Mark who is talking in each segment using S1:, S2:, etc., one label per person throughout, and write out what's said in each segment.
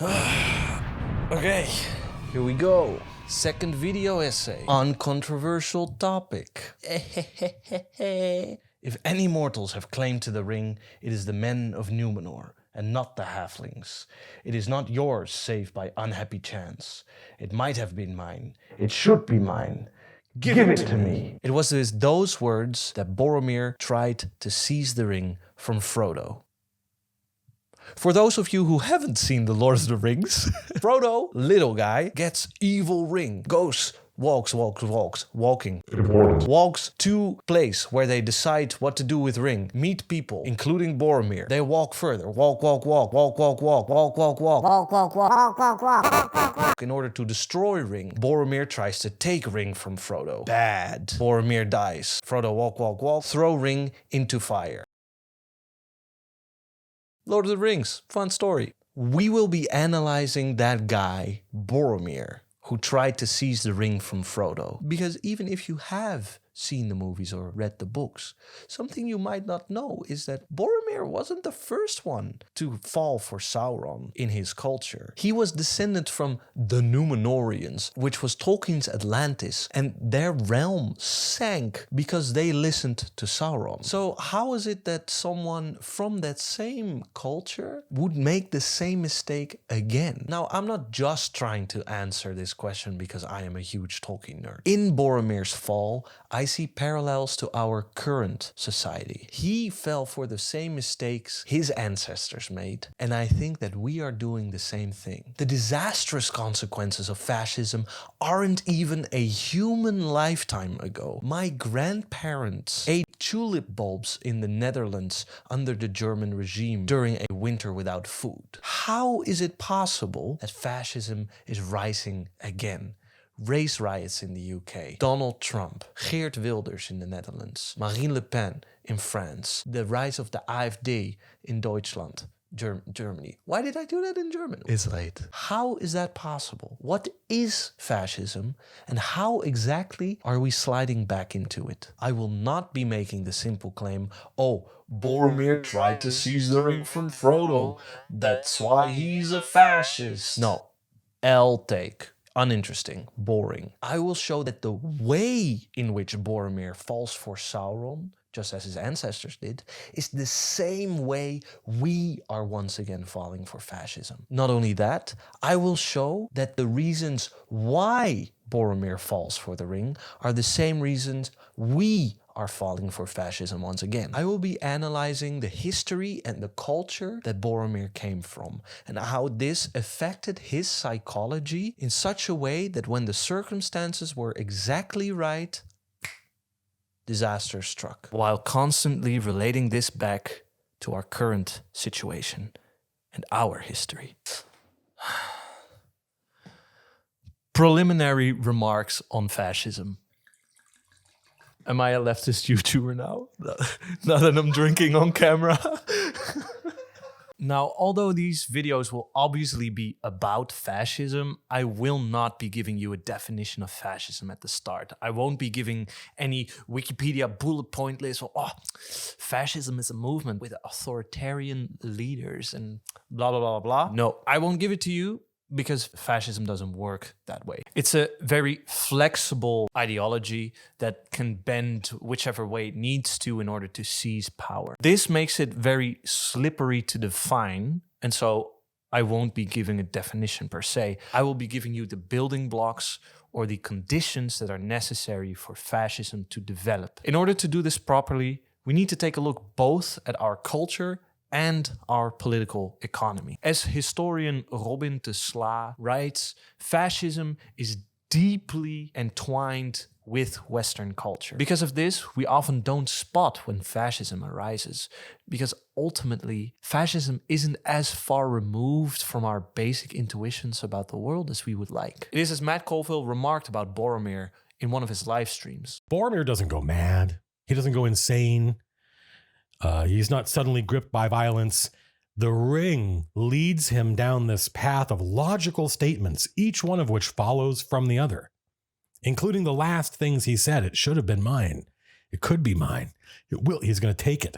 S1: Okay, here we go. Second video essay on controversial topic. If any mortals have claim to the ring, it is the men of Númenor, and not the halflings. It is not yours, save by unhappy chance. It might have been mine. It should be mine. Give it to me. It was with those words that Boromir tried to seize the ring from Frodo. For those of you who haven't seen The Lord of the Rings, Frodo, little guy, gets evil ring, goes, walks to place where they decide what to do with ring, meet people, including Boromir. They walk further, walk. In order to destroy ring, Boromir tries to take ring from Frodo. Bad. Boromir dies. Frodo walk, throw ring into fire. Lord of the Rings, fun story. We will be analyzing that guy, Boromir, who tried to seize the ring from Frodo. Because even if you have seen the movies or read the books, something you might not know is that Boromir wasn't the first one to fall for Sauron in his culture. He was descended from the Númenóreans, which was Tolkien's Atlantis, and their realm sank because they listened to Sauron. So how is it that someone from that same culture would make the same mistake again? Now, I'm not just trying to answer this question because I am a huge Tolkien nerd. In Boromir's fall, I see parallels to our current society. He fell for the same mistakes his ancestors made, and I think that we are doing the same thing. The disastrous consequences of fascism aren't even a human lifetime ago. My grandparents ate tulip bulbs in the Netherlands under the German regime during a winter without food. How is it possible that fascism is rising again? Race riots in the UK, Donald Trump, Geert Wilders in the Netherlands, Marine Le Pen in France, the rise of the AfD in Deutschland, Germany. Why did I do that in German? It's late. How is that possible? What is fascism, and how exactly are we sliding back into it? I will not be making the simple claim, oh, Boromir tried to seize the ring from Frodo, that's why he's a fascist. No, L take. Uninteresting, boring. I will show that the way in which Boromir falls for Sauron, just as his ancestors did, is the same way we are once again falling for fascism. Not only that, I will show that the reasons why Boromir falls for the ring are the same reasons we are falling for fascism once again. I will be analyzing the history and the culture that Boromir came from, and how this affected his psychology in such a way that when the circumstances were exactly right, disaster struck, while constantly relating this back to our current situation and our history. Preliminary remarks on fascism. Am I a leftist YouTuber now? Now that I'm drinking on camera? Now, although these videos will obviously be about fascism, I will not be giving you a definition of fascism at the start. I won't be giving any Wikipedia bullet point list of, fascism is a movement with authoritarian leaders and blah, blah, blah, blah. No, I won't give it to you, because fascism doesn't work that way. It's a very flexible ideology that can bend whichever way it needs to in order to seize power. This makes it very slippery to define, and so I won't be giving a definition per se. I will be giving you the building blocks or the conditions that are necessary for fascism to develop. In order to do this properly, we need to take a look both at our culture and our political economy. As historian Robin de Sla writes, fascism is deeply entwined with Western culture. Because of this, we often don't spot when fascism arises, because ultimately, fascism isn't as far removed from our basic intuitions about the world as we would like. It is as Matt Colville remarked about Boromir in one of his live streams.
S2: Boromir doesn't go mad. He doesn't go insane. He's not suddenly gripped by violence. The ring leads him down this path of logical statements, each one of which follows from the other, including the last things he said. It should have been mine. It could be mine. It will. He's going to take it,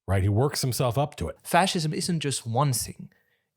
S2: right? He works himself up to it.
S1: Fascism isn't just one thing.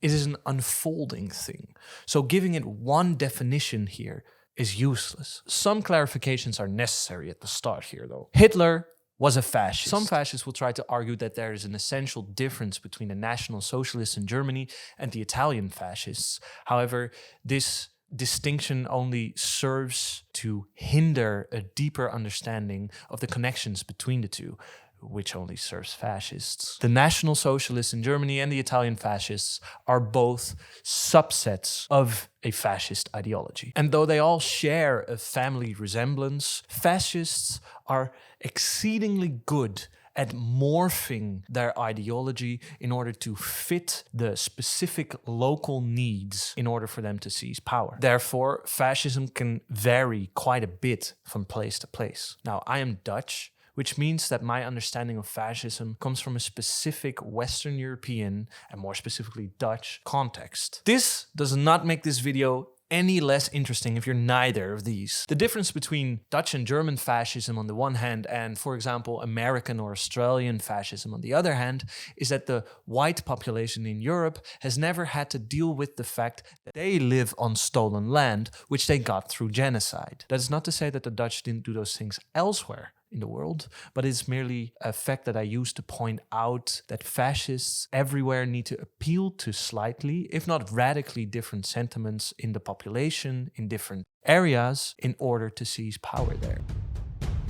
S1: It is an unfolding thing. So giving it one definition here is useless. Some clarifications are necessary at the start here, though. Hitler was a fascist. Some fascists will try to argue that there is an essential difference between the National Socialists in Germany and the Italian fascists. However, this distinction only serves to hinder a deeper understanding of the connections between the two, which only serves fascists. The National Socialists in Germany and the Italian fascists are both subsets of a fascist ideology. And though they all share a family resemblance, fascists are exceedingly good at morphing their ideology in order to fit the specific local needs in order for them to seize power. Therefore, fascism can vary quite a bit from place to place. Now, I am Dutch, which means that my understanding of fascism comes from a specific Western European, and more specifically Dutch, context. This does not make this video any less interesting if you're neither of these. The difference between Dutch and German fascism on the one hand and, for example, American or Australian fascism on the other hand is that the white population in Europe has never had to deal with the fact that they live on stolen land, which they got through genocide. That is not to say that the Dutch didn't do those things elsewhere in the world, but it's merely a fact that I use to point out that fascists everywhere need to appeal to slightly, if not radically different sentiments in the population in different areas in order to seize power there.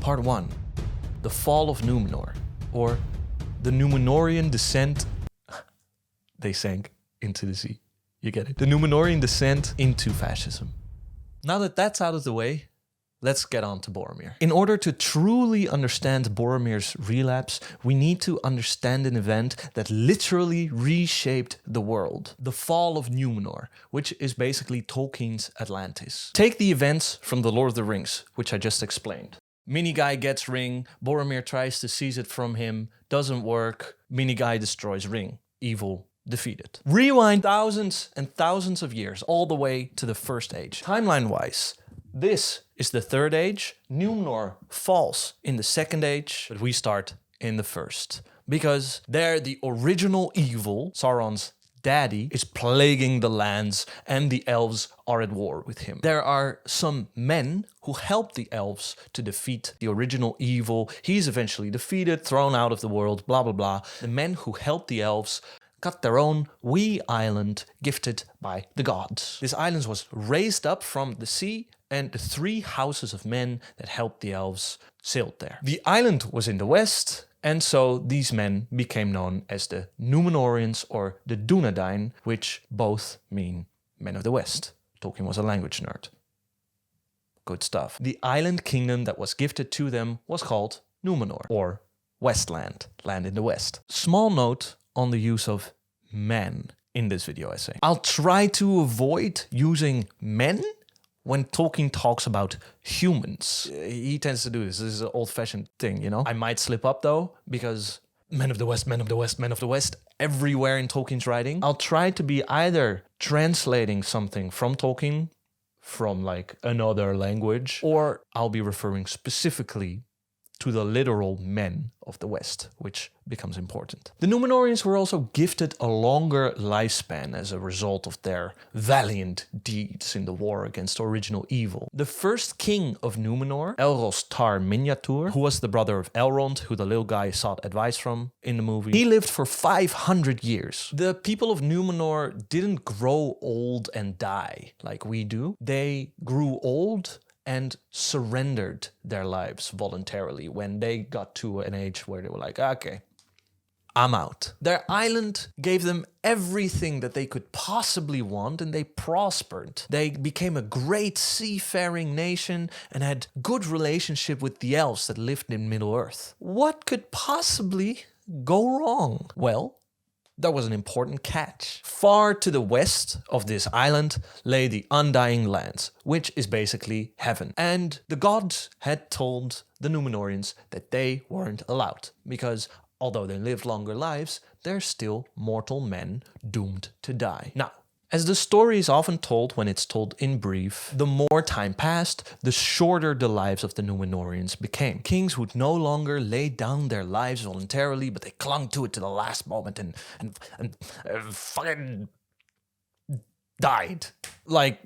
S1: Part 1. The Fall of Númenor, or the Númenórean descent. They sank into the sea. You get it? The Númenórean descent into fascism. Now that that's out of the way, let's get on to Boromir. In order to truly understand Boromir's relapse, we need to understand an event that literally reshaped the world. The fall of Númenor, which is basically Tolkien's Atlantis. Take the events from The Lord of the Rings, which I just explained. Mini guy gets ring, Boromir tries to seize it from him, doesn't work, mini guy destroys ring. Evil defeated. Rewind thousands and thousands of years, all the way to the First Age. Timeline-wise, this is the Third Age. Númenor falls in the Second Age, but we start in the First. Because there, the original evil, Sauron's daddy, is plaguing the lands, and the elves are at war with him. There are some men who help the elves to defeat the original evil. He's eventually defeated, thrown out of the world, blah, blah, blah. The men who help the elves got their own wee island gifted by the gods. This island was raised up from the sea, and the 3 houses of men that helped the elves sailed there. The island was in the west, and so these men became known as the Númenóreans or the Dúnedain, which both mean men of the west. Tolkien was a language nerd. Good stuff. The island kingdom that was gifted to them was called Númenor, or Westland, land in the west. Small note on the use of men in this video essay. I'll try to avoid using men when Tolkien talks about humans. He tends to do this. This is an old-fashioned thing, you know? I might slip up, though, because men of the West, men of the West, men of the West, everywhere in Tolkien's writing. I'll try to be either translating something from Tolkien, from like another language, or I'll be referring specifically to the literal men of the West, which becomes important. The Númenóreans were also gifted a longer lifespan as a result of their valiant deeds in the war against original evil. The first king of Númenor, Elros Tar Miniatur, who was the brother of Elrond, who the little guy sought advice from in the movie, he lived for 500 years. The people of Númenor didn't grow old and die like we do. They grew old and surrendered their lives voluntarily when they got to an age where they were like, okay, I'm out. Their island gave them everything that they could possibly want, and they prospered. They became a great seafaring nation and had good relationship with the elves that lived in Middle-earth. What could possibly go wrong? Well, there was an important catch. Far to the west of this island lay the Undying Lands, which is basically heaven. And the gods had told the Númenóreans that they weren't allowed, because although they lived longer lives, they're still mortal men doomed to die. Now, as the story is often told when it's told in brief, the more time passed, the shorter the lives of the Númenóreans became. Kings would no longer lay down their lives voluntarily, but they clung to it to the last moment and fucking died. Like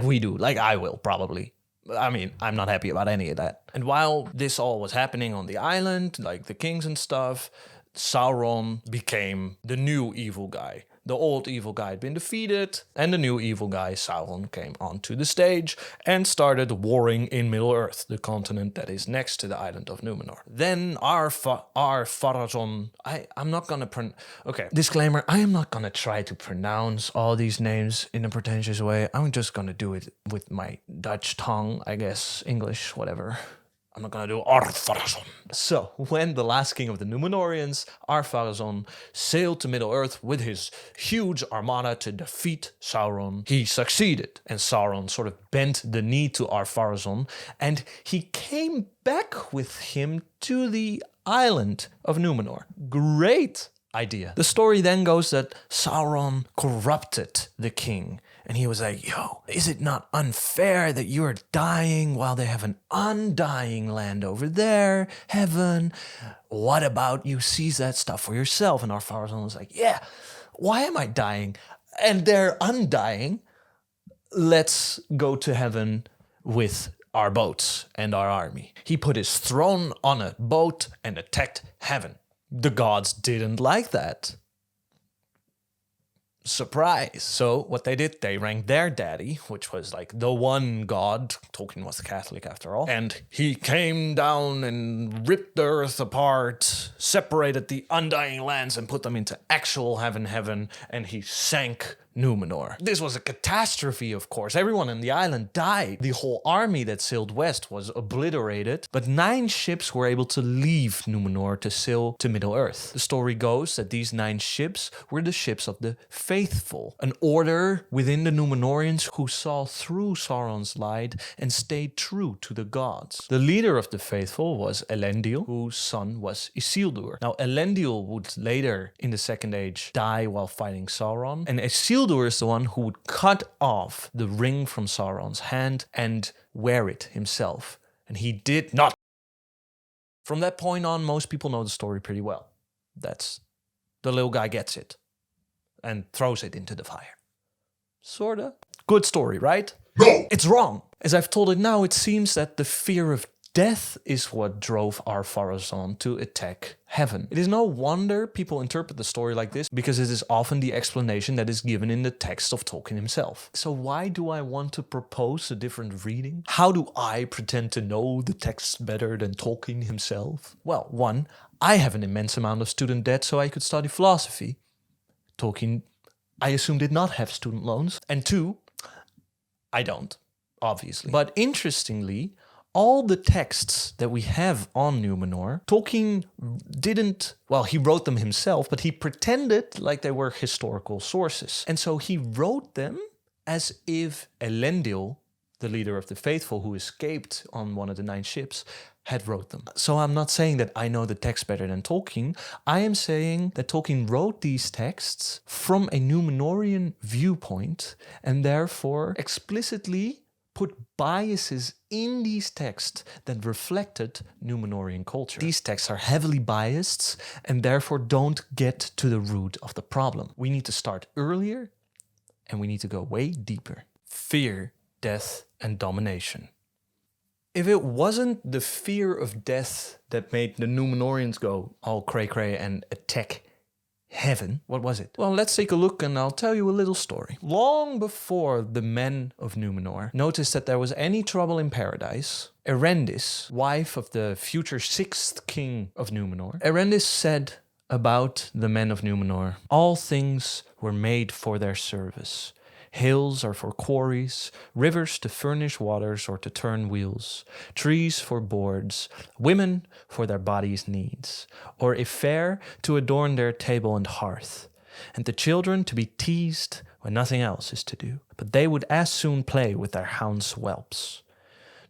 S1: we do. Like I will, probably. I mean, I'm not happy about any of that. And while this all was happening on the island, like the kings and stuff, Sauron became the new evil guy. The old evil guy had been defeated, and the new evil guy, Sauron, came onto the stage and started warring in Middle-earth, the continent that is next to the island of Númenor. Then Ar-Pharazôn, I'm not gonna okay, disclaimer, I am not gonna try to pronounce all these names in a pretentious way. I'm just gonna do it with my Dutch tongue, I guess, English, whatever. I'm not gonna do Ar-Pharazôn. So, when the last king of the Númenóreans, Ar-Pharazôn, sailed to Middle-earth with his huge armada to defeat Sauron, he succeeded, and Sauron sort of bent the knee to Ar-Pharazôn, and he came back with him to the island of Númenor. Great idea. The story then goes that Sauron corrupted the king. And he was like, yo, is it not unfair that you are dying while they have an undying land over there, heaven? What about you seize that stuff for yourself? And Ar-Pharazôn was like, yeah, why am I dying? And they're undying. Let's go to heaven with our boats and our army. He put his throne on a boat and attacked heaven. The gods didn't like that. Surprise. So what they did, they rang their daddy, which was like the one god. Tolkien was Catholic after all. And he came down and ripped the earth apart, separated the undying lands and put them into actual heaven, and he sank Númenor. This was a catastrophe, of course. Everyone on the island died. The whole army that sailed west was obliterated, but 9 ships were able to leave Númenor to sail to Middle-earth. The story goes that these 9 ships were the ships of the Faithful, an order within the Númenóreans who saw through Sauron's light and stayed true to the gods. The leader of the Faithful was Elendil, whose son was Isildur. Now, Elendil would later, in the Second Age, die while fighting Sauron, and Isildur is the one who would cut off the ring from Sauron's hand and wear it himself. And he did not. From that point on, most people know the story pretty well. That's the little guy gets it and throws it into the fire. Sorta. Good story, right? No! It's wrong. As I've told it now, it seems that the fear of death is what drove Ar-Pharazôn to attack heaven. It is no wonder people interpret the story like this, because it is often the explanation that is given in the text of Tolkien himself. So why do I want to propose a different reading? How do I pretend to know the text better than Tolkien himself? Well, 1, I have an immense amount of student debt, so I could study philosophy. Tolkien, I assume, did not have student loans. And 2, I don't, obviously. But interestingly, all the texts that we have on Númenor, Tolkien didn't, well, he wrote them himself, but he pretended like they were historical sources. And so he wrote them as if Elendil, the leader of the Faithful who escaped on one of the 9 ships, had wrote them. So I'm not saying that I know the text better than Tolkien. I am saying that Tolkien wrote these texts from a Númenórean viewpoint and therefore explicitly put biases in these texts that reflected Númenórean culture. These texts are heavily biased and therefore don't get to the root of the problem. We need to start earlier and we need to go way deeper. Fear, death, and domination. If it wasn't the fear of death that made the Númenóreans go all cray-cray and attack heaven, what was it? Well, let's take a look and I'll tell you a little story. Long before the men of Númenor noticed that there was any trouble in paradise, Erendis, wife of the future 6th king of Númenor, Erendis said about the men of Númenor, all things were made for their service. Hills are for quarries, rivers to furnish waters or to turn wheels, trees for boards, women for their bodies' needs, or if fair, to adorn their table and hearth, and the children to be teased when nothing else is to do. But they would as soon play with their hounds' whelps.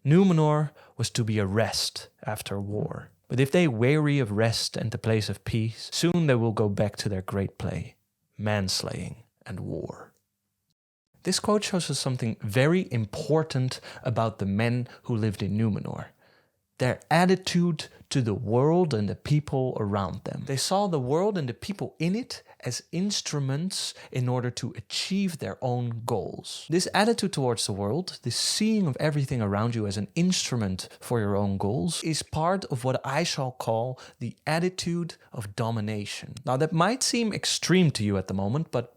S1: Númenor was to be a rest after war. But if they weary of rest and the place of peace, soon they will go back to their great play, manslaying and war. This quote shows us something very important about the men who lived in Númenor. Their attitude to the world and the people around them. They saw the world and the people in it as instruments in order to achieve their own goals. This attitude towards the world, this seeing of everything around you as an instrument for your own goals, is part of what I shall call the attitude of domination. Now, that might seem extreme to you at the moment, but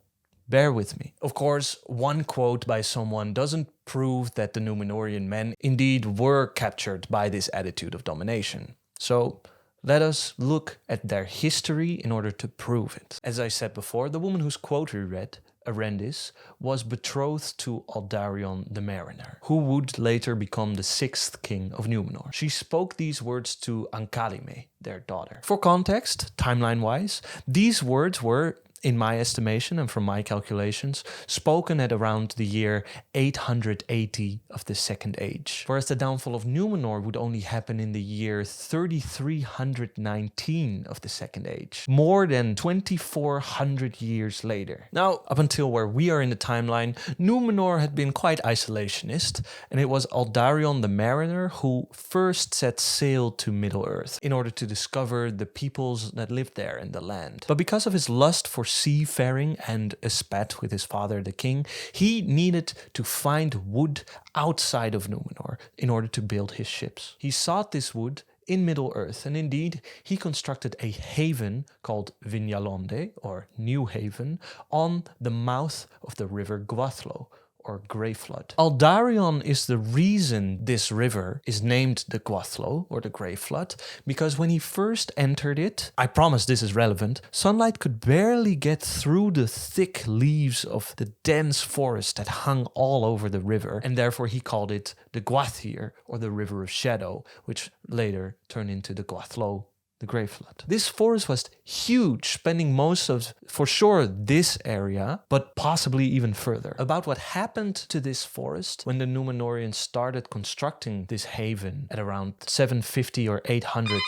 S1: bear with me. Of course, one quote by someone doesn't prove that the Númenórean men indeed were captured by this attitude of domination. So let us look at their history in order to prove it. As I said before, the woman whose quote we read, Appendices, was betrothed to Aldarion the Mariner, who would later become the 6th king of Númenor. She spoke these words to Ancalime, their daughter. For context, timeline-wise, these words were, in my estimation and from my calculations, spoken at around the year 880 of the Second Age, whereas the downfall of Númenor would only happen in the year 3319 of the Second Age, more than 2400 years later. Now, up until where we are in the timeline, Númenor had been quite isolationist, and it was Aldarion the Mariner who first set sail to Middle-earth in order to discover the peoples that lived there in the land. But because of his lust for seafaring and a spat with his father the king, he needed to find wood outside of Númenor in order to build his ships. He sought this wood in Middle-earth, and indeed he constructed a haven called Vignalonde, or New Haven, on the mouth of the river Gwathlo, or Grey Flood. Aldarion is the reason this river is named the Gwathlo, or the Grey Flood, because when he first entered it, I promise this is relevant, sunlight could barely get through the thick leaves of the dense forest that hung all over the river, and therefore he called it the Gwathir, or the River of Shadow, which later turned into the Gwathlo, the Grey Flood. This forest was huge, spanning most of, for sure, this area, but possibly even further. About what happened to this forest when the Númenóreans started constructing this haven at around 750 or 800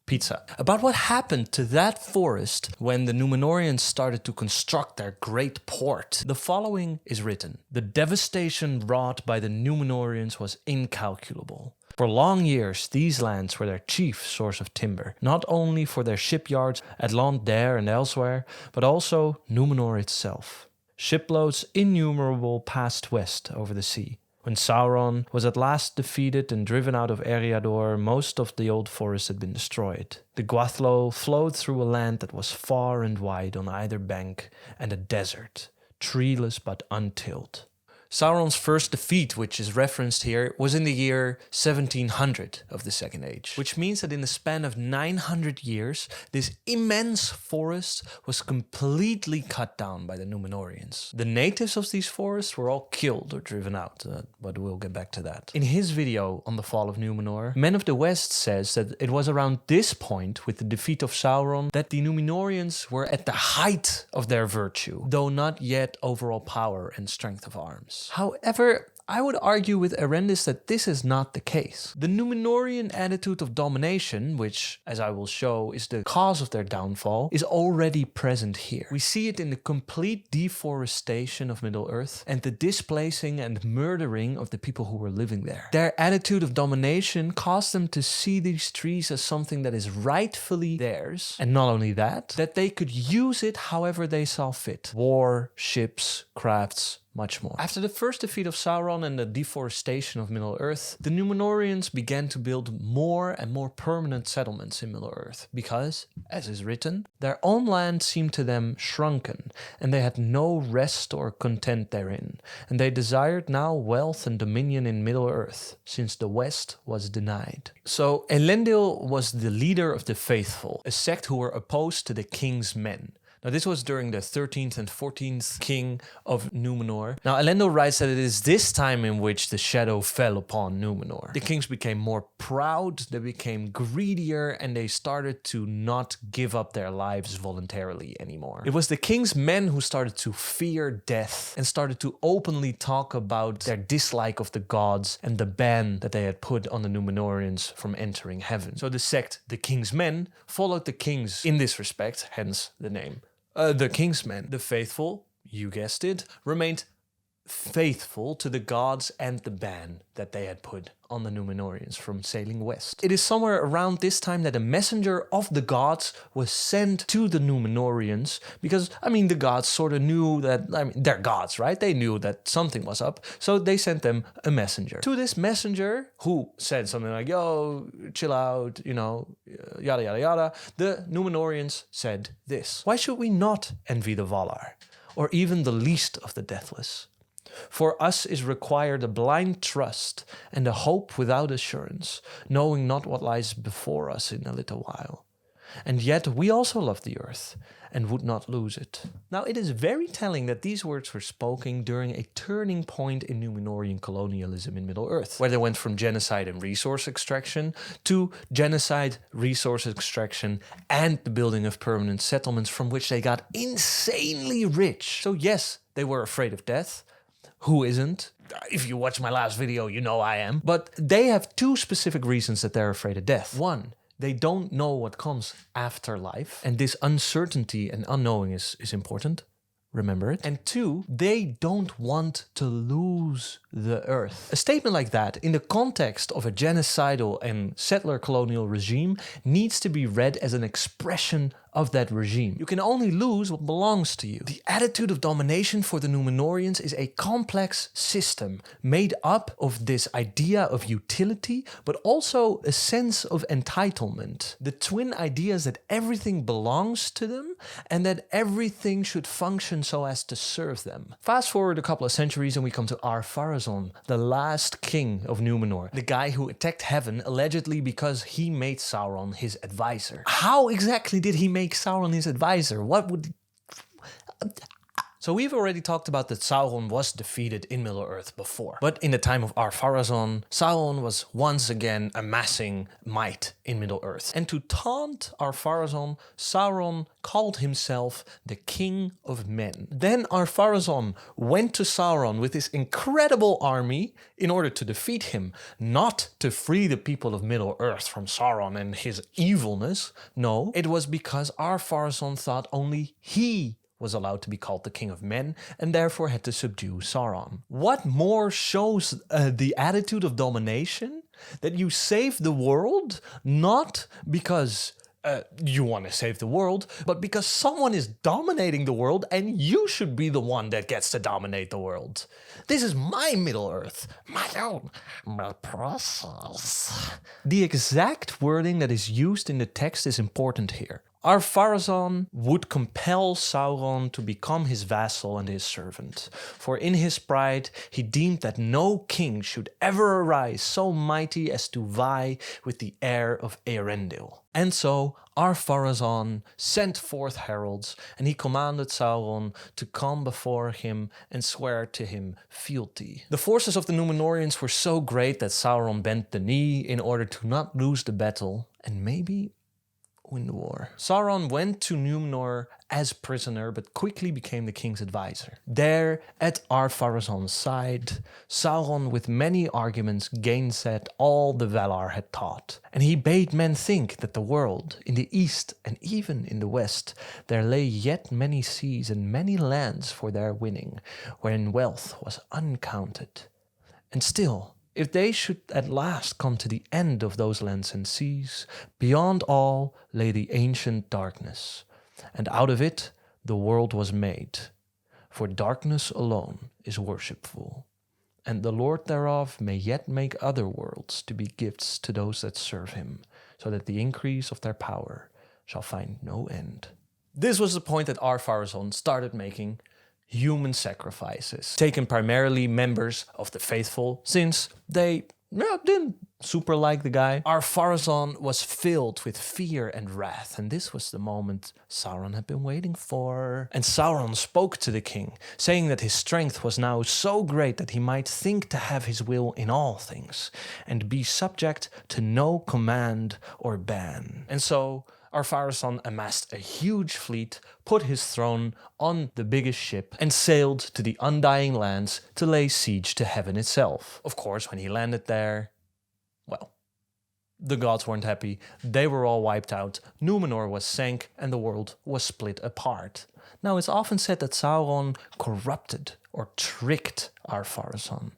S1: pizza. About what happened to that forest when the Númenóreans started to construct their great port, the following is written. The devastation wrought by the Númenóreans was incalculable. For long years, these lands were their chief source of timber, not only for their shipyards at Londres and elsewhere, but also Númenor itself. Shiploads innumerable passed west over the sea. When Sauron was at last defeated and driven out of Eriador, most of the old forest had been destroyed. The Gwathlo flowed through a land that was far and wide on either bank, and a desert, treeless but untilled. Sauron's first defeat, which is referenced here, was in the year 1700 of the Second Age, which means that in the span of 900 years, this immense forest was completely cut down by the Númenóreans. The natives of these forests were all killed or driven out, but we'll get back to that. In his video on the fall of Númenor, Men of the West says that it was around this point, with the defeat of Sauron, that the Númenóreans were at the height of their virtue, though not yet overall power and strength of arms. However, I would argue with Appendices that this is not the case. The Númenórean attitude of domination, which, as I will show, is the cause of their downfall, is already present here. We see it in the complete deforestation of Middle-earth and the displacing and murdering of the people who were living there. Their attitude of domination caused them to see these trees as something that is rightfully theirs, and not only that they could use it however they saw fit. War, ships, crafts, much more. After the first defeat of Sauron and the deforestation of Middle-earth, the Númenóreans began to build more and more permanent settlements in Middle-earth because, as is written, their own land seemed to them shrunken, and they had no rest or content therein, and they desired now wealth and dominion in Middle-earth, since the West was denied. So Elendil was the leader of the faithful, a sect who were opposed to the king's men. Now, this was during the 13th and 14th king of Númenor. Now, Elendil writes that it is this time in which the shadow fell upon Númenor. The kings became more proud, they became greedier, and they started to not give up their lives voluntarily anymore. It was the king's men who started to fear death and started to openly talk about their dislike of the gods and the ban that they had put on the Númenóreans from entering heaven. So the sect, the king's men, followed the kings in this respect, hence the name. The king's men, the faithful, you guessed it, remained faithful to the gods and the ban that they had put on the Númenóreans from sailing west. It is somewhere around this time that a messenger of the gods was sent to the Númenóreans because, the gods sort of knew that, they're gods, right? They knew that something was up, so they sent them a messenger. To this messenger, who said something like, yo, chill out, yada, yada, yada, the Númenóreans said this: why should we not envy the Valar, or even the least of the deathless? For us is required a blind trust and a hope without assurance, knowing not what lies before us in a little while. And yet we also love the earth and would not lose it. Now it is very telling that these words were spoken during a turning point in Númenórean colonialism in Middle-earth, where they went from genocide and resource extraction to genocide, resource extraction, and the building of permanent settlements from which they got insanely rich. So yes, they were afraid of death. Who isn't? If you watch my last video, you know I am. But they have two specific reasons that they're afraid of death. One, they don't know what comes after life. And this uncertainty and unknowing is important. Remember it. And two, they don't want to lose the earth. A statement like that, in the context of a genocidal and settler colonial regime, needs to be read as an expression of that regime. You can only lose what belongs to you. The attitude of domination for the Númenóreans is a complex system made up of this idea of utility, but also a sense of entitlement. The twin ideas that everything belongs to them and that everything should function so as to serve them. Fast forward a couple of centuries and we come to Ar-Pharazôn, the last king of Númenor, the guy who attacked heaven allegedly because he made Sauron his advisor. How exactly did he make Sauron his advisor? What would... So we've already talked about that Sauron was defeated in Middle-earth before. But in the time of Ar-Pharazôn, Sauron was once again amassing might in Middle-earth. And to taunt Ar-Pharazôn, Sauron called himself the King of Men. Then Ar-Pharazôn went to Sauron with this incredible army in order to defeat him, not to free the people of Middle-earth from Sauron and his evilness. No, it was because Ar-Pharazôn thought only he was allowed to be called the King of Men and therefore had to subdue Sauron. What more shows the attitude of domination? That you save the world not because you want to save the world, but because someone is dominating the world and you should be the one that gets to dominate the world. This is my Middle-earth, my own process. The exact wording that is used in the text is important here. Ar-Pharazôn would compel Sauron to become his vassal and his servant, for in his pride he deemed that no king should ever arise so mighty as to vie with the heir of Eärendil. And so Ar-Pharazôn sent forth heralds, and he commanded Sauron to come before him and swear to him fealty. The forces of the Númenóreans were so great that Sauron bent the knee in order to not lose the battle, and maybe win the war. Sauron went to Númenor as prisoner, but quickly became the king's advisor. There, at Ar-Pharazôn's side, Sauron with many arguments gainsaid all the Valar had taught, and he bade men think that the world, in the east and even in the west, there lay yet many seas and many lands for their winning, wherein wealth was uncounted. And still, if they should at last come to the end of those lands and seas, beyond all lay the ancient darkness, and out of it the world was made. For darkness alone is worshipful, and the Lord thereof may yet make other worlds to be gifts to those that serve him, so that the increase of their power shall find no end. This was the point that Ar-Pharazôn started making human sacrifices, taking primarily members of the faithful, since they didn't super like the guy. Ar-Pharazôn was filled with fear and wrath, and this was the moment Sauron had been waiting for. And Sauron spoke to the king, saying that his strength was now so great that he might think to have his will in all things, and be subject to no command or ban. And so Ar-Pharazôn amassed a huge fleet, put his throne on the biggest ship, and sailed to the Undying Lands to lay siege to heaven itself. Of course, when he landed there, well, the gods weren't happy. They were all wiped out. Númenor was sank, and the world was split apart. Now, it's often said that Sauron corrupted or tricked Ar-Pharazôn.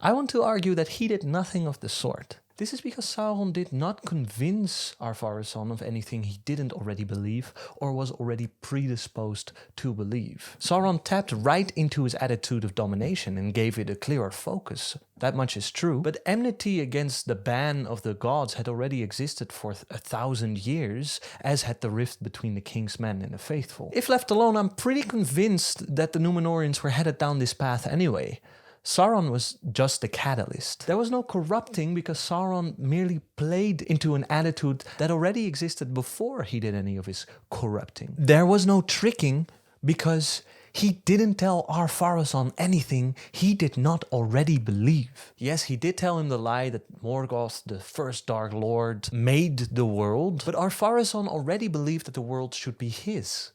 S1: I want to argue that he did nothing of the sort. This is because Sauron did not convince Ar-Pharazôn of anything he didn't already believe or was already predisposed to believe. Sauron tapped right into his attitude of domination and gave it a clearer focus. That much is true, but enmity against the ban of the gods had already existed for 1,000 years, as had the rift between the King's Men and the faithful. If left alone, I'm pretty convinced that the Númenóreans were headed down this path anyway. Sauron was just the catalyst. There was no corrupting because Sauron merely played into an attitude that already existed before he did any of his corrupting. There was no tricking because he didn't tell Ar-Pharazôn anything he did not already believe. Yes, he did tell him the lie that Morgoth, the first Dark Lord, made the world, but Ar-Pharazôn already believed that the world should be his.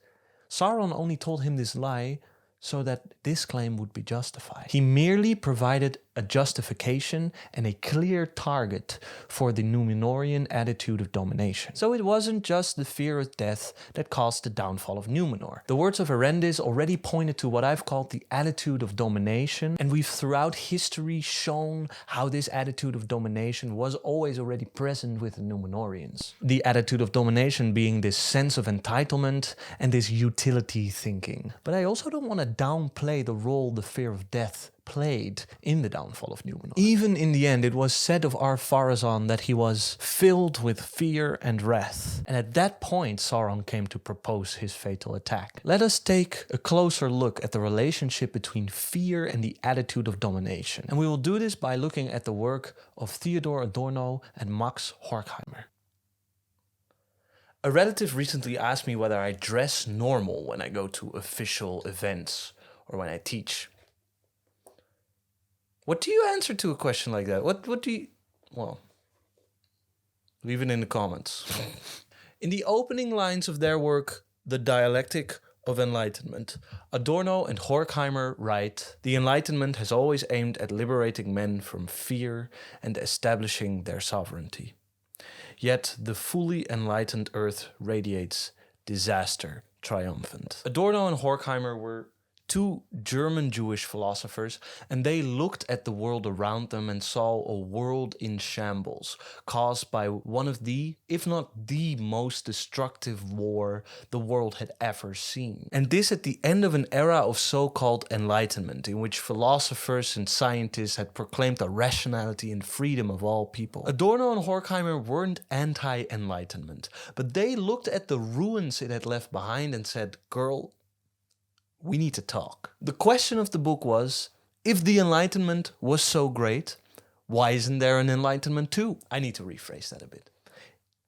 S1: Sauron only told him this lie so that this claim would be justified. He merely provided a justification and a clear target for the Númenórean attitude of domination. So it wasn't just the fear of death that caused the downfall of Númenor. The words of Appendices already pointed to what I've called the attitude of domination, and we've throughout history shown how this attitude of domination was always already present with the Númenóreans. The attitude of domination being this sense of entitlement and this utility thinking. But I also don't want to downplay the role the fear of death played in the downfall of Númenor. Even in the end, it was said of Ar-Pharazôn that he was filled with fear and wrath. And at that point, Sauron came to propose his fatal attack. Let us take a closer look at the relationship between fear and the attitude of domination. And we will do this by looking at the work of Theodor Adorno and Max Horkheimer. A relative recently asked me whether I dress normal when I go to official events or when I teach. What do you answer to a question like that? What do you... Well, leave it in the comments. In the opening lines of their work, The Dialectic of Enlightenment, Adorno and Horkheimer write, "The Enlightenment has always aimed at liberating men from fear and establishing their sovereignty. Yet the fully enlightened earth radiates disaster triumphant." Adorno and Horkheimer were two German Jewish philosophers, and they looked at the world around them and saw a world in shambles, caused by one of the, if not the most destructive war the world had ever seen. And this at the end of an era of so-called enlightenment, in which philosophers and scientists had proclaimed the rationality and freedom of all people. Adorno and Horkheimer weren't anti-enlightenment, but they looked at the ruins it had left behind and said, "Girl, we need to talk." The question of the book was, if the Enlightenment was so great, why isn't there an Enlightenment 2? I need to rephrase that a bit.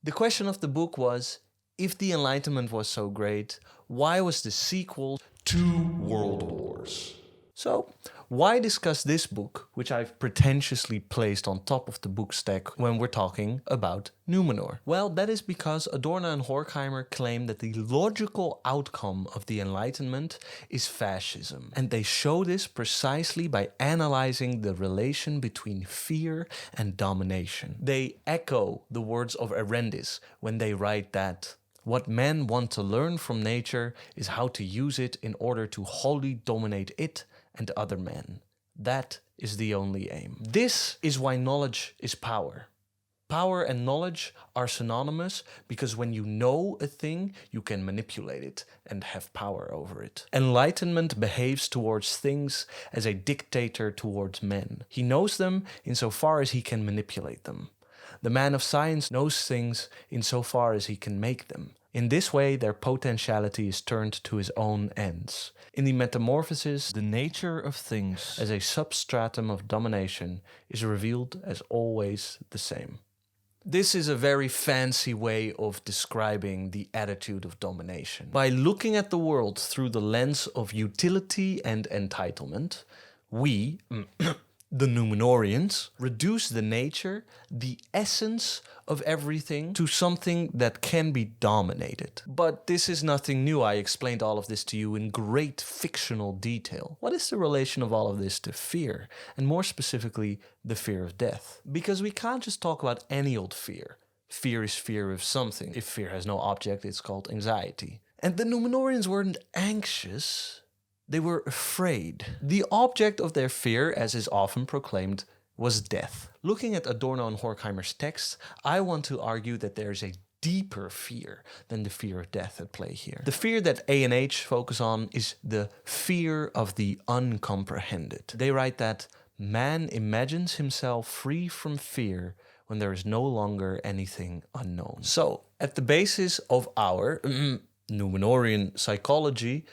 S1: The question of the book was, if the Enlightenment was so great, why was the sequel 2 World Wars? So, why discuss this book, which I've pretentiously placed on top of the book stack when we're talking about Númenor? Well, that is because Adorno and Horkheimer claim that the logical outcome of the Enlightenment is fascism. And they show this precisely by analyzing the relation between fear and domination. They echo the words of Appendices when they write that what men want to learn from nature is how to use it in order to wholly dominate it and other men. That is the only aim. This is why knowledge is power. Power and knowledge are synonymous because when you know a thing, you can manipulate it and have power over it. Enlightenment behaves towards things as a dictator towards men. He knows them insofar as he can manipulate them. The man of science knows things insofar as he can make them. In this way, their potentiality is turned to his own ends. In the Metamorphoses, the nature of things as a substratum of domination is revealed as always the same. This is a very fancy way of describing the attitude of domination. By looking at the world through the lens of utility and entitlement, we, the Númenóreans, reduce the nature, the essence of everything to something that can be dominated. But this is nothing new. I explained all of this to you in great fictional detail. What is the relation of all of this to fear? And more specifically, the fear of death. Because we can't just talk about any old fear. Fear is fear of something. If fear has no object, it's called anxiety. And the Númenóreans weren't anxious. They were afraid. The object of their fear, as is often proclaimed, was death. Looking at Adorno and Horkheimer's text, I want to argue that there is a deeper fear than the fear of death at play here. The fear that A&H focus on is the fear of the uncomprehended. They write that man imagines himself free from fear when there is no longer anything unknown. So, at the basis of our Númenórean psychology,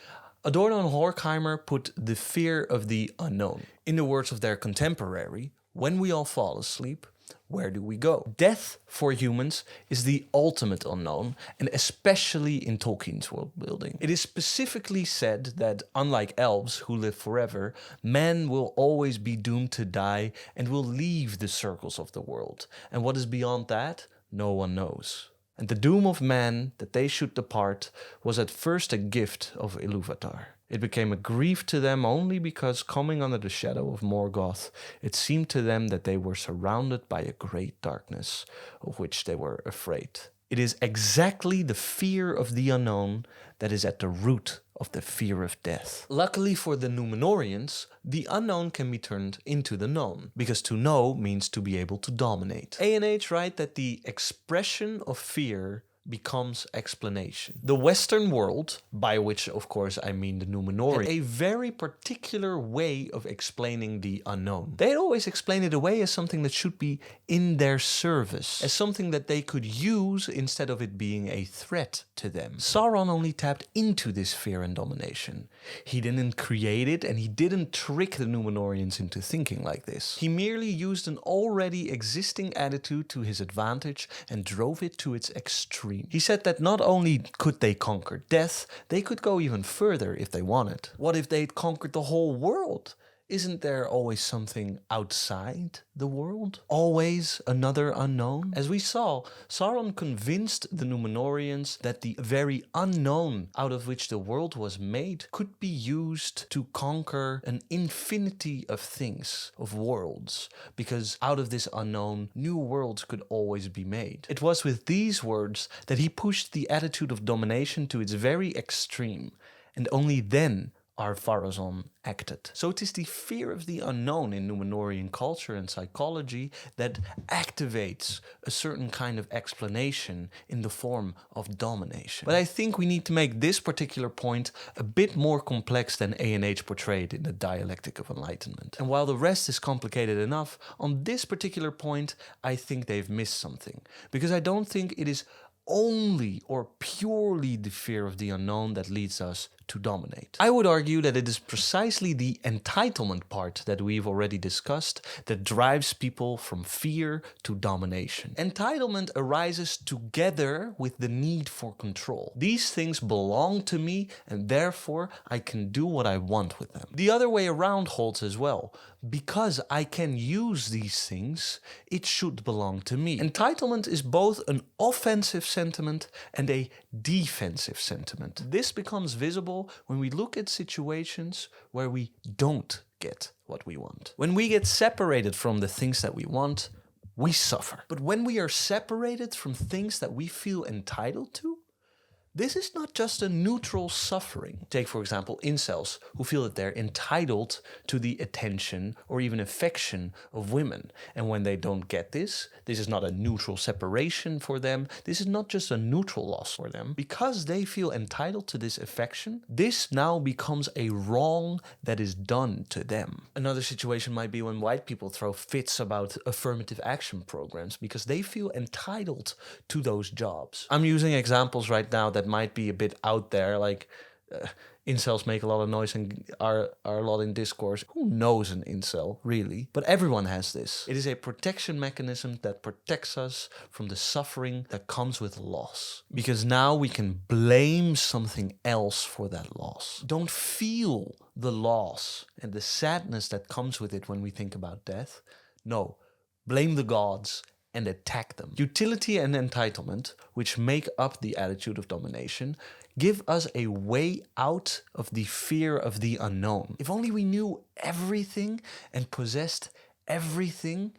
S1: Adorno and Horkheimer put the fear of the unknown. In the words of their contemporary, when we all fall asleep, where do we go? Death, for humans, is the ultimate unknown, and especially in Tolkien's world building. It is specifically said that, unlike elves who live forever, men will always be doomed to die and will leave the circles of the world. And what is beyond that, no one knows. And the doom of man, that they should depart, was at first a gift of Ilúvatar. It became a grief to them only because, coming under the shadow of Morgoth, it seemed to them that they were surrounded by a great darkness, of which they were afraid. It is exactly the fear of the unknown that is at the root of the fear of death. Luckily for the Númenóreans, the unknown can be turned into the known, because to know means to be able to dominate. A&H write that the expression of fear becomes explanation. The Western world, by which of course I mean the Númenóreans, had a very particular way of explaining the unknown. They'd always explain it away as something that should be in their service, as something that they could use instead of it being a threat to them. Sauron only tapped into this fear and domination. He didn't create it, and he didn't trick the Númenóreans into thinking like this. He merely used an already existing attitude to his advantage and drove it to its extreme. He said that not only could they conquer death, they could go even further if they wanted. What if they'd conquered the whole world? Isn't there always something outside the world? Always another unknown? As we saw, Sauron convinced the Númenóreans that the very unknown out of which the world was made could be used to conquer an infinity of things, of worlds, because out of this unknown, new worlds could always be made. It was with these words that he pushed the attitude of domination to its very extreme, and only then Ar-Pharazôn acted. So it is the fear of the unknown in Númenórean culture and psychology that activates a certain kind of explanation in the form of domination. But I think we need to make this particular point a bit more complex than A&H portrayed in the Dialectic of Enlightenment. And while the rest is complicated enough, on this particular point I think they've missed something, because I don't think it is only or purely the fear of the unknown that leads us to dominate. I would argue that it is precisely the entitlement part that we've already discussed that drives people from fear to domination. Entitlement arises together with the need for control. These things belong to me, and therefore I can do what I want with them. The other way around holds as well. Because I can use these things, it should belong to me. Entitlement is both an offensive sentiment and a defensive sentiment. This becomes visible when we look at situations where we don't get what we want. When we get separated from the things that we want, we suffer. But when we are separated from things that we feel entitled to, this is not just a neutral suffering. Take, for example, incels who feel that they're entitled to the attention or even affection of women. And when they don't get this is not a neutral separation for them. This is not just a neutral loss for them. Because they feel entitled to this affection, this now becomes a wrong that is done to them. Another situation might be when white people throw fits about affirmative action programs because they feel entitled to those jobs. I'm using examples right now that might be a bit out there, like incels make a lot of noise and are a lot in discourse. Who knows an incel, really? But everyone has this. It is a protection mechanism that protects us from the suffering that comes with loss. Because now we can blame something else for that loss. Don't feel the loss and the sadness that comes with it when we think about death. No, blame the gods and attack them. Utility and entitlement, which make up the attitude of domination, give us a way out of the fear of the unknown. If only we knew everything and possessed everything,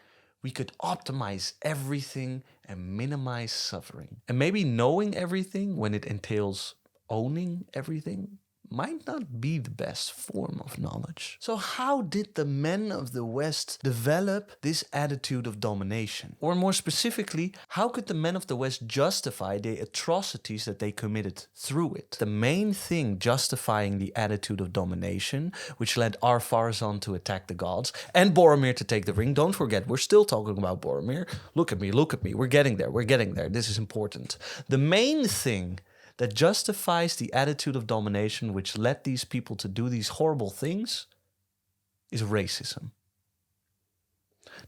S1: we could optimize everything and minimize suffering. And maybe knowing everything when it entails owning everything might not be the best form of knowledge. So how did the men of the West develop this attitude of domination? Or more specifically, how could the men of the West justify the atrocities that they committed through it? The main thing justifying the attitude of domination, which led Ar-Pharazôn to attack the gods and Boromir to take the ring. Don't forget, we're still talking about Boromir. Look at me. We're getting there. This is important. The main thing that justifies the attitude of domination which led these people to do these horrible things is racism.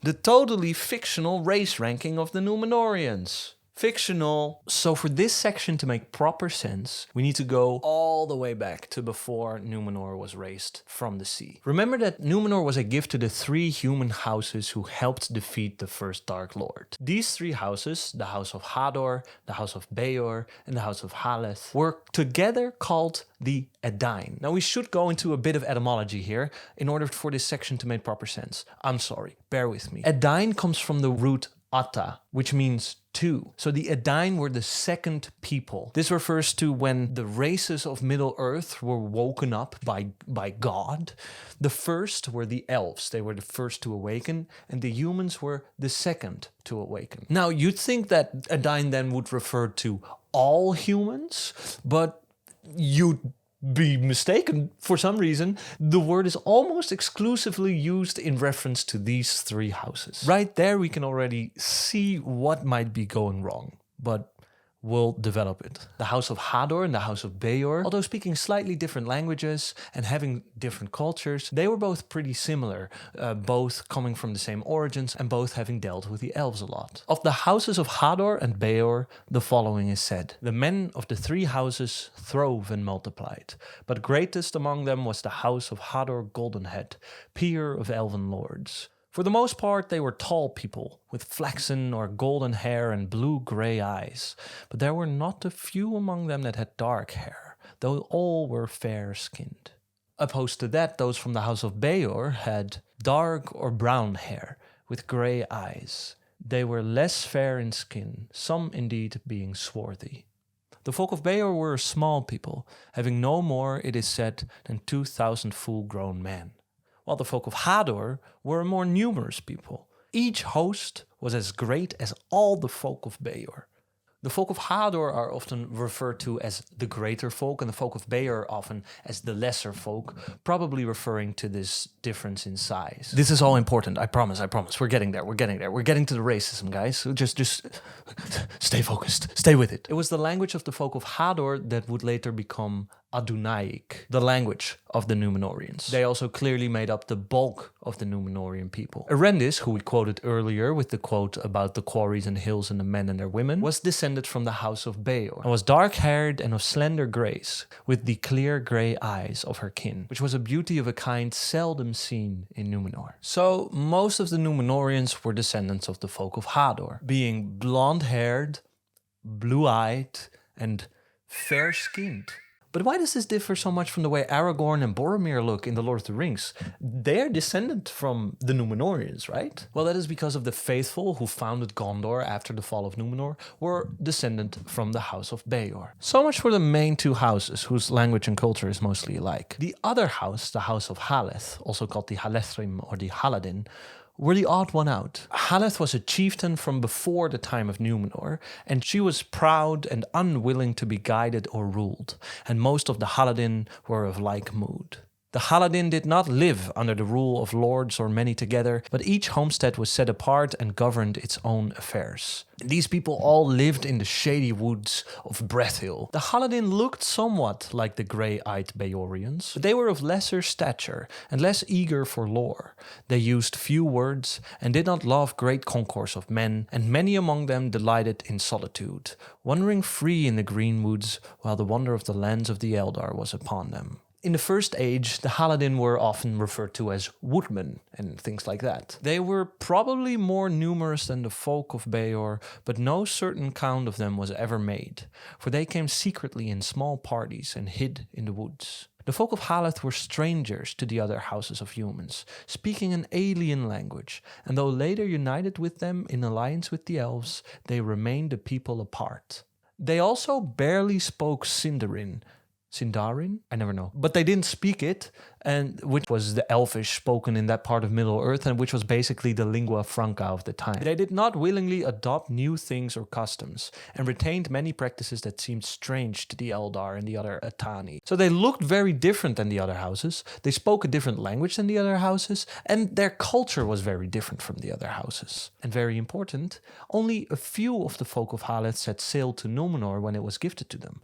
S1: The totally fictional race ranking of the Númenóreans. Fictional. So for this section to make proper sense, we need to go all the way back to before Númenor was raised from the sea. Remember that Númenor was a gift to the 3 human houses who helped defeat the first Dark Lord. These 3 houses, the House of Hador, the House of Beor, and the House of Haleth, were together called the Edain. Now we should go into a bit of etymology here in order for this section to make proper sense. I'm sorry, bear with me. Edain comes from the root Ata, which means 2. So the Edain were the second people. This refers to when the races of Middle-earth were woken up by God. The first were the elves. They were the first to awaken, and the humans were the second to awaken. Now, you'd think that Edain then would refer to all humans, but you'd be mistaken for some reason. The word is almost exclusively used in reference to these 3 houses. Right there we can already see what might be going wrong, but we'll develop it. The House of Hador and the House of Beor, although speaking slightly different languages and having different cultures, they were both pretty similar, both coming from the same origins and both having dealt with the elves a lot. Of the houses of Hador and Beor, the following is said: the men of the 3 houses throve and multiplied, but greatest among them was the House of Hador Goldenhead, peer of elven lords. For the most part, they were tall people, with flaxen or golden hair and blue-grey eyes, but there were not a few among them that had dark hair, though all were fair-skinned. Opposed to that, those from the House of Beor had dark or brown hair, with grey eyes. They were less fair in skin, some indeed being swarthy. The folk of Beor were a small people, having no more, it is said, than 2,000 full-grown men, while the folk of Hador were a more numerous people. Each host was as great as all the folk of Beor. The folk of Hador are often referred to as the greater folk, and the folk of Beor often as the lesser folk, probably referring to this difference in size. This is all important, I promise. We're getting there. We're getting to the racism, guys. So just stay focused, stay with it. It was the language of the folk of Hador that would later become Adunaic, the language of the Númenóreans. They also clearly made up the bulk of the Númenórean people. Arendis, who we quoted earlier with the quote about the quarries and hills and the men and their women, was descended from the House of Beor, and was dark-haired and of slender grace, with the clear grey eyes of her kin, which was a beauty of a kind seldom seen in Númenor. So, most of the Númenóreans were descendants of the folk of Hador, being blonde-haired, blue-eyed, and fair-skinned. But why does this differ so much from the way Aragorn and Boromir look in The Lord of the Rings? They're descendant from the Númenóreans, right? Well, that is because of the faithful who founded Gondor after the fall of Númenor were descendant from the House of Beor. So much for the main 2 houses, whose language and culture is mostly alike. The other house, the House of Haleth, also called the Halethrim or the Haladin, were the odd one out. Haleth was a chieftain from before the time of Númenor, and she was proud and unwilling to be guided or ruled, and most of the Haladin were of like mood. The Haladin did not live under the rule of lords or many together, but each homestead was set apart and governed its own affairs. These people all lived in the shady woods of Brethil. The Haladin looked somewhat like the grey-eyed Beorians, but they were of lesser stature and less eager for lore. They used few words and did not love great concourse of men, and many among them delighted in solitude, wandering free in the green woods while the wonder of the lands of the Eldar was upon them. In the First Age, the Haladin were often referred to as woodmen and things like that. They were probably more numerous than the folk of Beor, but no certain count of them was ever made, for they came secretly in small parties and hid in the woods. The folk of Haleth were strangers to the other houses of humans, speaking an alien language, and though later united with them in alliance with the elves, they remained a people apart. They also barely spoke Sindarin, Sindarin? I never know. But they didn't speak it, and which was the Elvish spoken in that part of Middle-earth, and which was basically the lingua franca of the time. They did not willingly adopt new things or customs, and retained many practices that seemed strange to the Eldar and the other Atani. So they looked very different than the other houses, they spoke a different language than the other houses, and their culture was very different from the other houses. And very important, only a few of the folk of Haleth set sail to Númenor when it was gifted to them.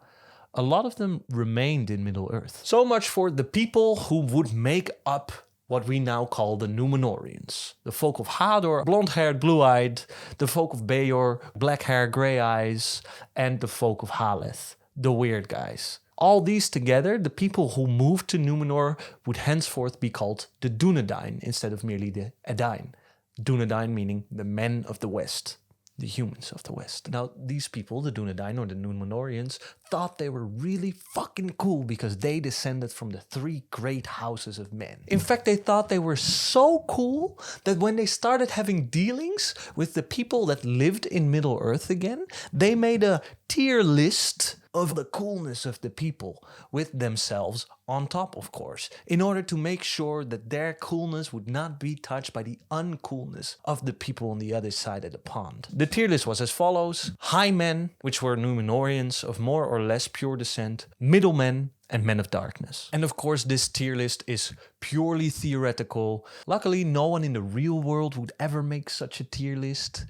S1: A lot of them remained in Middle-earth. So much for the people who would make up what we now call the Númenóreans. The folk of Hador, blonde-haired, blue-eyed, the folk of Beor, black hair, grey eyes, and the folk of Haleth, the weird guys. All these together, the people who moved to Númenor would henceforth be called the Dúnedain instead of merely the Edain. Dúnedain meaning the men of the West. The humans of the West. Now, these people, the Dúnedain or the Númenóreans, thought they were really fucking cool because they descended from the 3 great houses of men. In fact, they thought they were so cool that when they started having dealings with the people that lived in Middle-earth again, they made a tier list of the coolness of the people, with themselves on top, of course, in order to make sure that their coolness would not be touched by the uncoolness of the people on the other side of the pond. The tier list was as follows: high men, which were Númenóreans of more or less pure descent, middle men, and men of darkness. And of course, this tier list is purely theoretical. Luckily, no one in the real world would ever make such a tier list.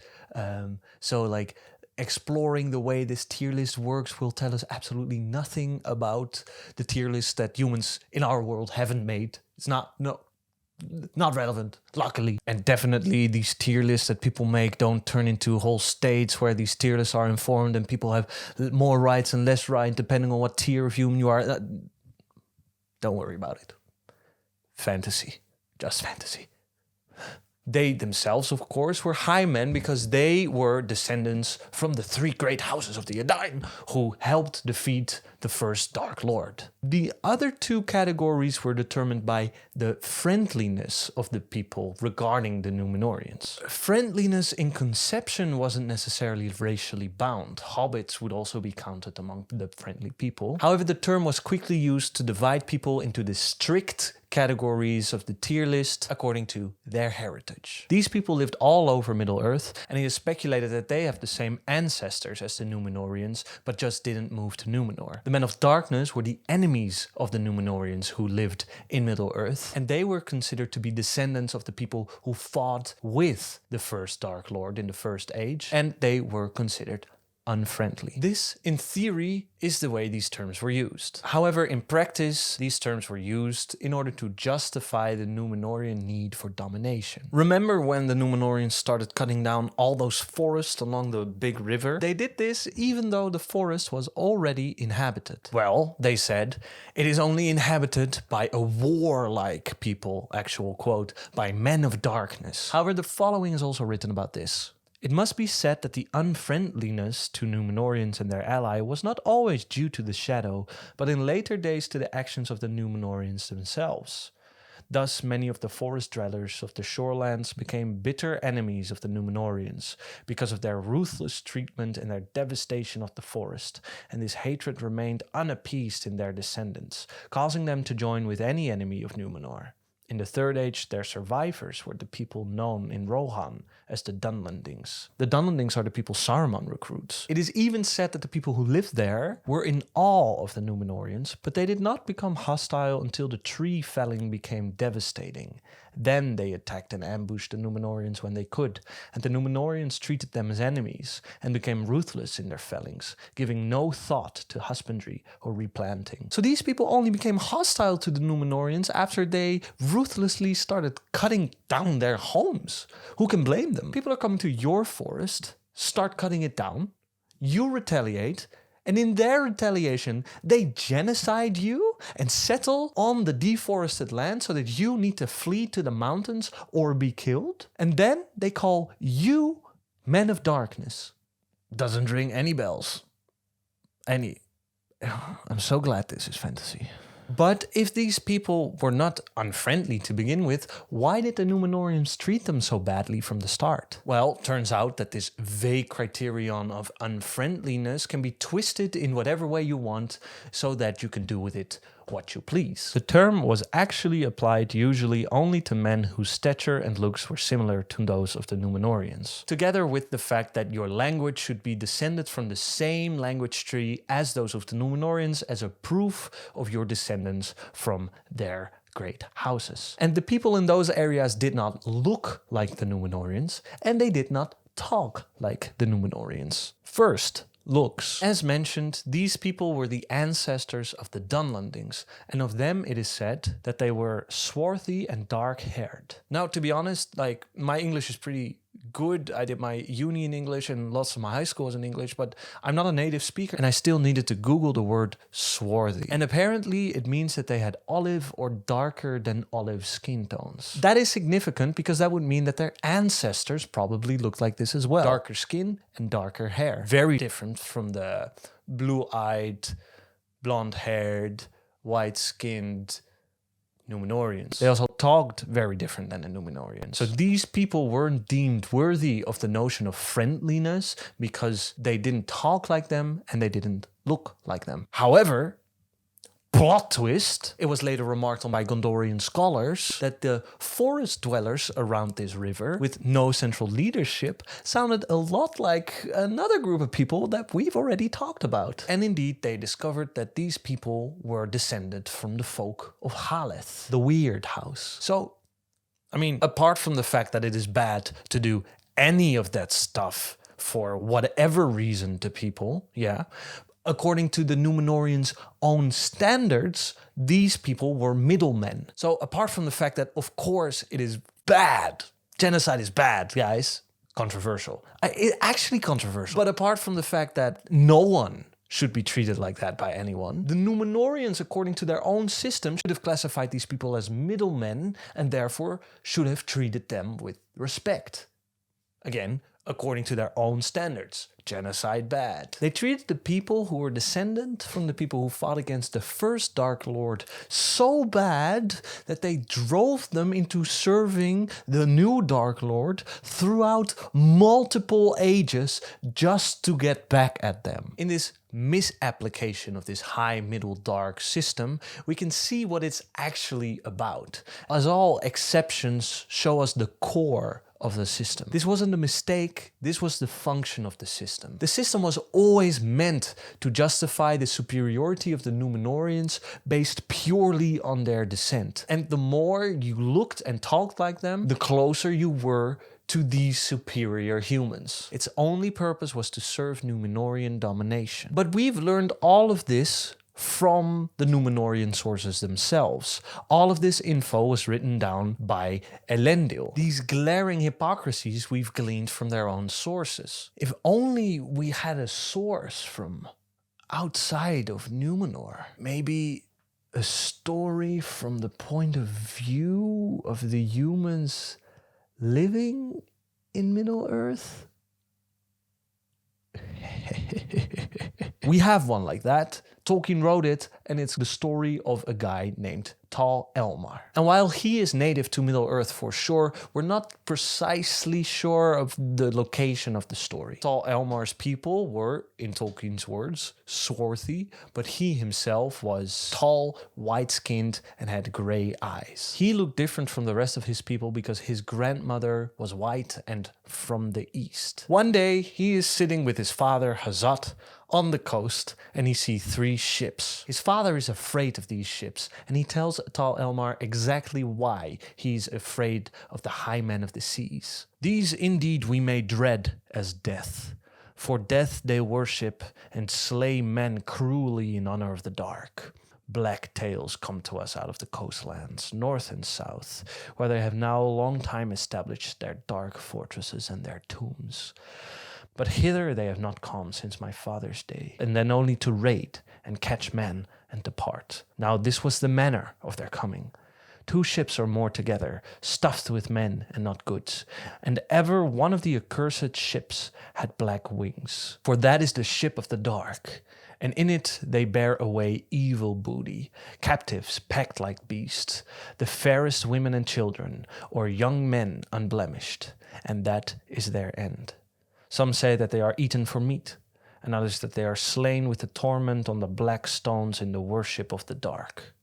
S1: Exploring the way this tier list works will tell us absolutely nothing about the tier list that humans in our world haven't made. It's not relevant, luckily. And definitely these tier lists that people make don't turn into whole states where these tier lists are informed and people have more rights and less rights depending on what tier of human you are. Don't worry about it. Fantasy. Just fantasy. They themselves, of course, were high men because they were descendants from the 3 great houses of the Edain who helped defeat the first Dark Lord. The other 2 categories were determined by the friendliness of the people regarding the Númenóreans. Friendliness in conception wasn't necessarily racially bound. Hobbits would also be counted among the friendly people. However, the term was quickly used to divide people into the strict categories of the tier list according to their heritage. These people lived all over Middle-earth, and it is speculated that they have the same ancestors as the Númenóreans, but just didn't move to Númenor. The men of darkness were the enemies of the Númenóreans who lived in Middle-earth, and they were considered to be descendants of the people who fought with the first Dark Lord in the First Age, and they were considered unfriendly. This, in theory, is the way these terms were used. However, in practice, these terms were used in order to justify the Númenórean need for domination. Remember when the Númenóreans started cutting down all those forests along the big river? They did this even though the forest was already inhabited. Well, they said, it is only inhabited by a warlike people, actual quote, by men of darkness. However, the following is also written about this. It must be said that the unfriendliness to Númenóreans and their ally was not always due to the shadow, but in later days to the actions of the Númenóreans themselves. Thus, many of the forest dwellers of the shorelands became bitter enemies of the Númenóreans because of their ruthless treatment and their devastation of the forest, and this hatred remained unappeased in their descendants, causing them to join with any enemy of Númenor. In the Third Age, their survivors were the people known in Rohan as the Dunlendings. The Dunlendings are the people Saruman recruits. It is even said that the people who lived there were in awe of the Númenóreans, but they did not become hostile until the tree felling became devastating. Then they attacked and ambushed the Númenóreans when they could, and the Númenóreans treated them as enemies and became ruthless in their fellings, giving no thought to husbandry or replanting. So these people only became hostile to the Númenóreans after they ruthlessly started cutting down their homes. Who can blame them? People are coming to your forest, start cutting it down, you retaliate, and in their retaliation, they genocide you and settle on the deforested land so that you need to flee to the mountains or be killed. And then they call you men of darkness. Doesn't ring any bells. I'm so glad this is fantasy. But if these people were not unfriendly to begin with, why did the Númenóreans treat them so badly from the start? Well, turns out that this vague criterion of unfriendliness can be twisted in whatever way you want so that you can do with it what you please. The term was actually applied usually only to men whose stature and looks were similar to those of the Númenóreans, together with the fact that your language should be descended from the same language tree as those of the Númenóreans as a proof of your descendants from their great houses. And the people in those areas did not look like the Númenóreans, and they did not talk like the Númenóreans. First, looks. As mentioned, these people were the ancestors of the Dunlandings, and of them it is said that they were swarthy and dark-haired. Now, to be honest, like, my English is pretty good. I did my uni in English and lots of my high school was in English, but I'm not a native speaker, and I still needed to Google the word swarthy. And apparently it means that they had olive or darker than olive skin tones. That is significant because that would mean that their ancestors probably looked like this as well. Darker skin and darker hair. Very different from the blue-eyed, blonde-haired, white-skinned Númenóreans. They also talked very different than the Númenóreans. So these people weren't deemed worthy of the notion of friendliness because they didn't talk like them and they didn't look like them. However, plot twist, it was later remarked on by Gondorian scholars that the forest dwellers around this river, with no central leadership, sounded a lot like another group of people that we've already talked about. And indeed, they discovered that these people were descended from the folk of Haleth, the weird house. So, I mean, apart from the fact that it is bad to do any of that stuff for whatever reason to people, yeah, according to the Númenóreans' own standards, these people were middlemen. So apart from the fact that, of course, it is bad, genocide is bad, guys, controversial. Actually controversial. But apart from the fact that no one should be treated like that by anyone, the Númenóreans, according to their own system, should have classified these people as middlemen and therefore should have treated them with respect. Again, according to their own standards. Genocide bad. They treated the people who were descendant from the people who fought against the first Dark Lord so bad that they drove them into serving the new Dark Lord throughout multiple ages just to get back at them. In this misapplication of this high middle dark system, we can see what it's actually about, as all exceptions show us the core of the system. This wasn't a mistake, this was the function of the system. The system was always meant to justify the superiority of the Númenóreans based purely on their descent. And the more you looked and talked like them, the closer you were to these superior humans. Its only purpose was to serve Númenórean domination. But we've learned all of this from the Númenórean sources themselves. All of this info was written down by Elendil. These glaring hypocrisies we've gleaned from their own sources. If only we had a source from outside of Númenor. Maybe a story from the point of view of the humans living in Middle-earth? We have one like that. Tolkien wrote it, and it's the story of a guy named Tal Elmar. And while he is native to Middle-earth for sure, we're not precisely sure of the location of the story. Tal Elmar's people were, in Tolkien's words, swarthy, but he himself was tall, white-skinned, and had grey eyes. He looked different from the rest of his people because his grandmother was white and from the east. One day, he is sitting with his father, Hazat, on the coast, and he sees 3 ships. His father is afraid of these ships, and he tells Tal Elmar exactly why he's afraid of the high men of the seas. These indeed we may dread as death. For death they worship and slay men cruelly in honor of the dark. Black tales come to us out of the coastlands, north and south, where they have now a long time established their dark fortresses and their tombs. But hither they have not come since my father's day, and then only to raid and catch men and depart. Now this was the manner of their coming, 2 ships or more together, stuffed with men and not goods. And ever one of the accursed ships had black wings. For that is the ship of the dark, and in it they bear away evil booty, captives packed like beasts, the fairest women and children, or young men unblemished, and that is their end. Some say that they are eaten for meat, and others that they are slain with the torment on the black stones in the worship of the dark.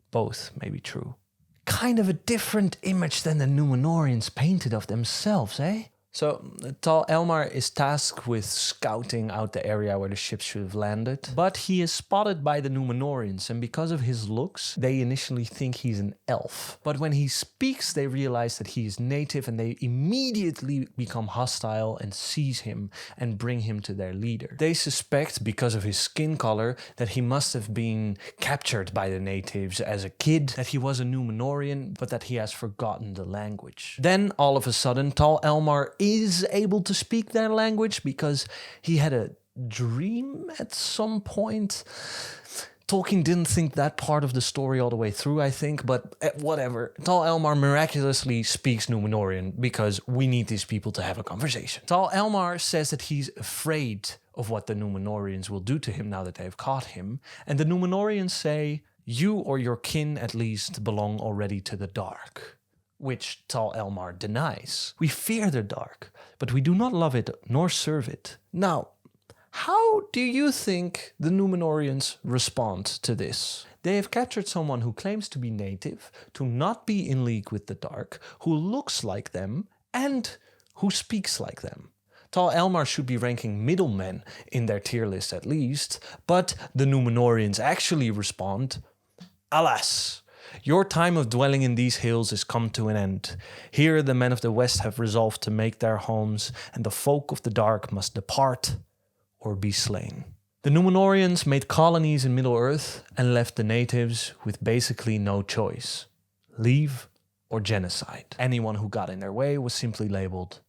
S1: Both may be true. Kind of a different image than the Númenóreans painted of themselves, eh? So, Tal Elmar is tasked with scouting out the area where the ship should have landed, but he is spotted by the Númenóreans, and because of his looks, they initially think he's an elf. But when he speaks, they realize that he is native, and they immediately become hostile and seize him and bring him to their leader. They suspect, because of his skin color, that he must have been captured by the natives as a kid, that he was a Númenórean, but that he has forgotten the language. Then, all of a sudden, Tal Elmar is able to speak their language because he had a dream at some point. Tolkien didn't think that part of the story all the way through, I think, but whatever. Tal Elmar miraculously speaks Númenórean because we need these people to have a conversation. Tal Elmar says that he's afraid of what the Númenóreans will do to him now that they've caught him, and the Númenóreans say, "You or your kin at least belong already to the dark," which Tal Elmar denies. "We fear the dark, but we do not love it nor serve it." Now, how do you think the Númenóreans respond to this? They have captured someone who claims to be native, to not be in league with the dark, who looks like them, and who speaks like them. Tal Elmar should be ranking middlemen in their tier list at least, but the Númenóreans actually respond, "Alas! Your time of dwelling in these hills is come to an end. Here the men of the West have resolved to make their homes, and the folk of the dark must depart or be slain." The Númenóreans made colonies in Middle-earth and left the natives with basically no choice. Leave or genocide. Anyone who got in their way was simply labeled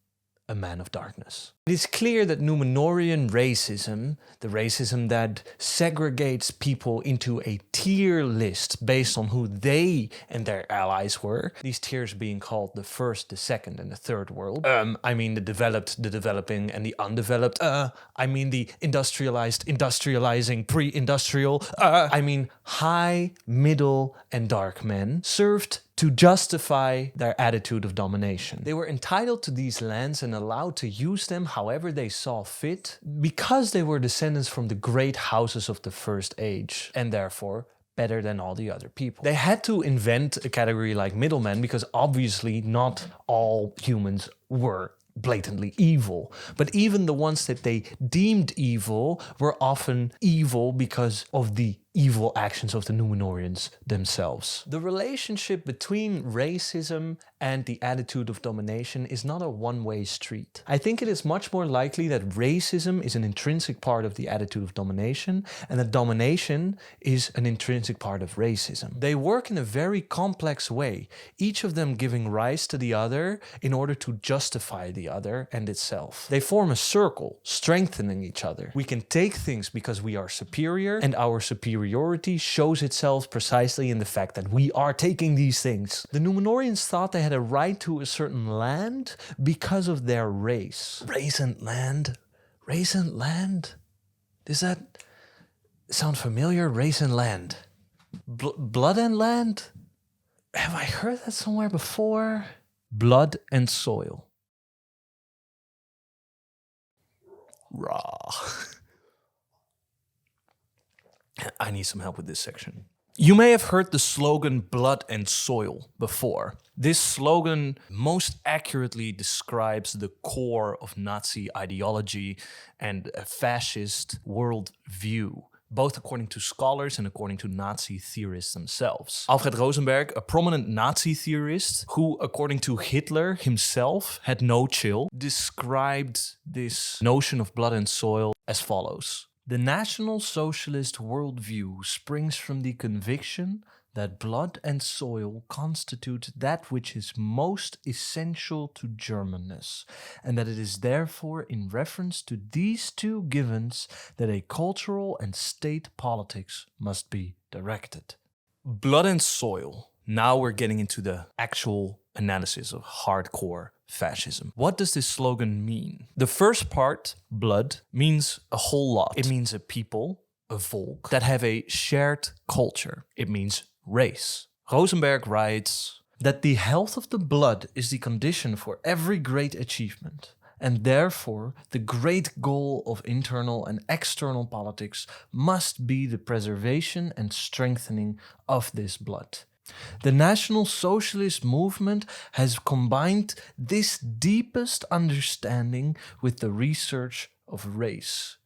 S1: a man of darkness. It is clear that Númenórean racism, the racism that segregates people into a tier list based on who they and their allies were, these tiers being called the first, the second, and the third world. I mean the developed, the developing, and the undeveloped. I mean the industrialized, industrializing, pre-industrial. I mean high, middle, and dark men served to justify their attitude of domination. They were entitled to these lands and allowed to use them however they saw fit because they were descendants from the great houses of the First Age and therefore better than all the other people. They had to invent a category like middlemen because obviously not all humans were blatantly evil, but even the ones that they deemed evil were often evil because of the evil actions of the Númenóreans themselves. The relationship between racism and the attitude of domination is not a one-way street. I think it is much more likely that racism is an intrinsic part of the attitude of domination and that domination is an intrinsic part of racism. They work in a very complex way, each of them giving rise to the other in order to justify the other and itself. They form a circle, strengthening each other. We can take things because we are superior, and our superiority shows itself precisely in the fact that we are taking these things. The Númenóreans thought they had a right to a certain land because of their race. Raisin land? Raisin land? Does that sound familiar? Raisin land. Blood and land? Have I heard that somewhere before? Blood and soil. Raw. I need some help with this section. You may have heard the slogan blood and soil before. This slogan most accurately describes the core of Nazi ideology and a fascist world view, both according to scholars and according to Nazi theorists themselves. Alfred Rosenberg, a prominent Nazi theorist who, according to Hitler himself, had no chill, described this notion of blood and soil as follows. The National Socialist worldview springs from the conviction that blood and soil constitute that which is most essential to Germanness, and that it is therefore in reference to these two givens that a cultural and state politics must be directed. Blood and soil, Now we're getting into the actual analysis of hardcore fascism. What does this slogan mean? The first part, blood, means a whole lot. It means a people, a volk, that have a shared culture. It means race. Rosenberg writes that the health of the blood is the condition for every great achievement, and therefore the great goal of internal and external politics must be the preservation and strengthening of this blood. The National Socialist movement has combined this deepest understanding with the research of race.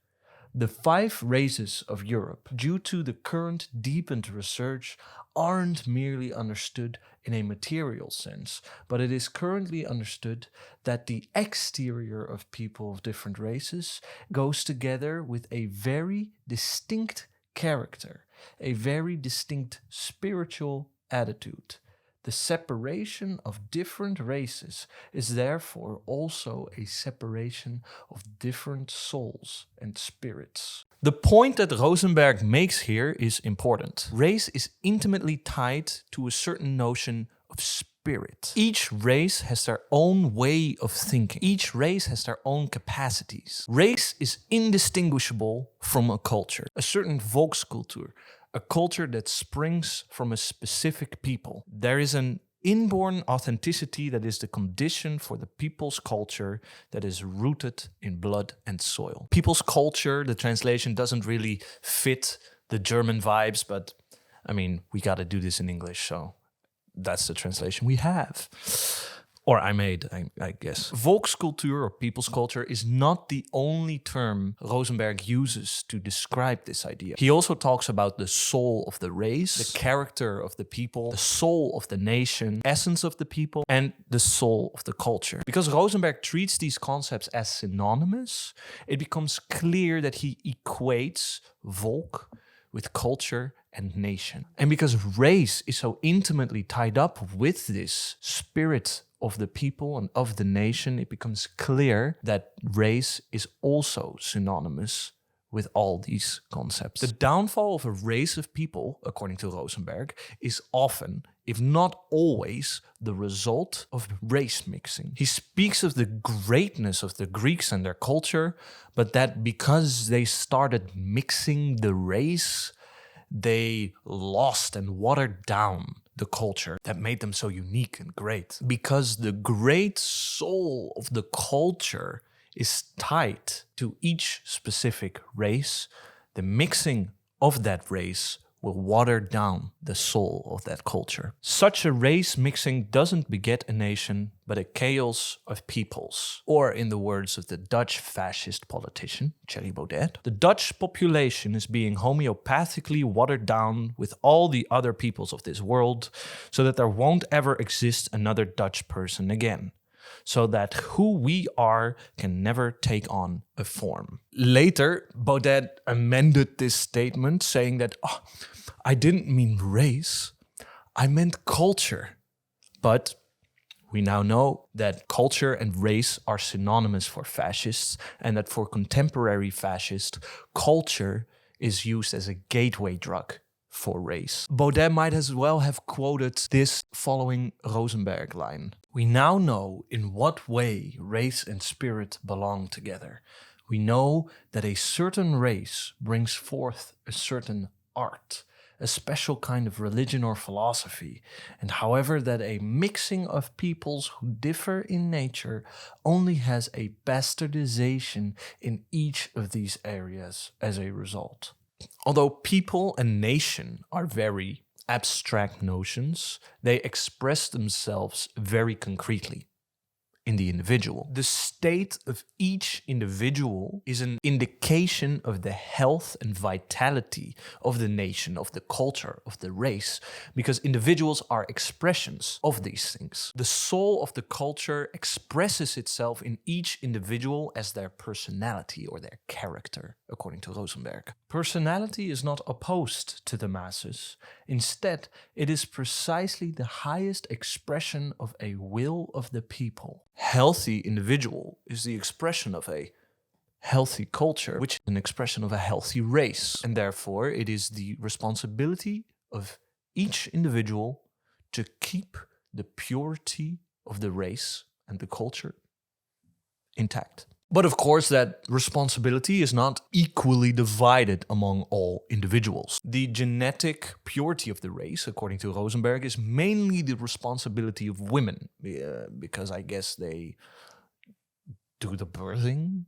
S1: The 5 races of Europe, due to the current deepened research, aren't merely understood in a material sense, but it is currently understood that the exterior of people of different races goes together with a very distinct character, a very distinct spiritual attitude. The separation of different races is therefore also a separation of different souls and spirits. The point that Rosenberg makes here is important. Race is intimately tied to a certain notion of spirit. Each race has their own way of thinking. Each race has their own capacities. Race is indistinguishable from a culture, a certain Volkskultur, a culture that springs from a specific people. There is an inborn authenticity that is the condition for the people's culture that is rooted in blood and soil. People's culture, the translation doesn't really fit the German vibes, but I mean, we got to do this in English, so that's the translation we have. Or I made, I guess. Volkskultur, or people's culture, is not the only term Rosenberg uses to describe this idea. He also talks about the soul of the race, the character of the people, the soul of the nation, essence of the people, and the soul of the culture. Because Rosenberg treats these concepts as synonymous, it becomes clear that he equates volk with culture and nation. And because race is so intimately tied up with this spirit of the people and of the nation, it becomes clear that race is also synonymous with all these concepts. The downfall of a race of people, according to Rosenberg, is often, if not always, the result of race mixing. He speaks of the greatness of the Greeks and their culture, but that because they started mixing the race, they lost and watered down the culture that made them so unique and great. Because the great soul of the culture is tied to each specific race, the mixing of that race will water down the soul of that culture. Such a race mixing doesn't beget a nation, but a chaos of peoples. Or in the words of the Dutch fascist politician, Thierry Baudet, the Dutch population is being homeopathically watered down with all the other peoples of this world, so that there won't ever exist another Dutch person again. So that who we are can never take on a form. Later, Baudet amended this statement, saying that, I didn't mean race, I meant culture. But we now know that culture and race are synonymous for fascists, and that for contemporary fascists, culture is used as a gateway drug for race. Baudet might as well have quoted this following Rosenberg line. We now know in what way race and spirit belong together. We know that a certain race brings forth a certain art, a special kind of religion or philosophy, and however that a mixing of peoples who differ in nature only has a bastardization in each of these areas as a result. Although people and nation are very abstract notions, they express themselves very concretely in the individual. The state of each individual is an indication of the health and vitality of the nation, of the culture, of the race, because individuals are expressions of these things. The soul of the culture expresses itself in each individual as their personality or their character, according to Rosenberg. Personality is not opposed to the masses. Instead, it is precisely the highest expression of a will of the people. Healthy individual is the expression of a healthy culture, which is an expression of a healthy race. And therefore, it is the responsibility of each individual to keep the purity of the race and the culture intact. But of course, that responsibility is not equally divided among all individuals. The genetic purity of the race, according to Rosenberg, is mainly the responsibility of women, because I guess they do the birthing.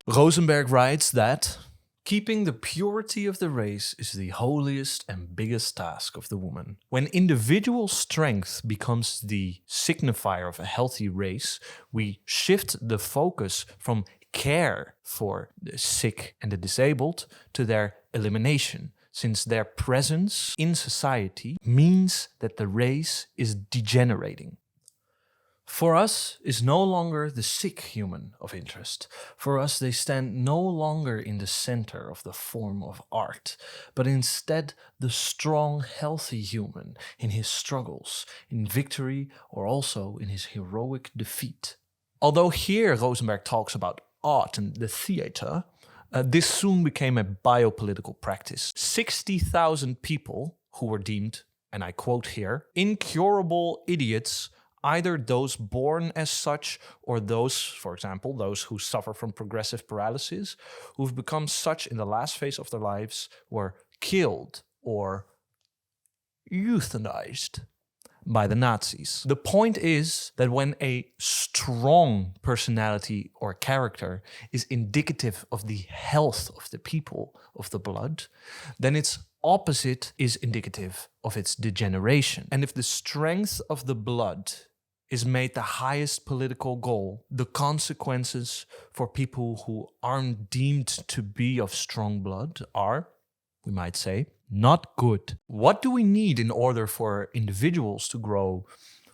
S1: Rosenberg writes that keeping the purity of the race is the holiest and biggest task of the woman. When individual strength becomes the signifier of a healthy race, we shift the focus from care for the sick and the disabled to their elimination, since their presence in society means that the race is degenerating. For us is no longer the sick human of interest. For us they stand no longer in the center of the form of art, but instead the strong, healthy human in his struggles, in victory, or also in his heroic defeat. Although here Rosenberg talks about art and the theater, this soon became a biopolitical practice. 60,000 people who were deemed, and I quote here, incurable idiots, either those born as such or those, for example, those who suffer from progressive paralysis, who've become such in the last phase of their lives, were killed or euthanized by the Nazis. The point is that when a strong personality or character is indicative of the health of the people, of the blood, then its opposite is indicative of its degeneration. And if the strength of the blood is made the highest political goal, the consequences for people who aren't deemed to be of strong blood are, we might say, not good. What do we need in order for individuals to grow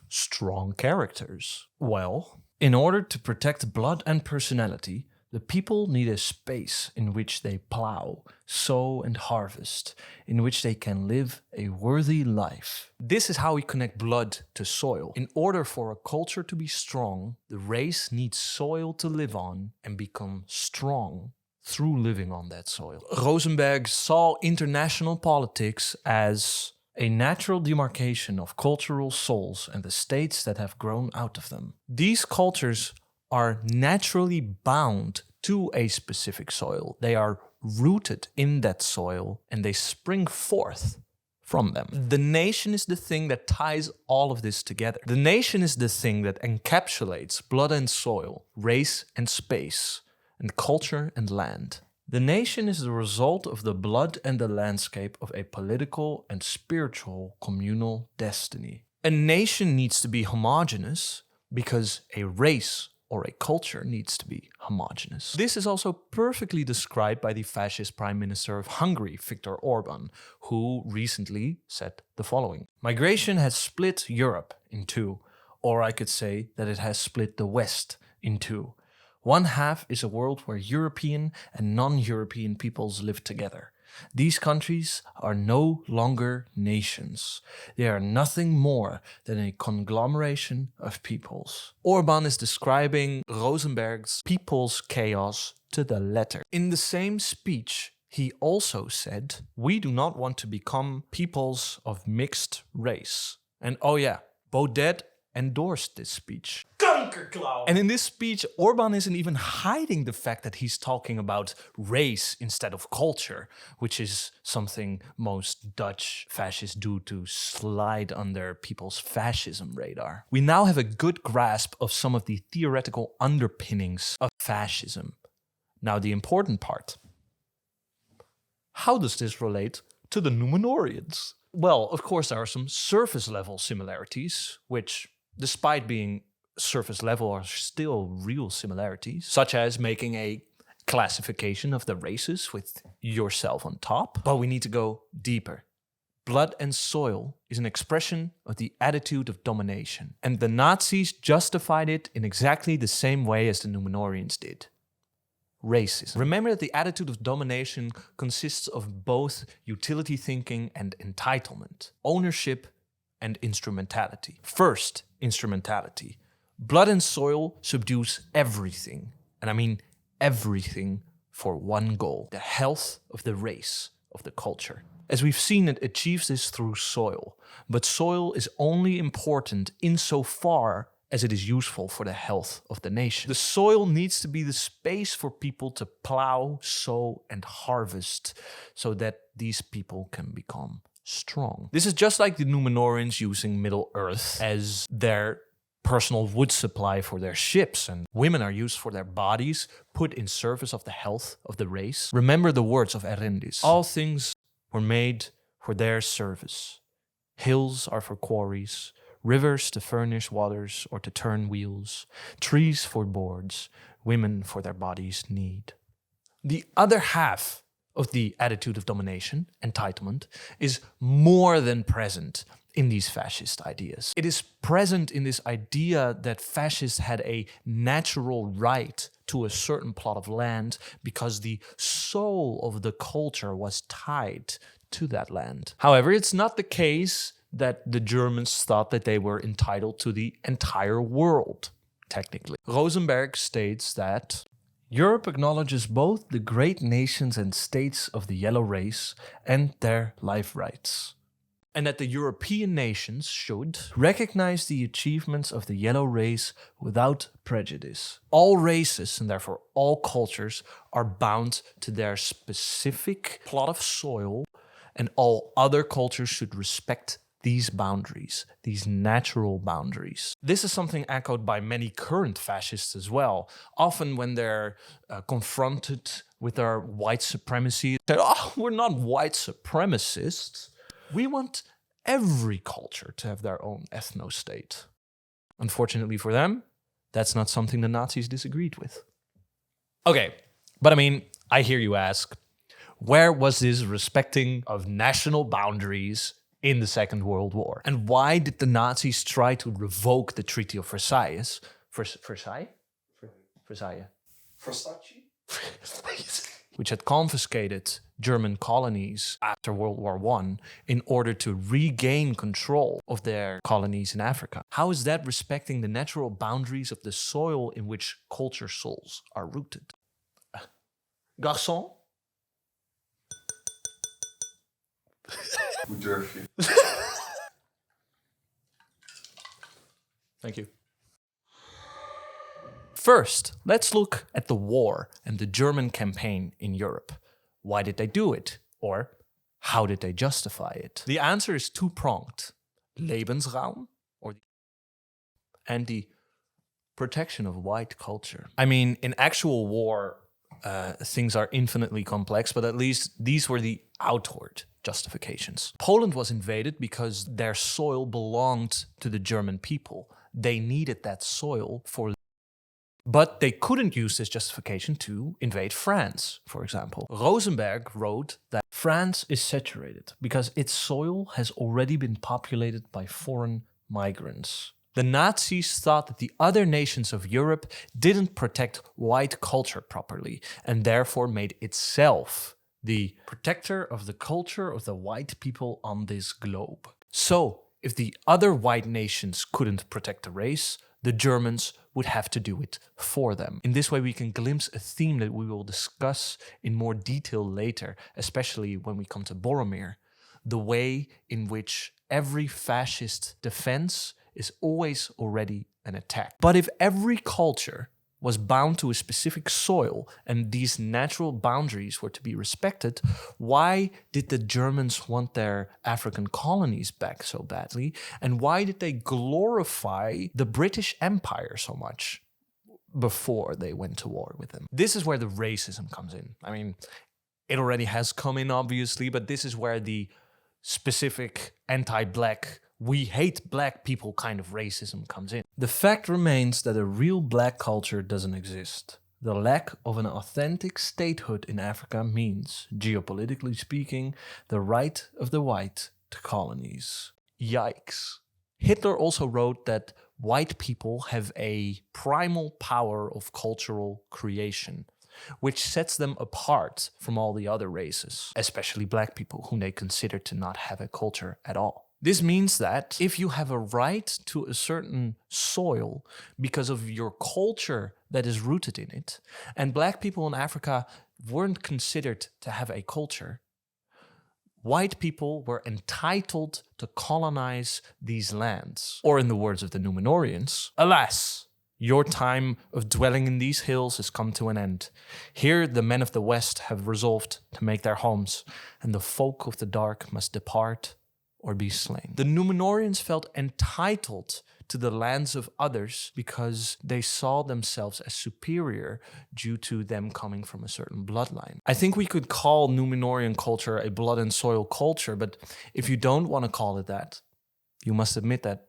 S1: strong characters? Well, in order to protect blood and personality, the people need a space in which they plow, sow and harvest, in which they can live a worthy life. This is how we connect blood to soil. In order for a culture to be strong, the race needs soil to live on and become strong through living on that soil. Rosenberg saw international politics as a natural demarcation of cultural souls and the states that have grown out of them. These cultures are naturally bound to a specific soil. They are rooted in that soil and they spring forth from them. The nation is the thing that ties all of this together. The nation is the thing that encapsulates blood and soil, race and space, and culture and land. The nation is the result of the blood and the landscape of a political and spiritual communal destiny. A nation needs to be homogeneous because a race or a culture needs to be homogeneous. This is also perfectly described by the fascist Prime Minister of Hungary, Viktor Orban, who recently said the following: "Migration has split Europe in two, or I could say that it has split the West in two. One half is a world where European and non-European peoples live together. These countries are no longer nations. They are nothing more than a conglomeration of peoples." Orban is describing Rosenberg's people's chaos to the letter. In the same speech, he also said, "We do not want to become peoples of mixed race." And oh yeah, Baudet endorsed this speech. And in this speech, Orban isn't even hiding the fact that he's talking about race instead of culture, which is something most Dutch fascists do to slide under people's fascism radar. We now have a good grasp of some of the theoretical underpinnings of fascism. Now the important part. How does this relate to the Númenóreans? Well, of course there are some surface level similarities, which, despite being surface level, are still real similarities, such as making a classification of the races with yourself on top. But we need to go deeper. Blood and soil is an expression of the attitude of domination, and the Nazis justified it in exactly the same way as the Númenóreans did. Racism. Remember that the attitude of domination consists of both utility thinking and entitlement, ownership and instrumentality. First, instrumentality. Blood and soil subdues everything, and I mean everything, for one goal: the health of the race, of the culture. As we've seen, it achieves this through soil. But soil is only important insofar as it is useful for the health of the nation. The soil needs to be the space for people to plow, sow, and harvest so that these people can become strong. This is just like the Númenóreans using Middle Earth as their personal wood supply for their ships, and women are used for their bodies, put in service of the health of the race. Remember the words of Appendices. All things were made for their service. Hills are for quarries, rivers to furnish waters or to turn wheels, trees for boards, women for their bodies' need. The other half of the attitude of domination, entitlement, is more than present in these fascist ideas. It is present in this idea that fascists had a natural right to a certain plot of land because the soul of the culture was tied to that land. However, it's not the case that the Germans thought that they were entitled to the entire world, technically. Rosenberg states that Europe acknowledges both the great nations and states of the yellow race and their life rights, and that the European nations should recognize the achievements of the yellow race without prejudice. All races, and therefore all cultures, are bound to their specific plot of soil, and all other cultures should respect these boundaries, these natural boundaries. This is something echoed by many current fascists as well. Often when they're confronted with their white supremacy, they say, "Oh, we're not white supremacists. We want every culture to have their own ethno-state." Unfortunately for them, that's not something the Nazis disagreed with. Okay, but I mean, I hear you ask, where was this respecting of national boundaries in the Second World War? And why did the Nazis try to revoke the Treaty of Versailles? Versailles? Which had confiscated German colonies after World War I in order to regain control of their colonies in Africa. How is that respecting the natural boundaries of the soil in which culture souls are rooted? Garçon?
S3: Hoe durf je?
S1: Thank you. First, let's look at the war and the German campaign in Europe. Why did they do it? Or how did they justify it? The answer is two-pronged. Lebensraum, and the protection of white culture. I mean, in actual war, things are infinitely complex, but at least these were the outward justifications. Poland was invaded because their soil belonged to the German people. They needed that soil for... But they couldn't use this justification to invade France, for example. Rosenberg wrote that France is saturated because its soil has already been populated by foreign migrants. The Nazis thought that the other nations of Europe didn't protect white culture properly and therefore made itself the protector of the culture of the white people on this globe. So, if the other white nations couldn't protect the race, the Germans would have to do it for them. In this way, we can glimpse a theme that we will discuss in more detail later, especially when we come to Boromir, the way in which every fascist defense is always already an attack. But if every culture was bound to a specific soil and these natural boundaries were to be respected, why did the Germans want their African colonies back so badly? And why did they glorify the British Empire so much before they went to war with them? This is where the racism comes in. I mean, it already has come in, obviously, but this is where the specific anti-black, we hate black people kind of racism comes in. The fact remains that a real black culture doesn't exist. The lack of an authentic statehood in Africa means, geopolitically speaking, the right of the white to colonies. Yikes. Hitler also wrote that white people have a primal power of cultural creation, which sets them apart from all the other races, especially black people, whom they consider to not have a culture at all. This means that if you have a right to a certain soil because of your culture that is rooted in it, and black people in Africa weren't considered to have a culture, white people were entitled to colonize these lands. Or in the words of the Númenóreans, alas, your time of dwelling in these hills has come to an end. Here the men of the West have resolved to make their homes, and the folk of the dark must depart or be slain. The Númenóreans felt entitled to the lands of others because they saw themselves as superior due to them coming from a certain bloodline. I think we could call Númenórean culture a blood and soil culture, but if you don't want to call it that, you must admit that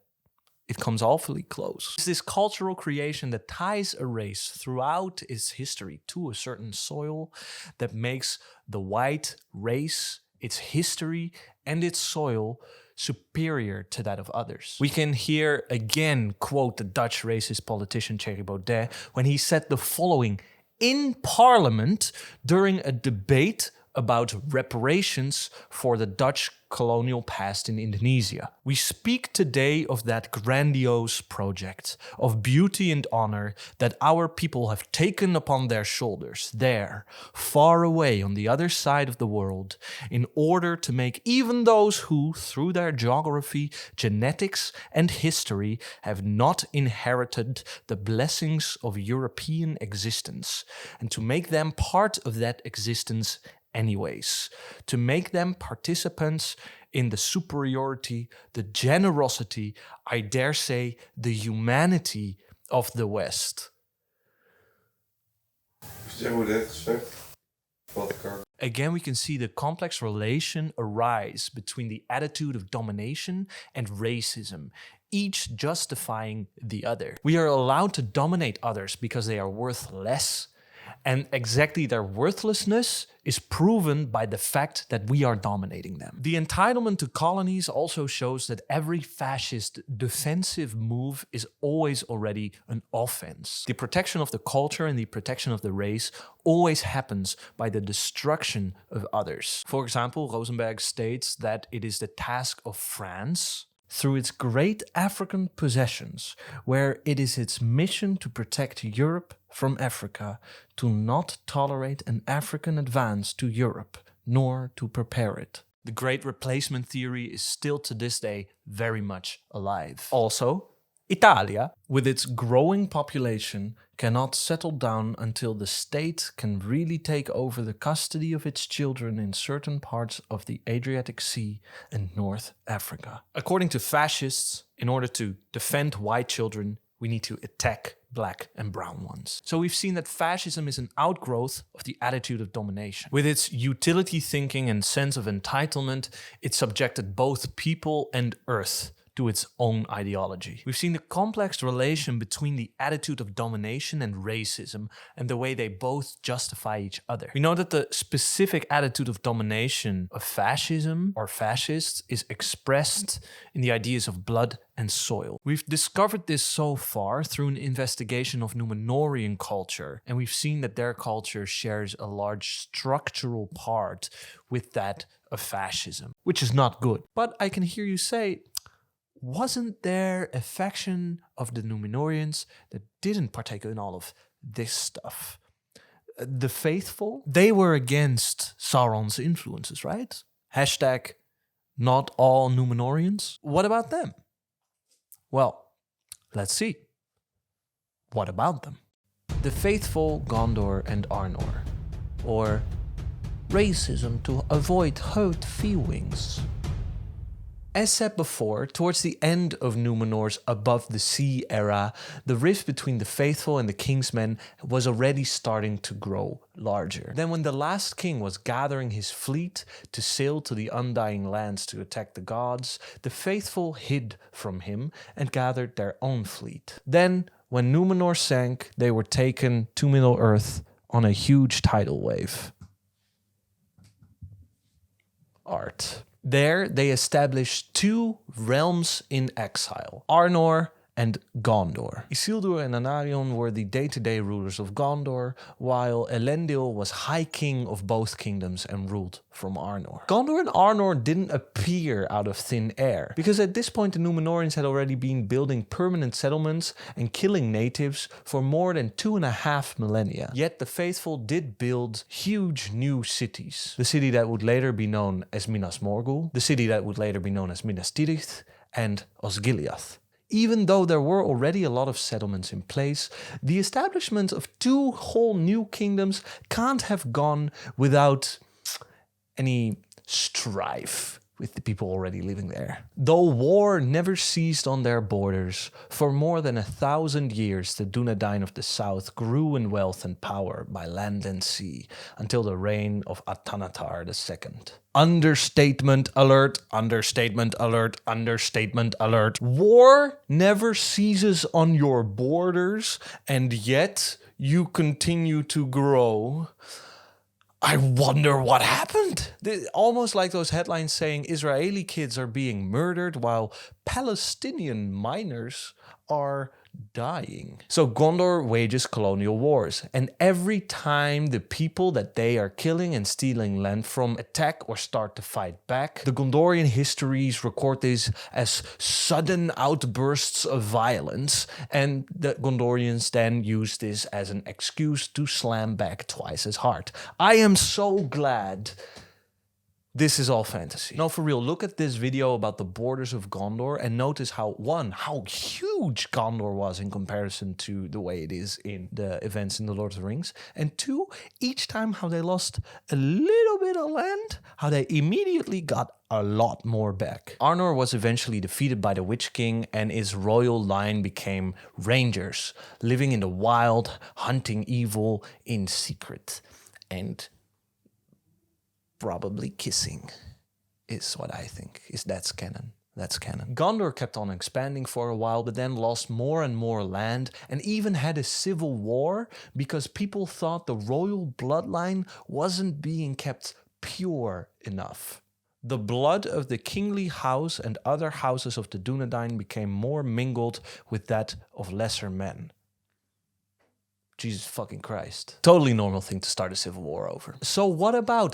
S1: it comes awfully close. It's this cultural creation that ties a race throughout its history to a certain soil that makes the white race, its history, and its soil superior to that of others. We can here again quote the Dutch racist politician Thierry Baudet when he said the following in Parliament during a debate about reparations for the Dutch colonial past in Indonesia. We speak today of that grandiose project of beauty and honor that our people have taken upon their shoulders there, far away on the other side of the world, in order to make even those who, through their geography, genetics, and history, have not inherited the blessings of European existence, and to make them part of that existence anyways, to make them participants in the superiority, the generosity, I dare say, the humanity of the West. Again, we can see the complex relation arise between the attitude of domination and racism, each justifying the other. We are allowed to dominate others because they are worth less, and exactly their worthlessness is proven by the fact that we are dominating them. The entitlement to colonies also shows that every fascist defensive move is always already an offense. The protection of the culture and the protection of the race always happens by the destruction of others. For example, Rosenberg states that it is the task of France, through its great African possessions, where it is its mission to protect Europe from Africa, to not tolerate an African advance to Europe, nor to prepare it. The great replacement theory is still to this day very much alive. Also, Italia, with its growing population, cannot settle down until the state can really take over the custody of its children in certain parts of the Adriatic Sea and North Africa. According to fascists, in order to defend white children, we need to attack black and brown ones. So we've seen that fascism is an outgrowth of the attitude of domination. With its utility thinking and sense of entitlement, it subjected both people and earth to its own ideology. We've seen the complex relation between the attitude of domination and racism and the way they both justify each other. We know that the specific attitude of domination of fascism or fascists is expressed in the ideas of blood and soil. We've discovered this so far through an investigation of Númenórean culture, and we've seen that their culture shares a large structural part with that of fascism, which is not good. But I can hear you say, wasn't there a faction of the Númenóreans that didn't partake in all of this stuff? The faithful, they were against Sauron's influences, right? Hashtag not all Númenóreans. What about them? Well, let's see. What about them? The faithful Gondor and Arnor, or racism to avoid hurt feelings. As said before, towards the end of Númenor's Above the Sea era, the rift between the faithful and the king's men was already starting to grow larger. Then when the last king was gathering his fleet to sail to the Undying Lands to attack the gods, the faithful hid from him and gathered their own fleet. Then, when Númenor sank, they were taken to Middle-earth on a huge tidal wave. Art. There, they established two realms in exile, Arnor and Gondor. Isildur and Anarion were the day-to-day rulers of Gondor, while Elendil was High King of both kingdoms and ruled from Arnor. Gondor and Arnor didn't appear out of thin air, because at this point the Númenóreans had already been building permanent settlements and killing natives for more than 2.5 millennia. Yet the faithful did build huge new cities. The city that would later be known as Minas Morgul, the city that would later be known as Minas Tirith, and Osgiliath. Even though there were already a lot of settlements in place, the establishment of 2 whole new kingdoms can't have gone without any strife with the people already living there. Though war never ceased on their borders, for more than 1,000 years the Dunedain of the south grew in wealth and power by land and sea, until the reign of Atanatar II. Understatement alert, understatement alert, understatement alert. War never ceases on your borders, and yet you continue to grow. I wonder what happened. Almost like those headlines saying Israeli kids are being murdered while Palestinian minors are dying. So Gondor wages colonial wars, and every time the people that they are killing and stealing land from attack or start to fight back, the Gondorian histories record this as sudden outbursts of violence, and the Gondorians then use this as an excuse to slam back twice as hard. I am so glad this is all fantasy. No, for real, look at this video about the borders of Gondor and notice how huge Gondor was in comparison to the way it is in the events in The Lord of the Rings. And 2, each time how they lost a little bit of land, how they immediately got a lot more back. Arnor was eventually defeated by the Witch King, and his royal line became rangers, living in the wild, hunting evil in secret. And probably kissing is what I think. That's canon. That's canon. Gondor kept on expanding for a while, but then lost more and more land and even had a civil war because people thought the royal bloodline wasn't being kept pure enough. The blood of the kingly house and other houses of the Dunedain became more mingled with that of lesser men. Jesus fucking Christ. Totally normal thing to start a civil war over. So what about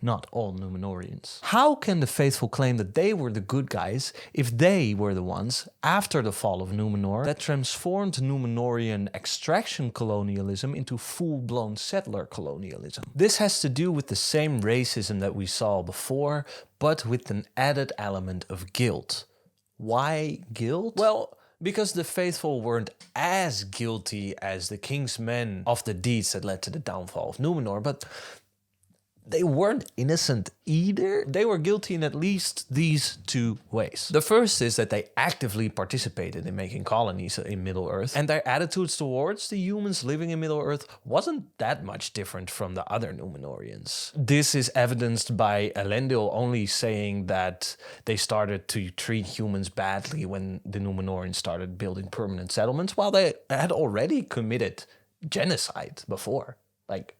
S1: #not all Númenóreans? How can the faithful claim that they were the good guys if they were the ones, after the fall of Númenor, that transformed Númenórean extraction colonialism into full-blown settler colonialism? This has to do with the same racism that we saw before, but with an added element of guilt. Why guilt? Well, because the faithful weren't as guilty as the king's men of the deeds that led to the downfall of Númenor, but they weren't innocent either. They were guilty in at least these 2 ways. The first is that they actively participated in making colonies in Middle-earth, and their attitudes towards the humans living in Middle-earth wasn't that much different from the other Númenóreans. This is evidenced by Elendil only saying that they started to treat humans badly when the Númenóreans started building permanent settlements, while they had already committed genocide before. Like,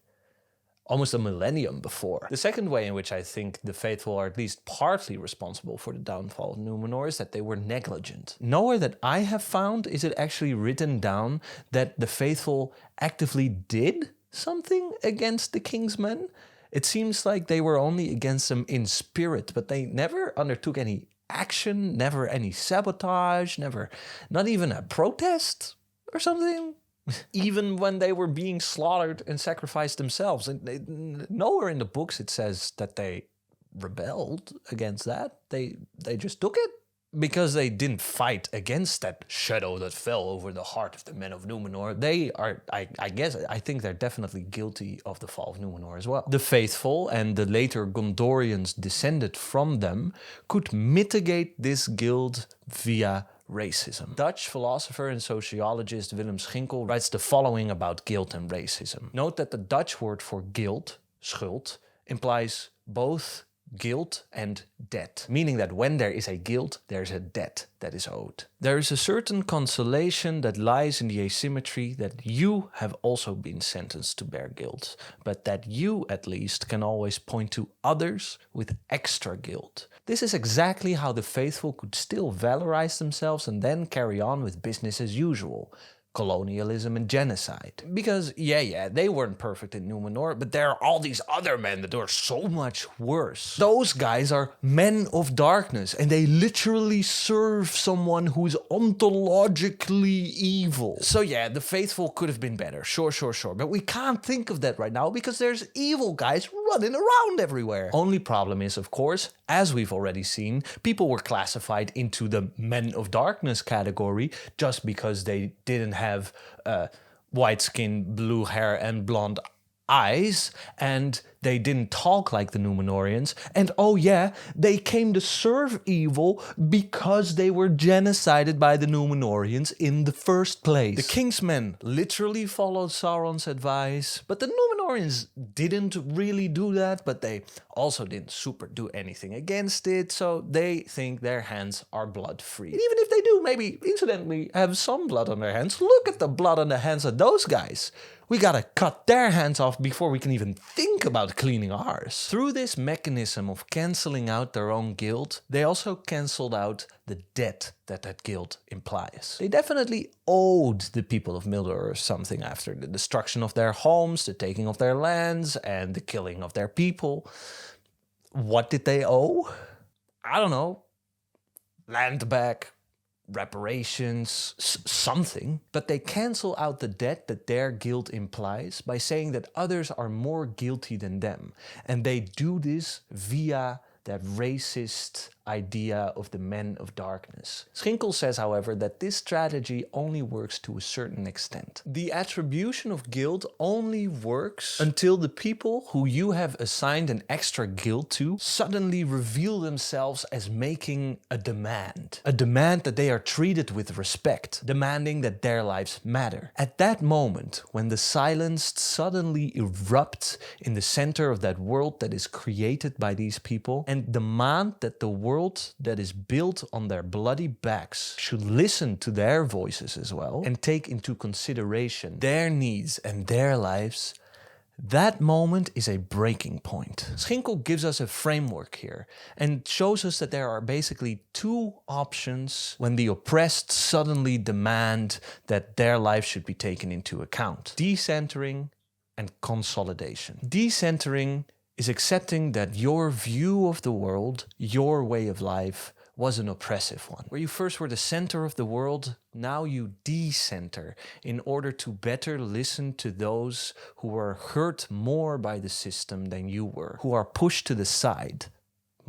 S1: almost a millennium before. The second way in which I think the faithful are at least partly responsible for the downfall of Númenor is that they were negligent. Nowhere that I have found is it actually written down that the faithful actively did something against the king's men. It seems like they were only against them in spirit, but they never undertook any action, never any sabotage, not even a protest or something. Even when they were being slaughtered and sacrificed themselves. And nowhere in the books it says that they rebelled against that. They just took it. Because they didn't fight against that shadow that fell over the heart of the men of Númenor, they are, I think they're definitely guilty of the fall of Númenor as well. The faithful and the later Gondorians descended from them could mitigate this guilt via racism. Dutch philosopher and sociologist Willem Schinkel writes the following about guilt and racism. Note that the Dutch word for guilt, schuld, implies both guilt and debt, meaning that when there is a guilt, there's a debt that is owed. There is a certain consolation that lies in the asymmetry that you have also been sentenced to bear guilt, but that you at least can always point to others with extra guilt. This is exactly how the faithful could still valorize themselves and then carry on with business as usual. Colonialism and genocide. Because, they weren't perfect in Númenor, but there are all these other men that are so much worse. Those guys are men of darkness, and they literally serve someone who's ontologically evil. So the faithful could have been better, sure, but we can't think of that right now because there's evil guys running around everywhere. Only problem is, of course, as we've already seen, people were classified into the men of darkness category just because they didn't have white skin, blue hair, and blonde eyes, and they didn't talk like the Númenóreans, and they came to serve evil because they were genocided by the Númenóreans in the first place. The King's Men literally followed Sauron's advice, but the Númenóreans didn't really do that, but they also didn't super do anything against it, so they think their hands are blood-free. And even if they do maybe incidentally have some blood on their hands, look at the blood on the hands of those guys. We gotta cut their hands off before we can even think about cleaning ours. Through this mechanism of cancelling out their own guilt, they also cancelled out the debt that guilt implies. They definitely owed the people of Mildor something after the destruction of their homes, the taking of their lands, and the killing of their people. What did they owe? I don't know. Land back. Reparations, something, but they cancel out the debt that their guilt implies by saying that others are more guilty than them, and they do this via that racist idea of the men of darkness. Schinkel says, however, that this strategy only works to a certain extent. The attribution of guilt only works until the people who you have assigned an extra guilt to suddenly reveal themselves as making a demand that they are treated with respect, demanding that their lives matter. At that moment, when the silenced suddenly erupt in the center of that world that is created by these people and demand that the world that is built on their bloody backs should listen to their voices as well and take into consideration their needs and their lives, that moment is a breaking point. Schinkel gives us a framework here and shows us that there are basically two options when the oppressed suddenly demand that their life should be taken into account: decentering and consolidation. Decentering is accepting that your view of the world, your way of life, was an oppressive one. Where you first were the center of the world, now you decenter in order to better listen to those who were hurt more by the system than you were, who are pushed to the side,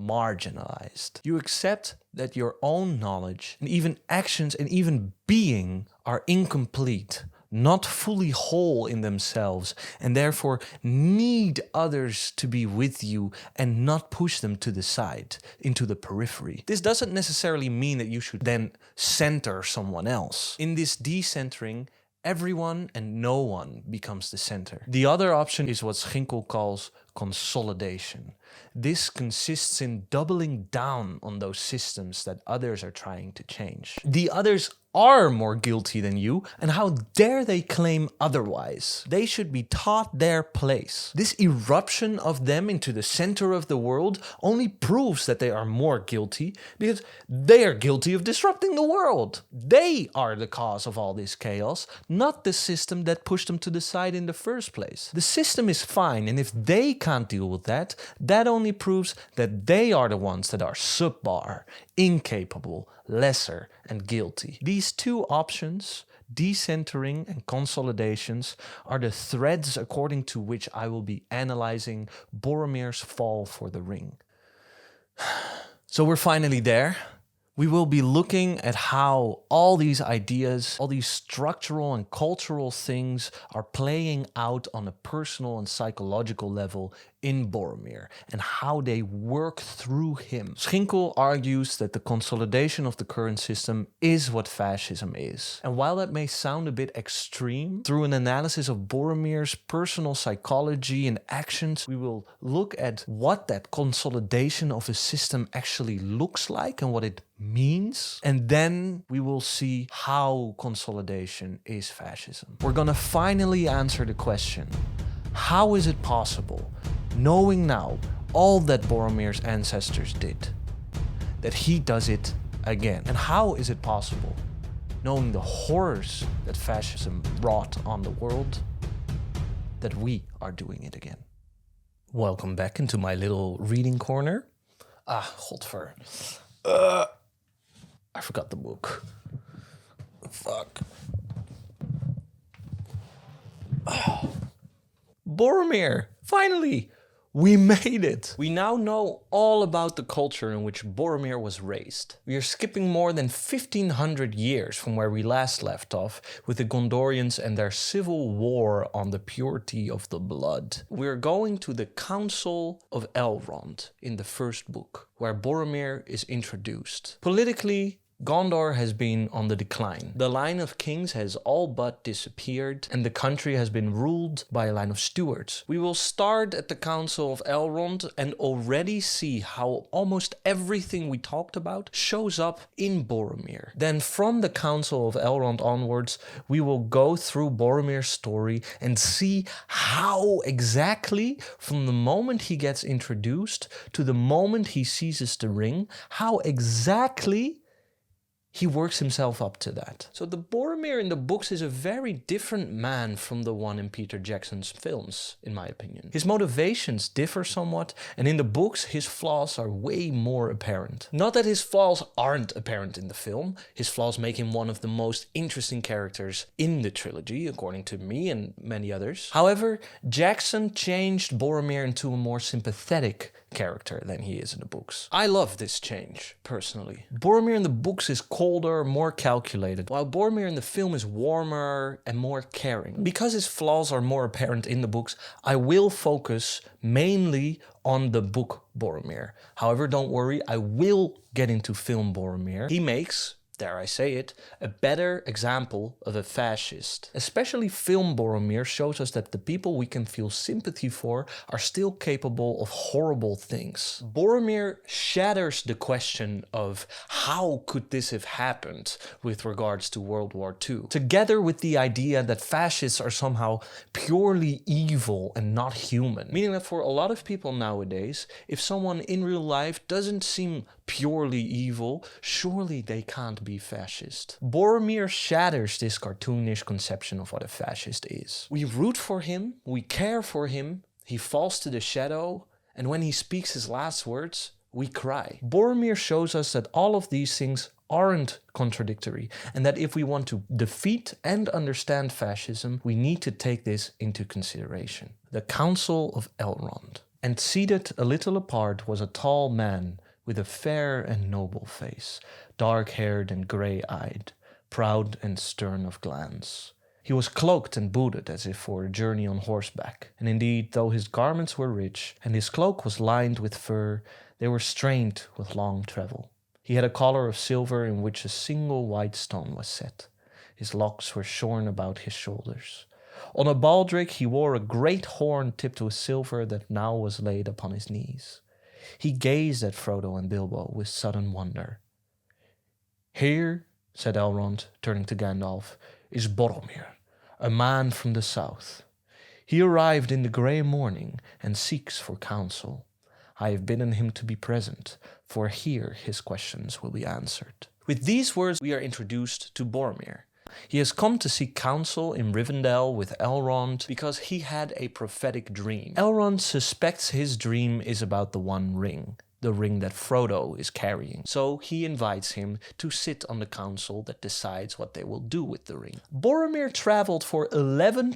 S1: marginalized. You accept that your own knowledge and even actions and even being are incomplete, not fully whole in themselves, and therefore need others to be with you and not push them to the side, into the periphery. This doesn't necessarily mean that you should then center someone else. In this decentering, everyone and no one becomes the center. The other option is what Schinkel calls consolidation. This consists in doubling down on those systems that others are trying to change. The others are more guilty than you, and how dare they claim otherwise? They should be taught their place. This eruption of them into the center of the world only proves that they are more guilty because they are guilty of disrupting the world. They are the cause of all this chaos, not the system that pushed them to the side in the first place. The system is fine, and if they can't deal with that, that only proves that they are the ones that are subpar, incapable, lesser, and guilty. These two options, decentering and consolidations, are the threads according to which I will be analyzing Boromir's fall for the ring. So we're finally there. We will be looking at how all these ideas, all these structural and cultural things are playing out on a personal and psychological level in Boromir and how they work through him. Schinkel argues that the consolidation of the current system is what fascism is. And while that may sound a bit extreme, through an analysis of Boromir's personal psychology and actions, we will look at what that consolidation of a system actually looks like and what it means. And then we will see how consolidation is fascism. We're gonna finally answer the question, how is it possible, knowing now all that Boromir's ancestors did, that he does it again? And how is it possible, knowing the horrors that fascism brought on the world, that we are doing it again? Welcome back into my little reading corner. Godver. I forgot the book. Fuck. Boromir! Finally! We made it! We now know all about the culture in which Boromir was raised. We are skipping more than 1500 years from where we last left off with the Gondorians and their civil war on the purity of the blood. We are going to the Council of Elrond in the first book, where Boromir is introduced. Politically, Gondor has been on the decline. The line of kings has all but disappeared, and the country has been ruled by a line of stewards. We will start at the Council of Elrond and already see how almost everything we talked about shows up in Boromir. Then from the Council of Elrond onwards, we will go through Boromir's story and see how exactly, from the moment he gets introduced to the moment he seizes the ring, how exactly he works himself up to that. So the Boromir in the books is a very different man from the one in Peter Jackson's films, in my opinion. His motivations differ somewhat, and in the books his flaws are way more apparent. Not that his flaws aren't apparent in the film, his flaws make him one of the most interesting characters in the trilogy, according to me and many others. However, Jackson changed Boromir into a more sympathetic character than he is in the books. I love this change, personally. Boromir in the books is colder, more calculated, while Boromir in the film is warmer and more caring. Because his flaws are more apparent in the books, I will focus mainly on the book Boromir. However, don't worry, I will get into film Boromir. He makes, dare I say it, a better example of a fascist. Especially film Boromir shows us that the people we can feel sympathy for are still capable of horrible things. Boromir shatters the question of how could this have happened with regards to World War II, together with the idea that fascists are somehow purely evil and not human. Meaning that for a lot of people nowadays, if someone in real life doesn't seem purely evil, surely they can't be fascist. Boromir shatters this cartoonish conception of what a fascist is. We root for him, we care for him, he falls to the shadow, and when he speaks his last words, we cry. Boromir shows us that all of these things aren't contradictory, and that if we want to defeat and understand fascism, we need to take this into consideration. The Council of Elrond. And seated a little apart was a tall man with a fair and noble face, dark-haired and grey-eyed, proud and stern of glance. He was cloaked and booted as if for a journey on horseback, and indeed, though his garments were rich, and his cloak was lined with fur, they were strained with long travel. He had a collar of silver in which a single white stone was set. His locks were shorn about his shoulders. On a baldric he wore a great horn tipped with silver that now was laid upon his knees. He gazed at Frodo and Bilbo with sudden wonder. "Here," said Elrond, turning to Gandalf, "is Boromir, a man from the south. He arrived in the grey morning and seeks for counsel. I have bidden him to be present, for here his questions will be answered." With these words we are introduced to Boromir. He has come to seek counsel in Rivendell with Elrond because he had a prophetic dream. Elrond suspects his dream is about the One Ring, the ring that Frodo is carrying. So he invites him to sit on the council that decides what they will do with the ring. Boromir traveled for 11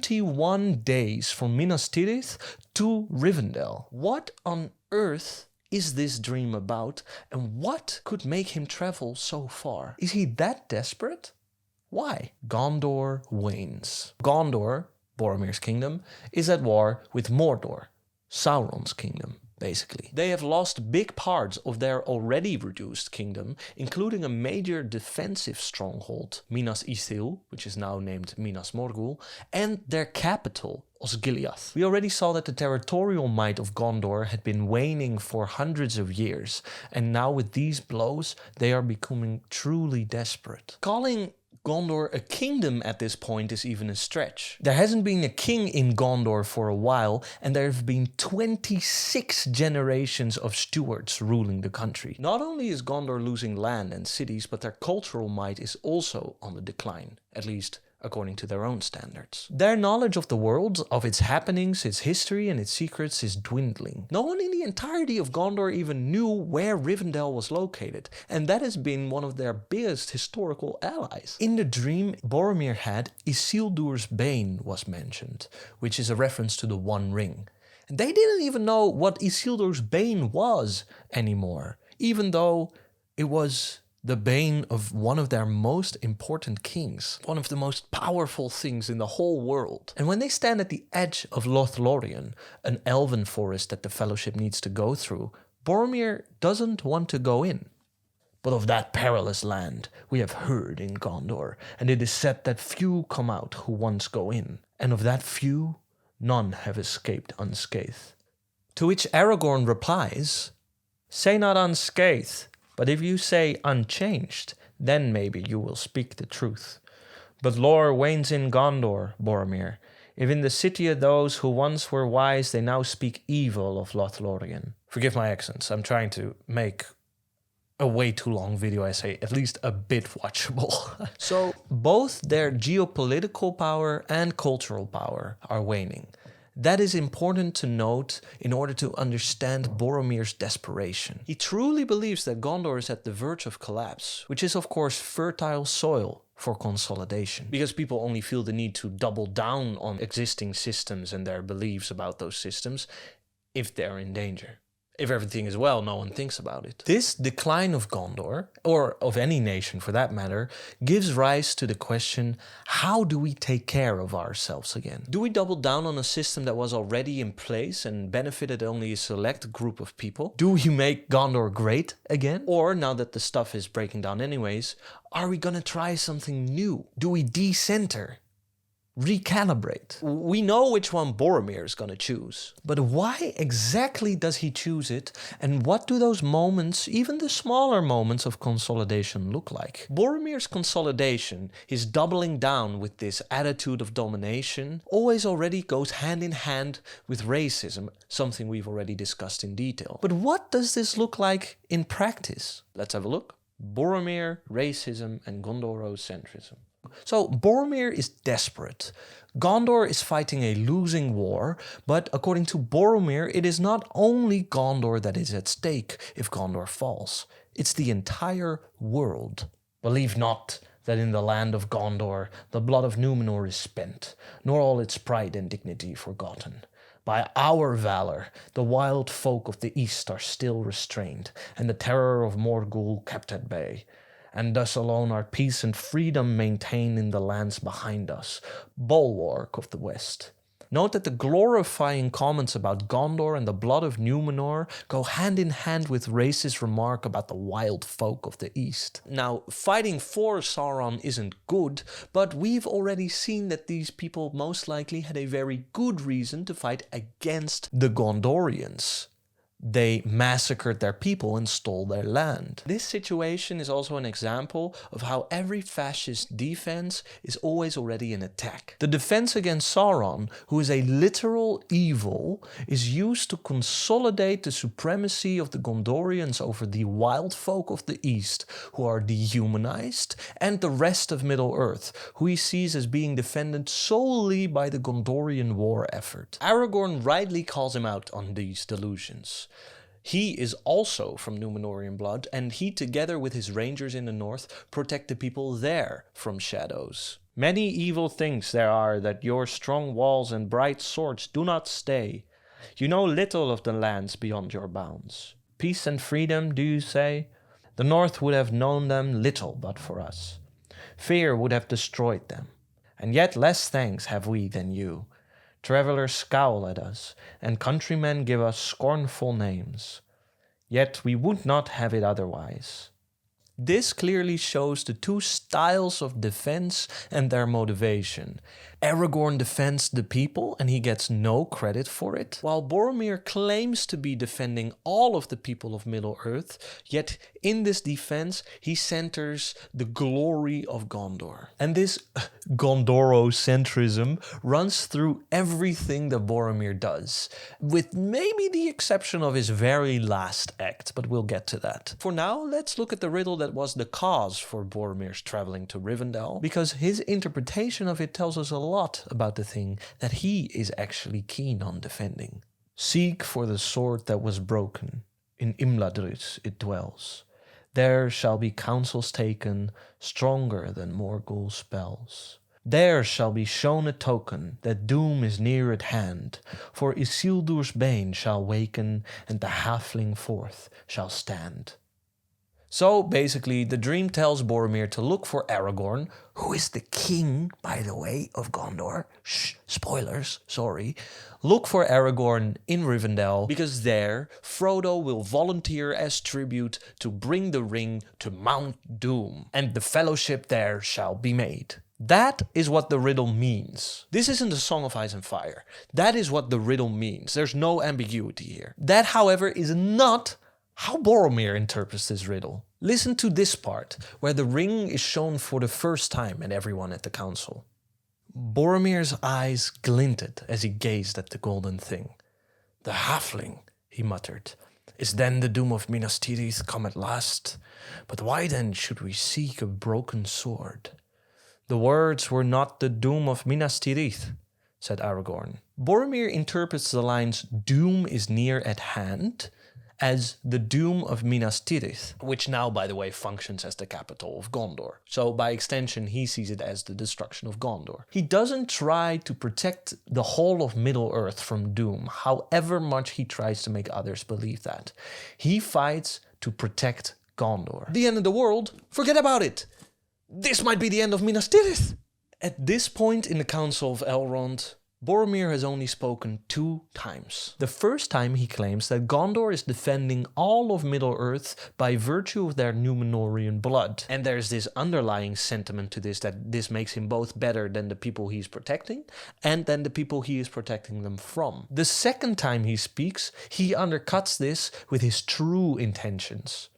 S1: days from Minas Tirith to Rivendell. What on earth is this dream about, and what could make him travel so far? Is he that desperate? Why? Gondor wanes. Gondor, Boromir's kingdom, is at war with Mordor. Sauron's kingdom, basically. They have lost big parts of their already reduced kingdom, including a major defensive stronghold, Minas Ithil, which is now named Minas Morgul, and their capital, Osgiliath. We already saw that the territorial might of Gondor had been waning for hundreds of years, and now with these blows, they are becoming truly desperate. Calling Gondor a kingdom at this point is even a stretch. There hasn't been a king in Gondor for a while, and there have been 26 generations of stewards ruling the country. Not only is Gondor losing land and cities, but their cultural might is also on the decline, at least according to their own standards. Their knowledge of the world, of its happenings, its history and its secrets is dwindling. No one in the entirety of Gondor even knew where Rivendell was located, and that has been one of their biggest historical allies. In the dream Boromir had, Isildur's Bane was mentioned, which is a reference to the One Ring. And they didn't even know what Isildur's Bane was anymore, even though it was the bane of one of their most important kings, one of the most powerful things in the whole world. And when they stand at the edge of Lothlorien, an elven forest that the Fellowship needs to go through, Boromir doesn't want to go in. But of that perilous land we have heard in Gondor, and it is said that few come out who once go in, and of that few, none have escaped unscathed. To which Aragorn replies, "Say not unscathed, but if you say unchanged, then maybe you will speak the truth. But lore wanes in Gondor, Boromir, if in the city of those who once were wise they now speak evil of Lothlorien." Forgive my accents, I'm trying to make a way too long video essay at least a bit watchable. So both their geopolitical power and cultural power are waning. That is important to note in order to understand Boromir's desperation. He truly believes that Gondor is at the verge of collapse, which is of course fertile soil for consolidation, because people only feel the need to double down on existing systems and their beliefs about those systems if they're in danger. If everything is well, no one thinks about it. This decline of Gondor, or of any nation for that matter, gives rise to the question, how do we take care of ourselves again? Do we double down on a system that was already in place and benefited only a select group of people? Do we make Gondor great again? Or, now that the stuff is breaking down anyways, are we gonna try something new? Do we decenter? Recalibrate? We know which one Boromir is gonna choose. But why exactly does he choose it, and what do those moments, even the smaller moments of consolidation, look like? Boromir's consolidation, his doubling down with this attitude of domination, always already goes hand in hand with racism, something we've already discussed in detail. But what does this look like in practice? Let's have a look. Boromir, racism, and Gondorocentrism. So Boromir is desperate. Gondor is fighting a losing war, but according to Boromir, it is not only Gondor that is at stake if Gondor falls. It's the entire world. Believe not that in the land of Gondor the blood of Númenor is spent, nor all its pride and dignity forgotten. By our valor, the wild folk of the east are still restrained, and the terror of Morgul kept at bay. And thus alone are peace and freedom maintained in the lands behind us, bulwark of the west. Note that the glorifying comments about Gondor and the blood of Númenor go hand in hand with racist remark about the wild folk of the east. Now, fighting for Sauron isn't good, but we've already seen that these people most likely had a very good reason to fight against the Gondorians. They massacred their people and stole their land. This situation is also an example of how every fascist defense is always already an attack. The defense against Sauron, who is a literal evil, is used to consolidate the supremacy of the Gondorians over the wild folk of the east, who are dehumanized, and the rest of Middle-earth, who he sees as being defended solely by the Gondorian war effort. Aragorn rightly calls him out on these delusions. He is also from Númenórean blood, and he, together with his rangers in the north, protect the people there from shadows. Many evil things there are that your strong walls and bright swords do not stay. You know little of the lands beyond your bounds. Peace and freedom, do you say? The north would have known them little but for us. Fear would have destroyed them. And yet less thanks have we than you. Travelers scowl at us, and countrymen give us scornful names. Yet we would not have it otherwise. This clearly shows the two styles of defense and their motivation. Aragorn defends the people and he gets no credit for it, while Boromir claims to be defending all of the people of Middle-earth, yet in this defense he centers the glory of Gondor. And this Gondorocentrism runs through everything that Boromir does, with maybe the exception of his very last act, but we'll get to that. For now, let's look at the riddle that was the cause for Boromir's traveling to Rivendell, because his interpretation of it tells us a lot about the thing that he is actually keen on defending. Seek for the sword that was broken, in Imladris it dwells. There shall be counsels taken, stronger than Morgul's spells. There shall be shown a token that doom is near at hand, for Isildur's bane shall waken, and the halfling forth shall stand. So basically, the dream tells Boromir to look for Aragorn, who is the king, by the way, of Gondor. Spoilers, sorry. Look for Aragorn in Rivendell, because there Frodo will volunteer as tribute to bring the ring to Mount Doom, and the fellowship there shall be made. That is what the riddle means. This isn't a Song of Ice and Fire. That is what the riddle means. There's no ambiguity here. That, however, is not how Boromir interprets this riddle. Listen to this part, where the ring is shown for the first time at everyone at the council. Boromir's eyes glinted as he gazed at the golden thing. "The halfling," he muttered, "is then the doom of Minas Tirith come at last? But why then should we seek a broken sword?" "The words were not the doom of Minas Tirith," said Aragorn. Boromir interprets the lines "doom is near at hand" as the doom of Minas Tirith, which now, by the way, functions as the capital of Gondor. So by extension, he sees it as the destruction of Gondor. He doesn't try to protect the whole of Middle-earth from doom, however much he tries to make others believe that. He fights to protect Gondor. The end of the world? Forget about it! This might be the end of Minas Tirith! At this point in the Council of Elrond, Boromir has only spoken 2 times. The first time he claims that Gondor is defending all of Middle-earth by virtue of their Númenórean blood. And there's this underlying sentiment to this, that this makes him both better than the people he's protecting and than the people he is protecting them from. The second time he speaks, he undercuts this with his true intentions: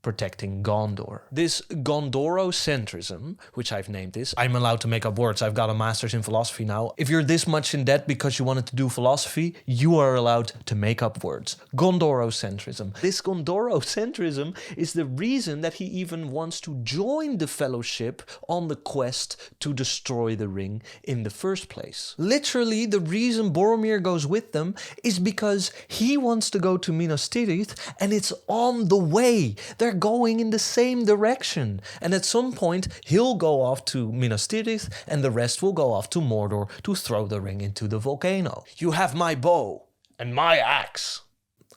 S1: protecting Gondor. This Gondorocentrism, which I've named this, I'm allowed to make up words, I've got a master's in philosophy now. If you're this much in debt because you wanted to do philosophy, you are allowed to make up words. Gondorocentrism. This Gondorocentrism is the reason that he even wants to join the Fellowship on the quest to destroy the ring in the first place. Literally, the reason Boromir goes with them is because he wants to go to Minas Tirith and it's on the way. They're going in the same direction. And at some point, he'll go off to Minas Tirith and the rest will go off to Mordor to throw the ring into the volcano. You have my bow and my axe.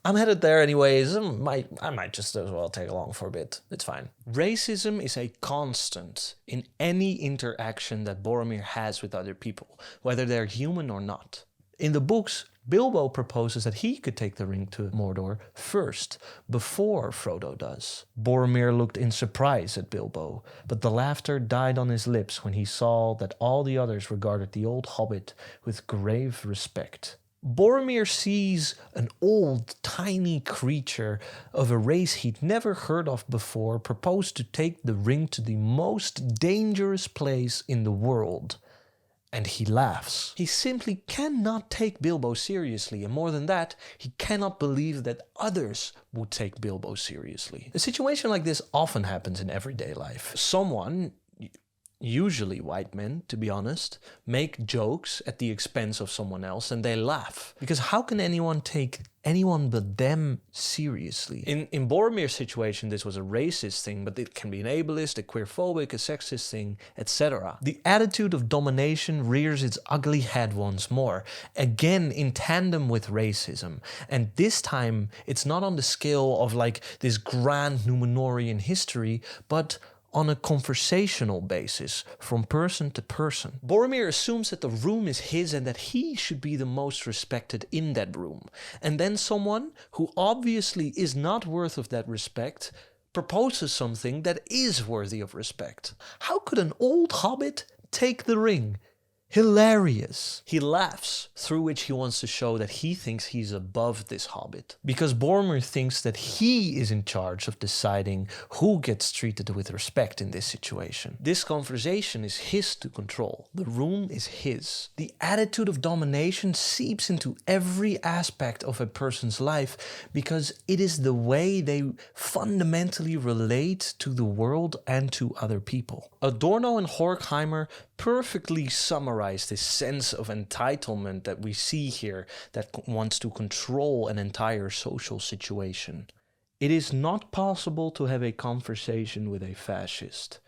S1: I'm headed there anyways. I might just as well take along for a bit. It's fine. Racism is a constant in any interaction that Boromir has with other people, whether they're human or not. In the books, Bilbo proposes that he could take the ring to Mordor first, before Frodo does. Boromir looked in surprise at Bilbo, but the laughter died on his lips when he saw that all the others regarded the old hobbit with grave respect. Boromir sees an old, tiny creature of a race he'd never heard of before propose to take the ring to the most dangerous place in the world. And he laughs. He simply cannot take Bilbo seriously, and more than that, he cannot believe that others would take Bilbo seriously. A situation like this often happens in everyday life. Someone, usually white men, to be honest, make jokes at the expense of someone else and they laugh. Because how can anyone take anyone but them seriously? In Boromir's situation, this was a racist thing, but it can be an ableist, a queerphobic, a sexist thing, etc. The attitude of domination rears its ugly head once more, again in tandem with racism. And this time, it's not on the scale of like this grand Númenórean history, but on a conversational basis from person to person. Boromir assumes that the room is his and that he should be the most respected in that room. And then someone who obviously is not worth of that respect proposes something that is worthy of respect. How could an old hobbit take the ring? Hilarious. He laughs, through which he wants to show that he thinks he's above this hobbit. Because Boromir thinks that he is in charge of deciding who gets treated with respect in this situation. This conversation is his to control. The room is his. The attitude of domination seeps into every aspect of a person's life because it is the way they fundamentally relate to the world and to other people. Adorno and Horkheimer perfectly summarize this sense of entitlement that we see here that wants to control an entire social situation. It is not possible to have a conversation with a fascist.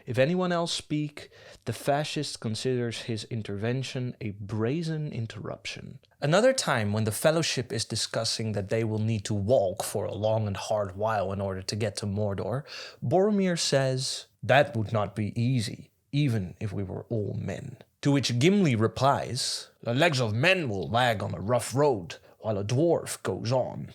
S1: If anyone else speak, the fascist considers his intervention a brazen interruption. Another time when the Fellowship is discussing that they will need to walk for a long and hard while in order to get to Mordor, Boromir says, "That would not be easy, even if we were all men." To which Gimli replies, "The legs of men will lag on a rough road, while a dwarf goes on.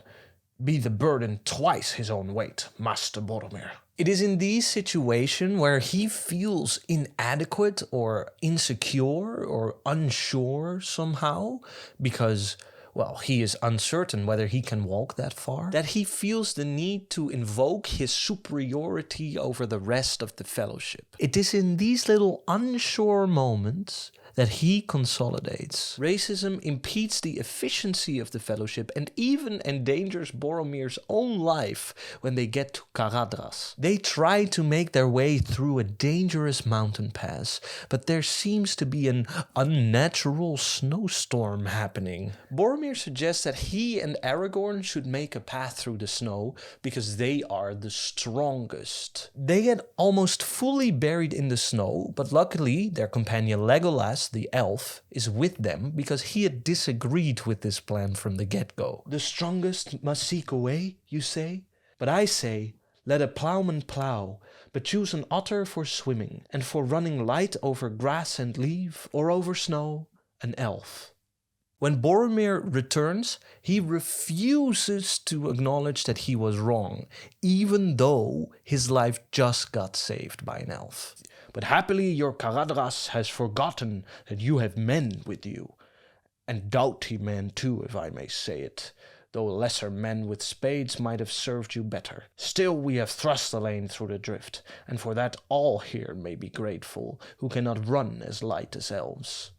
S1: Be the burden twice his own weight, Master Boromir." It is in these situations where he feels inadequate or insecure or unsure somehow, because, well, he is uncertain whether he can walk that far, that he feels the need to invoke his superiority over the rest of the Fellowship. It is in these little unsure moments that he consolidates. Racism impedes the efficiency of the Fellowship and even endangers Boromir's own life when they get to Caradhras. They try to make their way through a dangerous mountain pass, but there seems to be an unnatural snowstorm happening. Boromir suggests that he and Aragorn should make a path through the snow because they are the strongest. They get almost fully buried in the snow, but luckily their companion Legolas, the elf, is with them because he had disagreed with this plan from the get-go. The strongest must seek a way, you say? But I say, let a plowman plow, but choose an otter for swimming, and for running light over grass and leaf, or over snow, an elf. When Boromir returns, he refuses to acknowledge that he was wrong, even though his life just got saved by an elf. But happily your Caradhras has forgotten that you have men with you, and doughty men too, if I may say it, though lesser men with spades might have served you better. Still we have thrust the lane through the drift, and for that all here may be grateful, who cannot run as light as elves.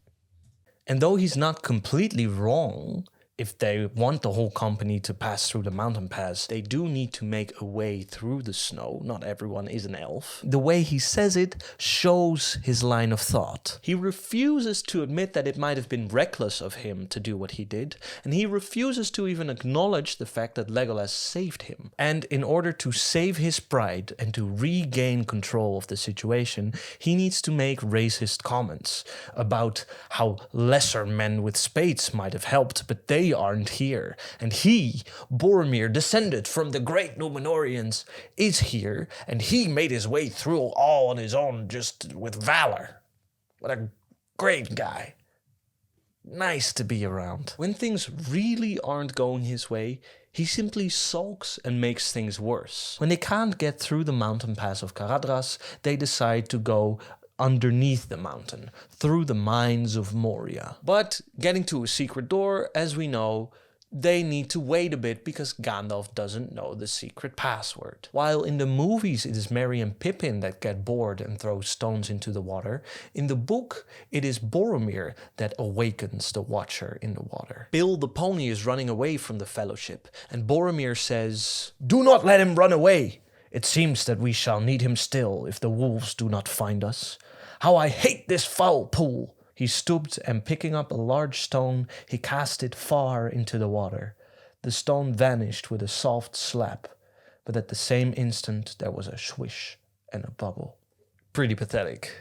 S1: And though he's not completely wrong, if they want the whole company to pass through the mountain pass, they do need to make a way through the snow. Not everyone is an elf. The way he says it shows his line of thought. He refuses to admit that it might have been reckless of him to do what he did, and he refuses to even acknowledge the fact that Legolas saved him. And in order to save his pride and to regain control of the situation, he needs to make racist comments about how lesser men with spades might have helped, but they aren't here, and he, Boromir, descended from the great Númenóreans, is here, and he made his way through all on his own just with valor. What a great guy. Nice to be around. When things really aren't going his way, he simply sulks and makes things worse. When they can't get through the mountain pass of Caradhras, they decide to go underneath the mountain, through the mines of Moria. But getting to a secret door, as we know, they need to wait a bit because Gandalf doesn't know the secret password. While in the movies it is Merry and Pippin that get bored and throw stones into the water, in the book it is Boromir that awakens the Watcher in the water. Bill the pony is running away from the Fellowship, and Boromir says, "Do not let him run away! It seems that we shall need him still if the wolves do not find us. How I hate this foul pool!" He stooped, and picking up a large stone, he cast it far into the water. The stone vanished with a soft slap, but at the same instant there was a swish and a bubble. Pretty pathetic.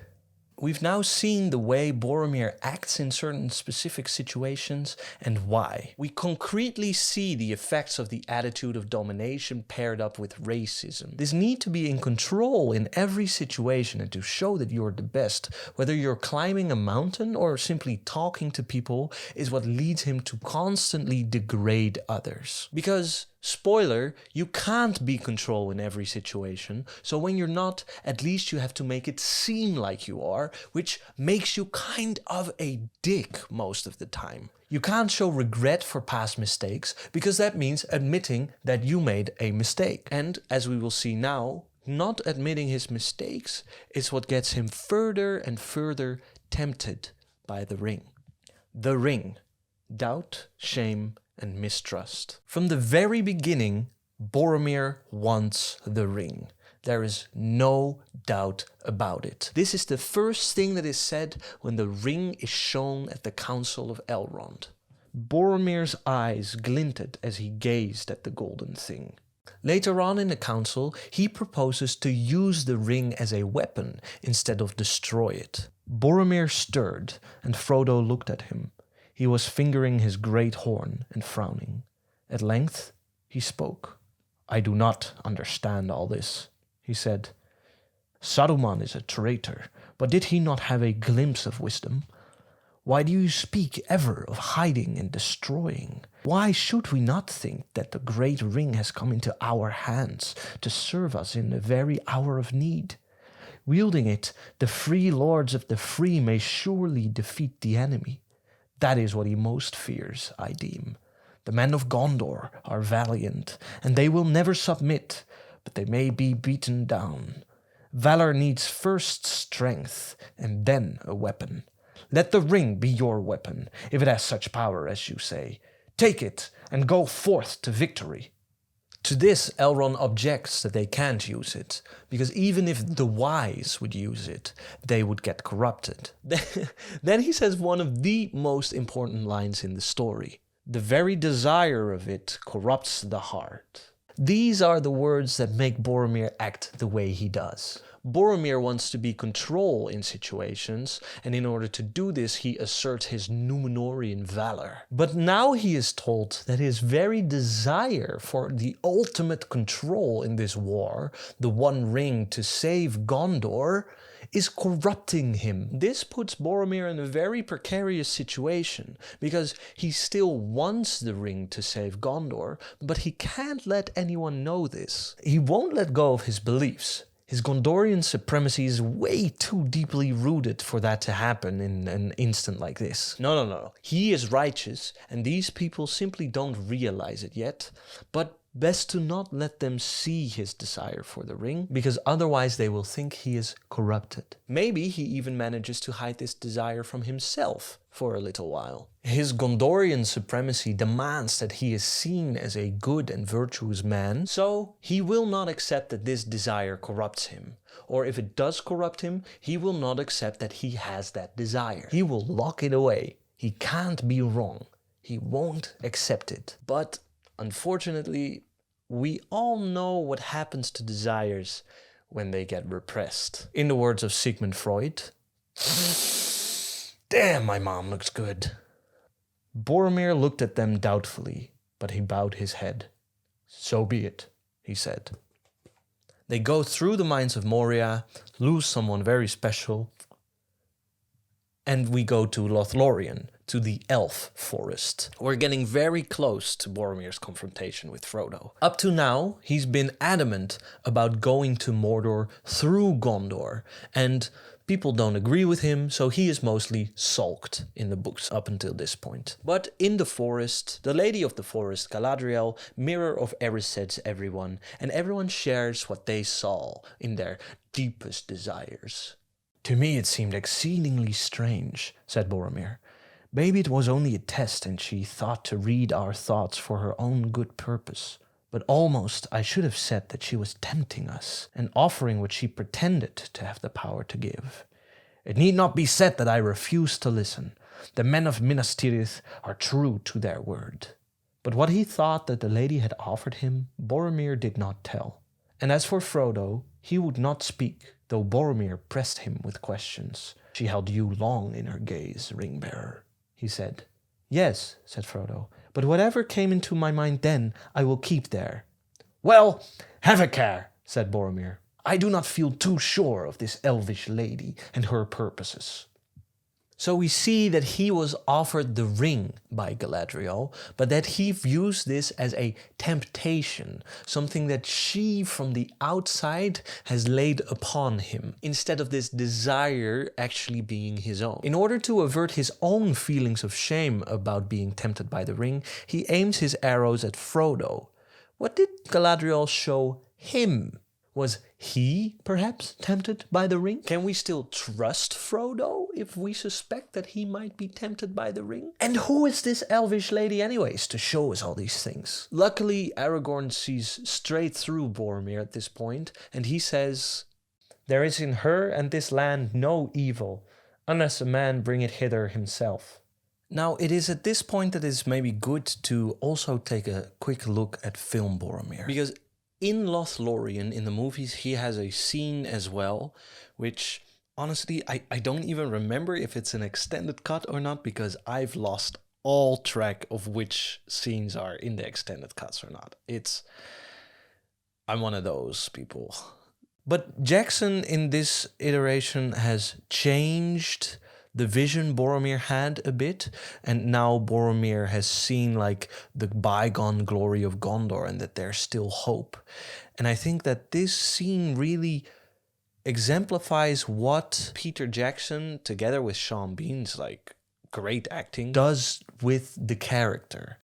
S1: We've now seen the way Boromir acts in certain specific situations and why. We concretely see the effects of the attitude of domination paired up with racism. This need to be in control in every situation and to show that you're the best, whether you're climbing a mountain or simply talking to people, is what leads him to constantly degrade others. Because, spoiler, you can't be control in every situation, so when you're not, at least you have to make it seem like you are, which makes you kind of a dick most of the time. You can't show regret for past mistakes, because that means admitting that you made a mistake. And, as we will see now, not admitting his mistakes is what gets him further and further tempted by the ring. The ring. Doubt, shame, and mistrust. From the very beginning, Boromir wants the ring. There is no doubt about it. This is the first thing that is said when the ring is shown at the Council of Elrond. Boromir's eyes glinted as he gazed at the golden thing. Later on in the council, he proposes to use the ring as a weapon instead of destroy it. Boromir stirred, and Frodo looked at him. He was fingering his great horn and frowning. At length, he spoke. "I do not understand all this," he said. "Saruman is a traitor, but did he not have a glimpse of wisdom? Why do you speak ever of hiding and destroying? Why should we not think that the great ring has come into our hands to serve us in the very hour of need? Wielding it, the free lords of the free may surely defeat the enemy. That is what he most fears, I deem. The men of Gondor are valiant, and they will never submit, but they may be beaten down. Valor needs first strength, and then a weapon. Let the ring be your weapon, if it has such power as you say. Take it, and go forth to victory." To this, Elrond objects that they can't use it, because even if the wise would use it, they would get corrupted. Then he says one of the most important lines in the story. "The very desire of it corrupts the heart." These are the words that make Boromir act the way he does. Boromir wants to be control in situations, and in order to do this he asserts his Númenórean valor. But now he is told that his very desire for the ultimate control in this war, the One Ring to save Gondor, is corrupting him. This puts Boromir in a very precarious situation, because he still wants the ring to save Gondor, but he can't let anyone know this. He won't let go of his beliefs. His Gondorian supremacy is way too deeply rooted for that to happen in an instant like this. No. He is righteous, and these people simply don't realize it yet, but best to not let them see his desire for the ring, because otherwise they will think he is corrupted. Maybe he even manages to hide this desire from himself for a little while. His Gondorian supremacy demands that he is seen as a good and virtuous man, so he will not accept that this desire corrupts him. Or if it does corrupt him, he will not accept that he has that desire. He will lock it away. He can't be wrong. He won't accept it. But unfortunately, we all know what happens to desires when they get repressed. In the words of Sigmund Freud, "Damn, my mom looks good." Boromir looked at them doubtfully, but he bowed his head. "So be it," he said. They go through the mines of Moria, lose someone very special, and we go to Lothlorien, to the elf forest. We're getting very close to Boromir's confrontation with Frodo. Up to now, he's been adamant about going to Mordor through Gondor, and people don't agree with him, so he is mostly sulked in the books up until this point. But in the forest, the Lady of the Forest, Galadriel, Mirror of Eris, says everyone, and everyone shares what they saw in their deepest desires. "To me it seemed exceedingly strange," said Boromir. "Maybe it was only a test and she thought to read our thoughts for her own good purpose. But almost I should have said that she was tempting us and offering what she pretended to have the power to give. It need not be said that I refused to listen. The men of Minas Tirith are true to their word." But what he thought that the lady had offered him, Boromir did not tell. And as for Frodo, he would not speak, though Boromir pressed him with questions. She held you long in her gaze, ring-bearer, he said. Yes, said Frodo, but whatever came into my mind then, I will keep there. Well, have a care, said Boromir. I do not feel too sure of this elvish lady and her purposes. So we see that he was offered the ring by Galadriel, but that he views this as a temptation, something that she from the outside has laid upon him, instead of this desire actually being his own. In order to avert his own feelings of shame about being tempted by the ring, he aims his arrows at Frodo. What did Galadriel show him? Was he, perhaps, tempted by the ring? Can we still trust Frodo if we suspect that he might be tempted by the ring? And who is this elvish lady anyways to show us all these things? Luckily, Aragorn sees straight through Boromir at this point, and he says, "There is in her and this land no evil, unless a man bring it hither himself." Now, it is at this point that it's maybe good to also take a quick look at film Boromir. Because in Lothlorien, in the movies, he has a scene as well, which, honestly, I don't even remember if it's an extended cut or not, because I've lost all track of which scenes are in the extended cuts or not. I'm one of those people. But Jackson, in this iteration, has changed the vision Boromir had a bit, and now Boromir has seen like the bygone glory of Gondor and that there's still hope. And I think that this scene really exemplifies what Peter Jackson, together with Sean Bean's like great acting, does with the character.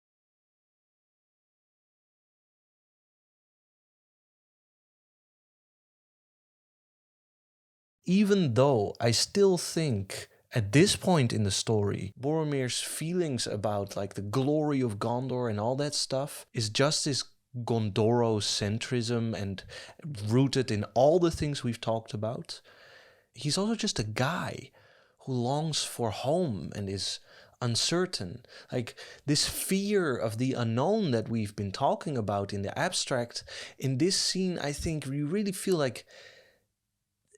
S1: Even though I still think at this point in the story, Boromir's feelings about like the glory of Gondor and all that stuff is just this Gondorocentrism and rooted in all the things we've talked about. He's also just a guy who longs for home and is uncertain. Like this fear of the unknown that we've been talking about in the abstract, in this scene, I think we really feel like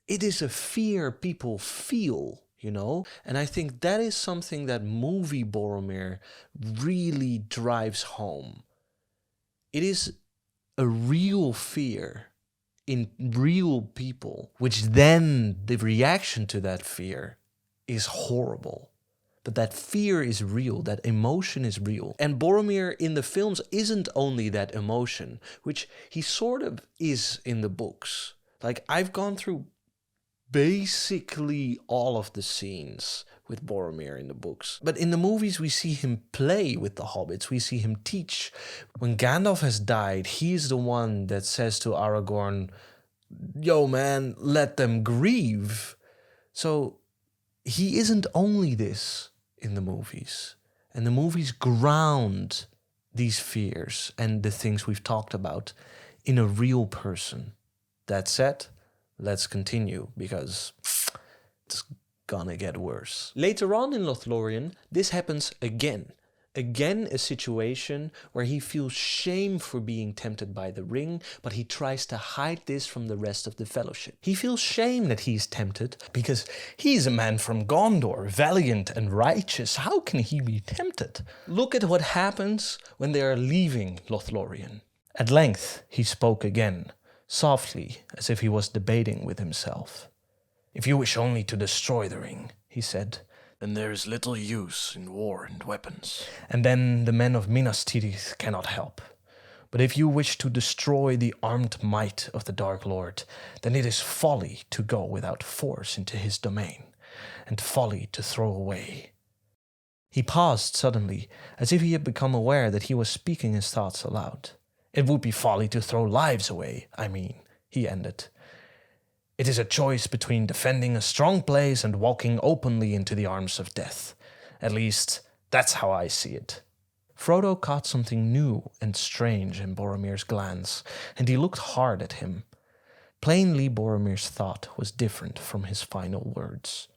S1: it is a fear people feel. You know? And I think that is something that movie Boromir really drives home. It is a real fear in real people, which then the reaction to that fear is horrible. But that fear is real, that emotion is real. And Boromir in the films isn't only that emotion, which he sort of is in the books. Like, I've gone through basically all of the scenes with Boromir in the books. But in the movies, we see him play with the hobbits. We see him teach. When Gandalf has died, he's the one that says to Aragorn, "Yo, man, let them grieve." So he isn't only this in the movies. And the movies ground these fears and the things we've talked about in a real person. That said, let's continue, because it's gonna get worse. Later on in Lothlorien, this happens again. Again, a situation where he feels shame for being tempted by the ring, but he tries to hide this from the rest of the Fellowship. He feels shame that he's tempted because he's a man from Gondor, valiant and righteous. How can he be tempted? Look at what happens when they are leaving Lothlorien. At length, he spoke again, softly, as if he was debating with himself. "If you wish only to destroy the ring," he said, "then there is little use in war and weapons. And then the men of Minas Tirith cannot help. But if you wish to destroy the armed might of the Dark Lord, then it is folly to go without force into his domain, and folly to throw away." He paused suddenly, as if he had become aware that he was speaking his thoughts aloud. "It would be folly to throw lives away, I mean," he ended. "It is a choice between defending a strong place and walking openly into the arms of death. At least, that's how I see it." Frodo caught something new and strange in Boromir's glance, and he looked hard at him. Plainly, Boromir's thought was different from his final words.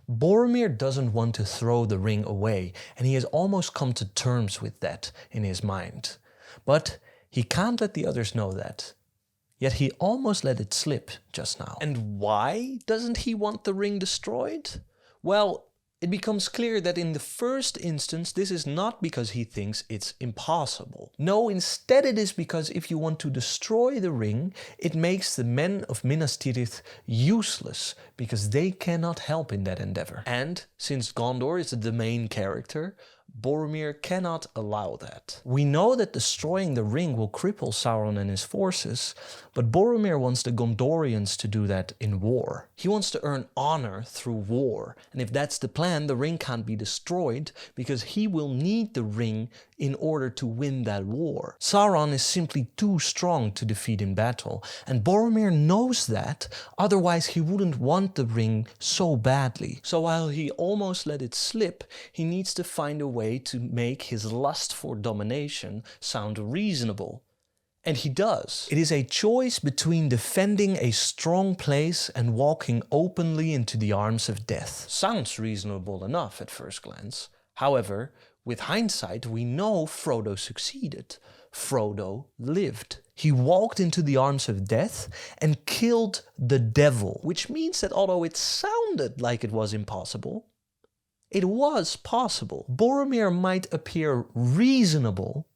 S1: Boromir doesn't want to throw the ring away, and he has almost come to terms with that in his mind. But he can't let the others know that Yet he almost let it slip just now. And why doesn't he want the ring destroyed? Well, it becomes clear that in the first instance, this is not because he thinks it's impossible. No, instead it is because if you want to destroy the ring, it makes the men of Minas Tirith useless, because they cannot help in that endeavor. And since Gondor is the main character, Boromir cannot allow that. We know that destroying the ring will cripple Sauron and his forces, but Boromir wants the Gondorians to do that in war. He wants to earn honor through war, and if that's the plan, the ring can't be destroyed, because he will need the ring in order to win that war. Sauron is simply too strong to defeat in battle, and Boromir knows that, otherwise he wouldn't want the ring so badly. So while he almost let it slip, he needs to find a way to make his lust for domination sound reasonable. And he does. It is a choice between defending a strong place and walking openly into the arms of death. Sounds reasonable enough at first glance. However, with hindsight, we know Frodo succeeded. Frodo lived. He walked into the arms of death and killed the devil, which means that although it sounded like it was impossible, it was possible. Boromir might appear reasonable,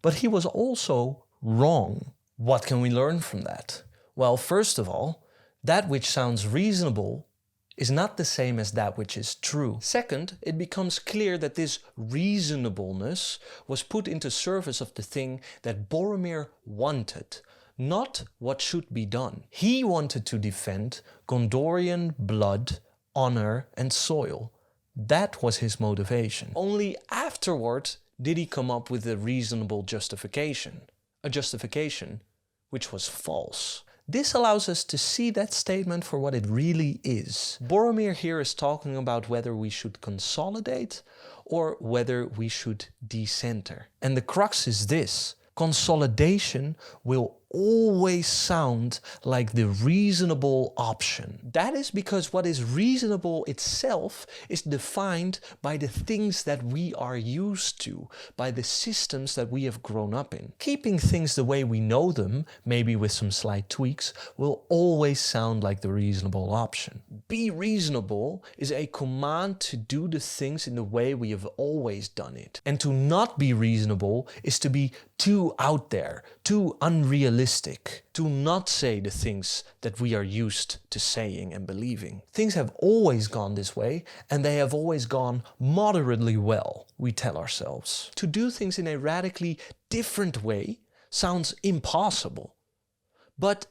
S1: but he was also wrong. What can we learn from that? Well, first of all, that which sounds reasonable is not the same as that which is true. Second, it becomes clear that this reasonableness was put into service of the thing that Boromir wanted, not what should be done. He wanted to defend Gondorian blood, honor, and soil. That was his motivation. Only afterward did he come up with a reasonable justification. A justification which was false. This allows us to see that statement for what it really is. Boromir here is talking about whether we should consolidate or whether we should decenter. And the crux is this: consolidation will always sound like the reasonable option. That is because what is reasonable itself is defined by the things that we are used to, by the systems that we have grown up in. Keeping things the way we know them, maybe with some slight tweaks, will always sound like the reasonable option. Be reasonable is a command to do the things in the way we have always done it. And to not be reasonable is to be too out there, too unrealistic, to not say the things that we are used to saying and believing. Things have always gone this way, and they have always gone moderately well, we tell ourselves. To do things in a radically different way sounds impossible. But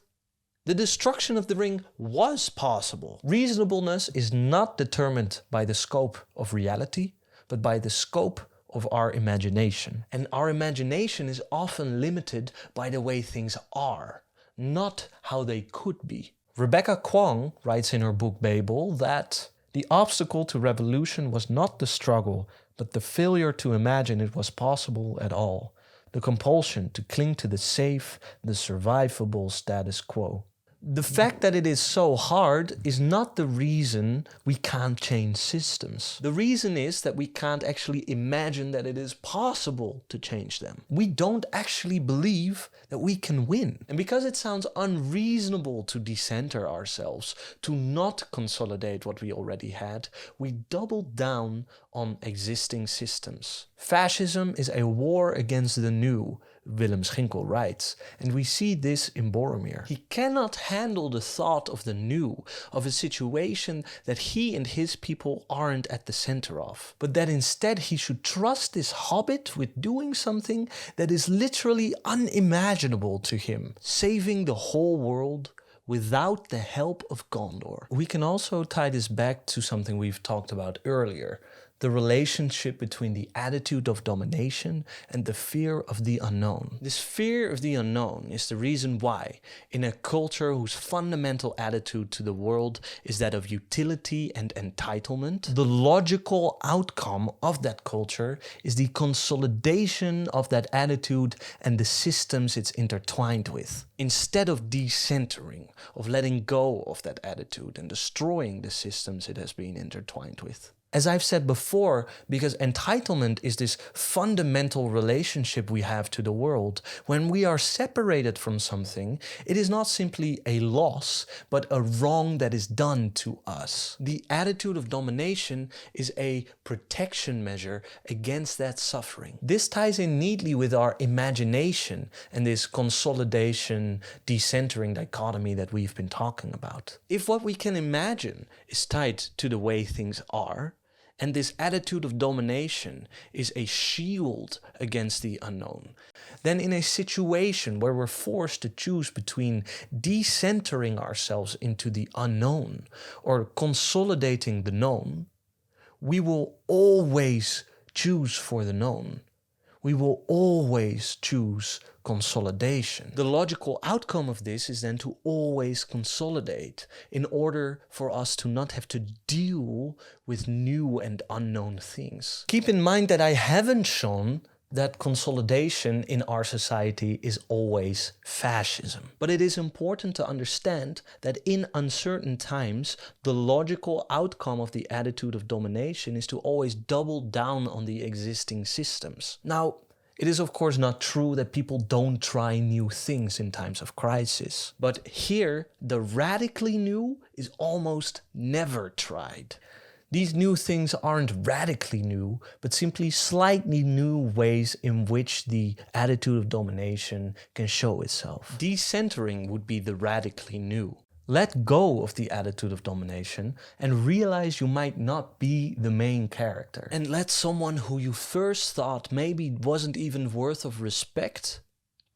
S1: the destruction of the ring was possible. Reasonableness is not determined by the scope of reality, but by the scope of our imagination. And our imagination is often limited by the way things are, not how they could be. Rebecca Kwong writes in her book Babel that the obstacle to revolution was not the struggle, but the failure to imagine it was possible at all, the compulsion to cling to the safe, the survivable status quo. The fact that it is so hard is not the reason we can't change systems. The reason is that we can't actually imagine that it is possible to change them. We don't actually believe that we can win. And because it sounds unreasonable to decenter ourselves, to not consolidate what we already had, we double down on existing systems. Fascism is a war against the new, Willem Schinkel writes, and we see this in Boromir. He cannot handle the thought of the new, of a situation that he and his people aren't at the center of, but that instead he should trust this hobbit with doing something that is literally unimaginable to him, saving the whole world without the help of Gondor. We can also tie this back to something we've talked about earlier, the relationship between the attitude of domination and the fear of the unknown. This fear of the unknown is the reason why, in a culture whose fundamental attitude to the world is that of utility and entitlement, the logical outcome of that culture is the consolidation of that attitude and the systems it's intertwined with, instead of decentering, of letting go of that attitude and destroying the systems it has been intertwined with. As I've said before, because entitlement is this fundamental relationship we have to the world. When we are separated from something, it is not simply a loss, but a wrong that is done to us. The attitude of domination is a protection measure against that suffering. This ties in neatly with our imagination and this consolidation, decentering dichotomy that we've been talking about. If what we can imagine is tied to the way things are, and this attitude of domination is a shield against the unknown, then in a situation where we're forced to choose between decentering ourselves into the unknown or consolidating the known, we will always choose for the known. We will always choose consolidation. The logical outcome of this is then to always consolidate in order for us to not have to deal with new and unknown things. Keep in mind that I haven't shown that consolidation in our society is always fascism. But it is important to understand that in uncertain times, the logical outcome of the attitude of domination is to always double down on the existing systems. Now, it is of course not true that people don't try new things in times of crisis. But here, the radically new is almost never tried. These new things aren't radically new, but simply slightly new ways in which the attitude of domination can show itself. Decentering would be the radically new. Let go of the attitude of domination and realize you might not be the main character. And let someone who you first thought maybe wasn't even worth of respect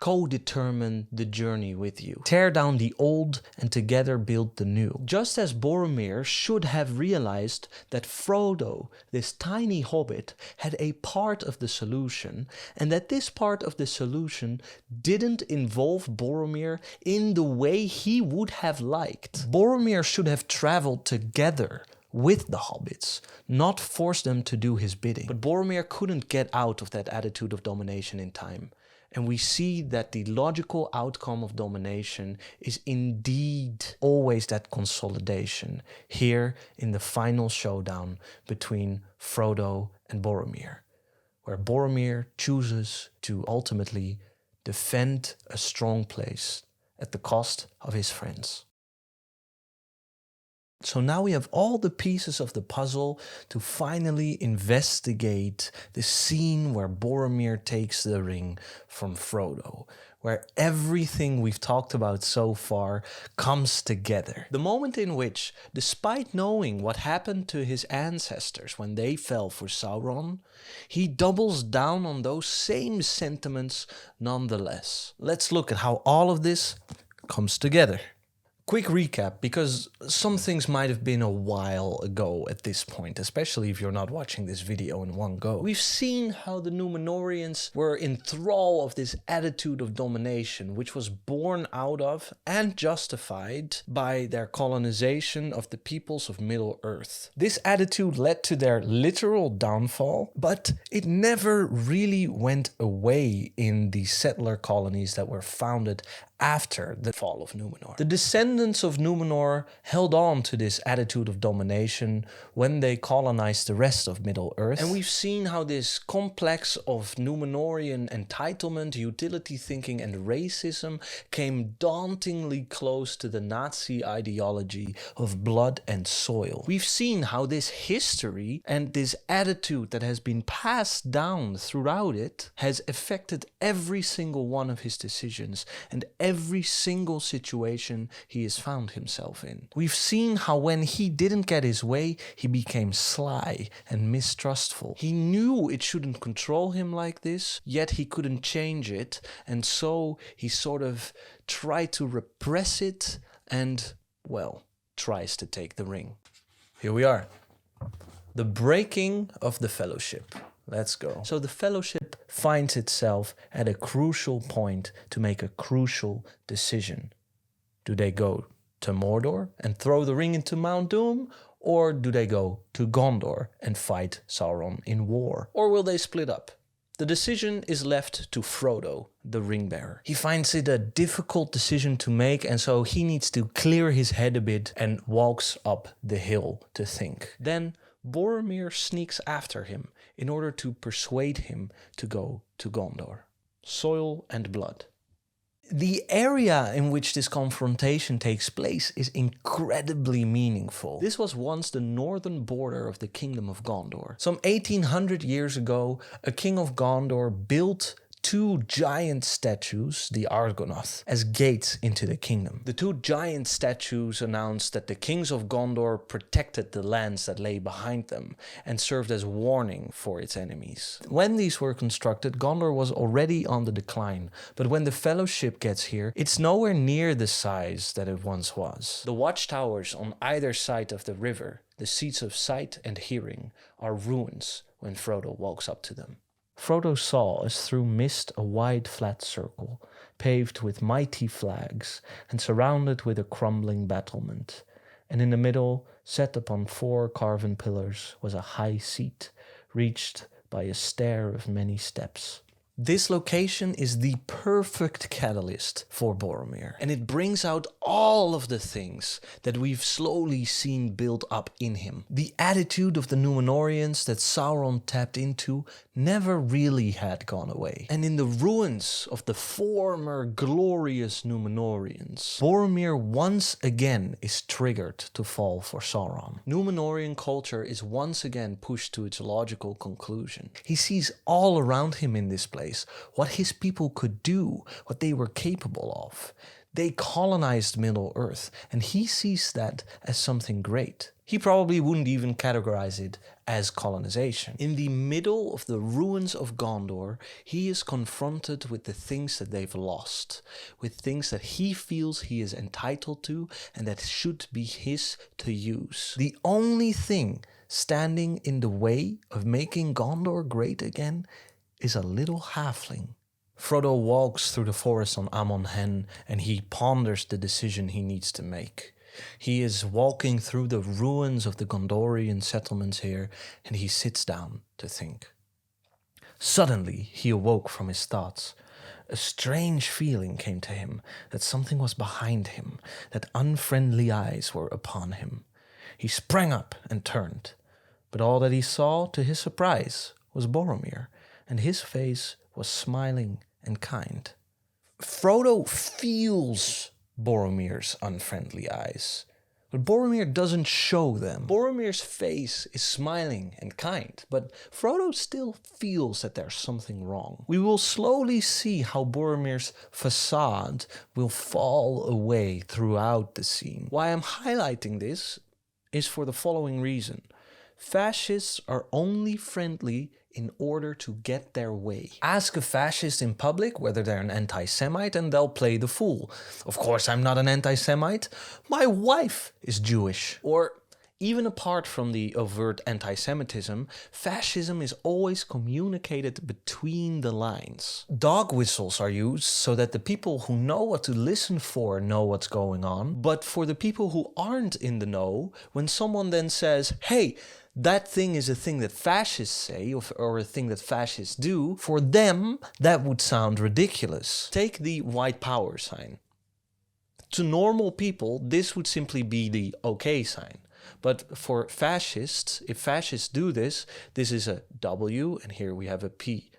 S1: co-determine the journey with you. Tear down the old and together build the new. Just as Boromir should have realized that Frodo, this tiny hobbit, had a part of the solution, and that this part of the solution didn't involve Boromir in the way he would have liked. Boromir should have traveled together with the hobbits, not force them to do his bidding. But Boromir couldn't get out of that attitude of domination in time. And we see that the logical outcome of domination is indeed always that consolidation, here in the final showdown between Frodo and Boromir, where Boromir chooses to ultimately defend a strong place at the cost of his friends. So now we have all the pieces of the puzzle to finally investigate the scene where Boromir takes the ring from Frodo, where everything we've talked about so far comes together. The moment in which, despite knowing what happened to his ancestors when they fell for Sauron, he doubles down on those same sentiments nonetheless. Let's look at how all of this comes together. Quick recap, because some things might have been a while ago at this point, especially if you're not watching this video in one go. We've seen how the Númenóreans were in thrall of this attitude of domination, which was born out of and justified by their colonization of the peoples of Middle-earth. This attitude led to their literal downfall, but it never really went away in the settler colonies that were founded after the fall of Númenor. The descendants of Númenor held on to this attitude of domination when they colonized the rest of Middle-earth. And we've seen how this complex of Númenórean entitlement, utility thinking and racism came dauntingly close to the Nazi ideology of blood and soil. We've seen how this history and this attitude that has been passed down throughout it has affected every single one of his decisions and every single situation he has found himself in. We've seen how when he didn't get his way, he became sly and mistrustful. He knew it shouldn't control him like this, yet he couldn't change it, and so he sort of tried to repress it and, well, tries to take the ring. Here we are. The breaking of the fellowship. Let's go. So the fellowship finds itself at a crucial point to make a crucial decision. Do they go to Mordor and throw the ring into Mount Doom? Or do they go to Gondor and fight Sauron in war? Or will they split up? The decision is left to Frodo, the ring bearer. He finds it a difficult decision to make, and so he needs to clear his head a bit and walks up the hill to think. Then Boromir sneaks after him in order to persuade him to go to Gondor. Soil and blood. The area in which this confrontation takes place is incredibly meaningful. This was once the northern border of the Kingdom of Gondor. Some 1800 years ago, a king of Gondor built two giant statues, the Argonath, as gates into the kingdom. The two giant statues announced that the kings of Gondor protected the lands that lay behind them and served as warning for its enemies. When these were constructed, Gondor was already on the decline, but when the Fellowship gets here, it's nowhere near the size that it once was. The watchtowers on either side of the river, the seats of sight and hearing, are ruins when Frodo walks up to them. Frodo saw as through mist a wide flat circle, paved with mighty flags, and surrounded with a crumbling battlement. And in the middle, set upon 4 carven pillars, was a high seat, reached by a stair of many steps. This location is the perfect catalyst for Boromir, and it brings out all of the things that we've slowly seen build up in him. The attitude of the Númenóreans that Sauron tapped into never really had gone away. And in the ruins of the former glorious Númenóreans, Boromir once again is triggered to fall for Sauron. Númenórean culture is once again pushed to its logical conclusion. He sees all around him in this place what his people could do, what they were capable of. They colonized Middle-earth, and he sees that as something great. He probably wouldn't even categorize it as colonization. In the middle of the ruins of Gondor, he is confronted with the things that they've lost, with things that he feels he is entitled to and that should be his to use. The only thing standing in the way of making Gondor great again is a little halfling. Frodo walks through the forest on Amon Hen, and he ponders the decision he needs to make. He is walking through the ruins of the Gondorian settlements here, and he sits down to think. Suddenly, he awoke from his thoughts. A strange feeling came to him that something was behind him, that unfriendly eyes were upon him. He sprang up and turned, but all that he saw, to his surprise, was Boromir, and his face was smiling and kind. Frodo feels Boromir's unfriendly eyes, but Boromir doesn't show them. Boromir's face is smiling and kind, but Frodo still feels that there's something wrong. We will slowly see how Boromir's facade will fall away throughout the scene. Why I'm highlighting this is for the following reason. Fascists are only friendly in order to get their way. Ask a fascist in public whether they're an anti-Semite and they'll play the fool. Of course I'm not an anti-Semite. My wife is Jewish. Or even apart from the overt anti-Semitism, fascism is always communicated between the lines. Dog whistles are used so that the people who know what to listen for know what's going on, but for the people who aren't in the know, when someone then says, hey, that thing is a thing that fascists say or a thing that fascists do, for them that would sound ridiculous. Take the white power sign. To normal people, this would simply be the okay sign. But for fascists, if fascists do this, this is a W and here we have a P.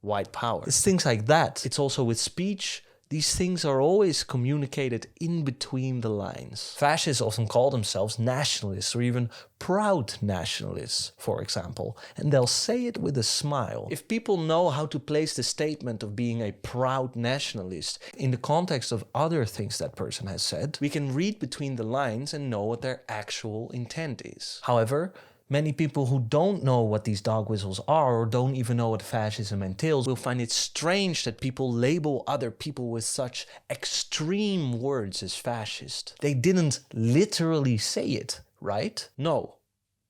S1: White power. It's things like that. It's also with speech. These things are always communicated in between the lines. Fascists often call themselves nationalists or even proud nationalists, for example, and they'll say it with a smile. If people know how to place the statement of being a proud nationalist in the context of other things that person has said, we can read between the lines and know what their actual intent is. However, many people who don't know what these dog whistles are or don't even know what fascism entails will find it strange that people label other people with such extreme words as fascist. They didn't literally say it, right? No,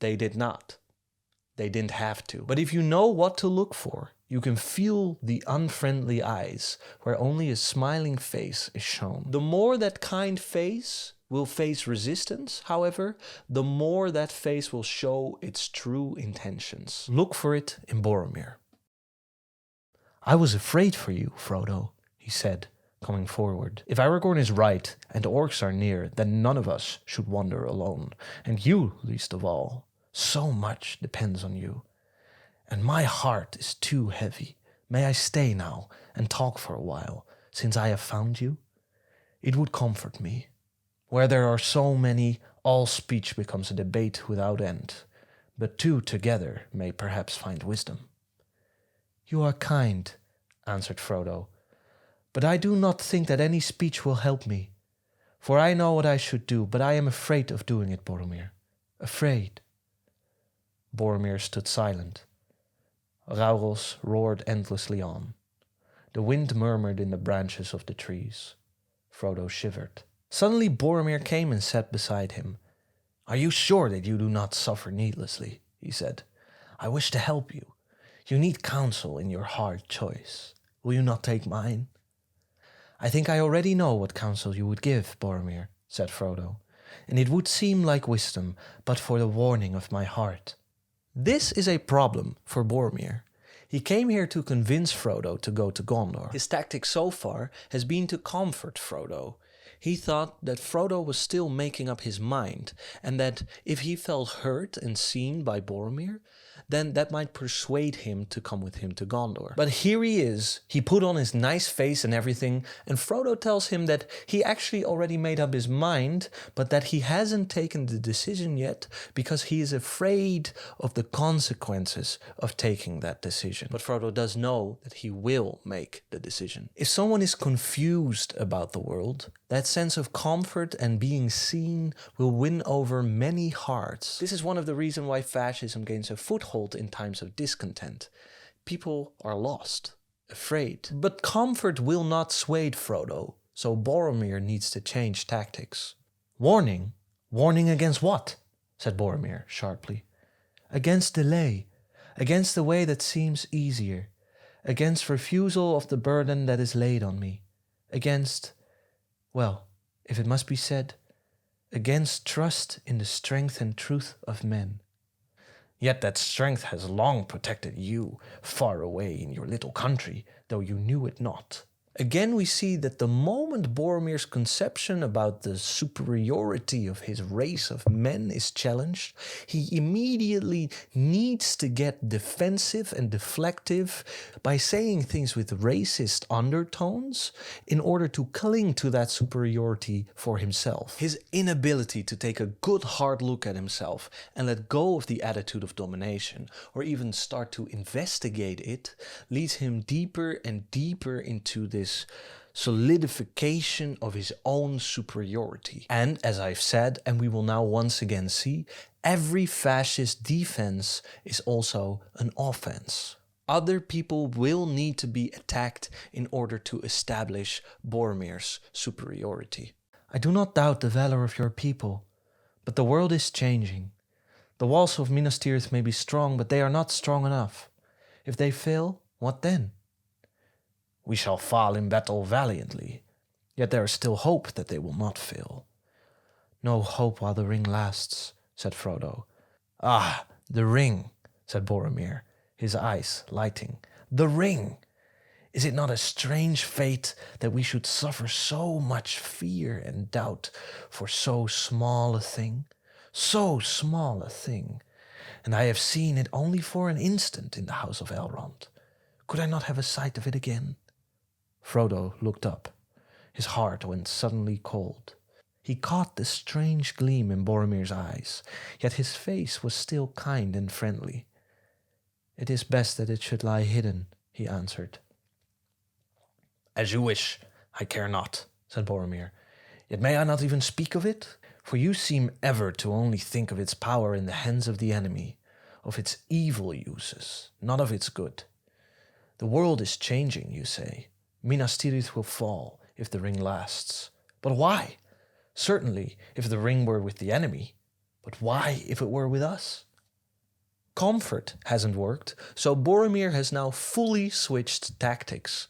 S1: they did not. They didn't have to. But if you know what to look for, you can feel the unfriendly eyes where only a smiling face is shown. The more that kind face will face resistance, however, the more that face will show its true intentions. Look for it in Boromir. I was afraid for you, Frodo, he said, coming forward. If Aragorn is right and orcs are near, then none of us should wander alone, and you least of all. So much depends on you. And my heart is too heavy. May I stay now and talk for a while, since I have found you? It would comfort me. Where there are so many, all speech becomes a debate without end, but two together may perhaps find wisdom. You are kind, answered Frodo, but I do not think that any speech will help me. For I know what I should do, but I am afraid of doing it, Boromir. Afraid. Boromir stood silent. Rauros roared endlessly on. The wind murmured in the branches of the trees. Frodo shivered. Suddenly Boromir came and sat beside him. "Are you sure that you do not suffer needlessly?" he said. "I wish to help you. You need counsel in your hard choice. Will you not take mine?" "I think I already know what counsel you would give, Boromir," said Frodo, "and it would seem like wisdom, but for the warning of my heart." This is a problem for Boromir. He came here to convince Frodo to go to Gondor. His tactic so far has been to comfort Frodo. He thought that Frodo was still making up his mind, and that if he felt heard and seen by Boromir, then that might persuade him to come with him to Gondor. But here he is, he put on his nice face and everything, and Frodo tells him that he actually already made up his mind, but that he hasn't taken the decision yet because he is afraid of the consequences of taking that decision. But Frodo does know that he will make the decision. If someone is confused about the world, that sense of comfort and being seen will win over many hearts. This is one of the reasons why fascism gains a foothold in times of discontent. People are lost, afraid. But comfort will not sway Frodo, so Boromir needs to change tactics. "Warning? Warning against what?" said Boromir sharply. "Against delay, against the way that seems easier, against refusal of the burden that is laid on me, against, well, if it must be said, against trust in the strength and truth of men. Yet that strength has long protected you, far away in your little country, though you knew it not." Again we see that the moment Boromir's conception about the superiority of his race of men is challenged, he immediately needs to get defensive and deflective by saying things with racist undertones in order to cling to that superiority for himself. His inability to take a good hard look at himself and let go of the attitude of domination, or even start to investigate it, leads him deeper and deeper into this solidification of his own superiority. And as I've said, and we will now once again see, every fascist defense is also an offense. Other people will need to be attacked in order to establish Boromir's superiority. "I do not doubt the valor of your people, but the world is changing. The walls of Minas Tirith may be strong, but they are not strong enough. If they fail, what then? We shall fall in battle valiantly, yet there is still hope that they will not fail." "No hope while the ring lasts," said Frodo. "Ah, the ring," said Boromir, his eyes lighting. "The ring! Is it not a strange fate that we should suffer so much fear and doubt for so small a thing? So small a thing. And I have seen it only for an instant in the house of Elrond. Could I not have a sight of it again?" Frodo looked up. His heart went suddenly cold. He caught the strange gleam in Boromir's eyes, yet his face was still kind and friendly. "It is best that it should lie hidden," he answered. "As you wish, I care not," said Boromir. "Yet may I not even speak of it? For you seem ever to only think of its power in the hands of the enemy, of its evil uses, not of its good. The world is changing, you say. Minas Tirith will fall if the ring lasts. But why? Certainly, if the ring were with the enemy. But why if it were with us?" Comfort hasn't worked, so Boromir has now fully switched tactics.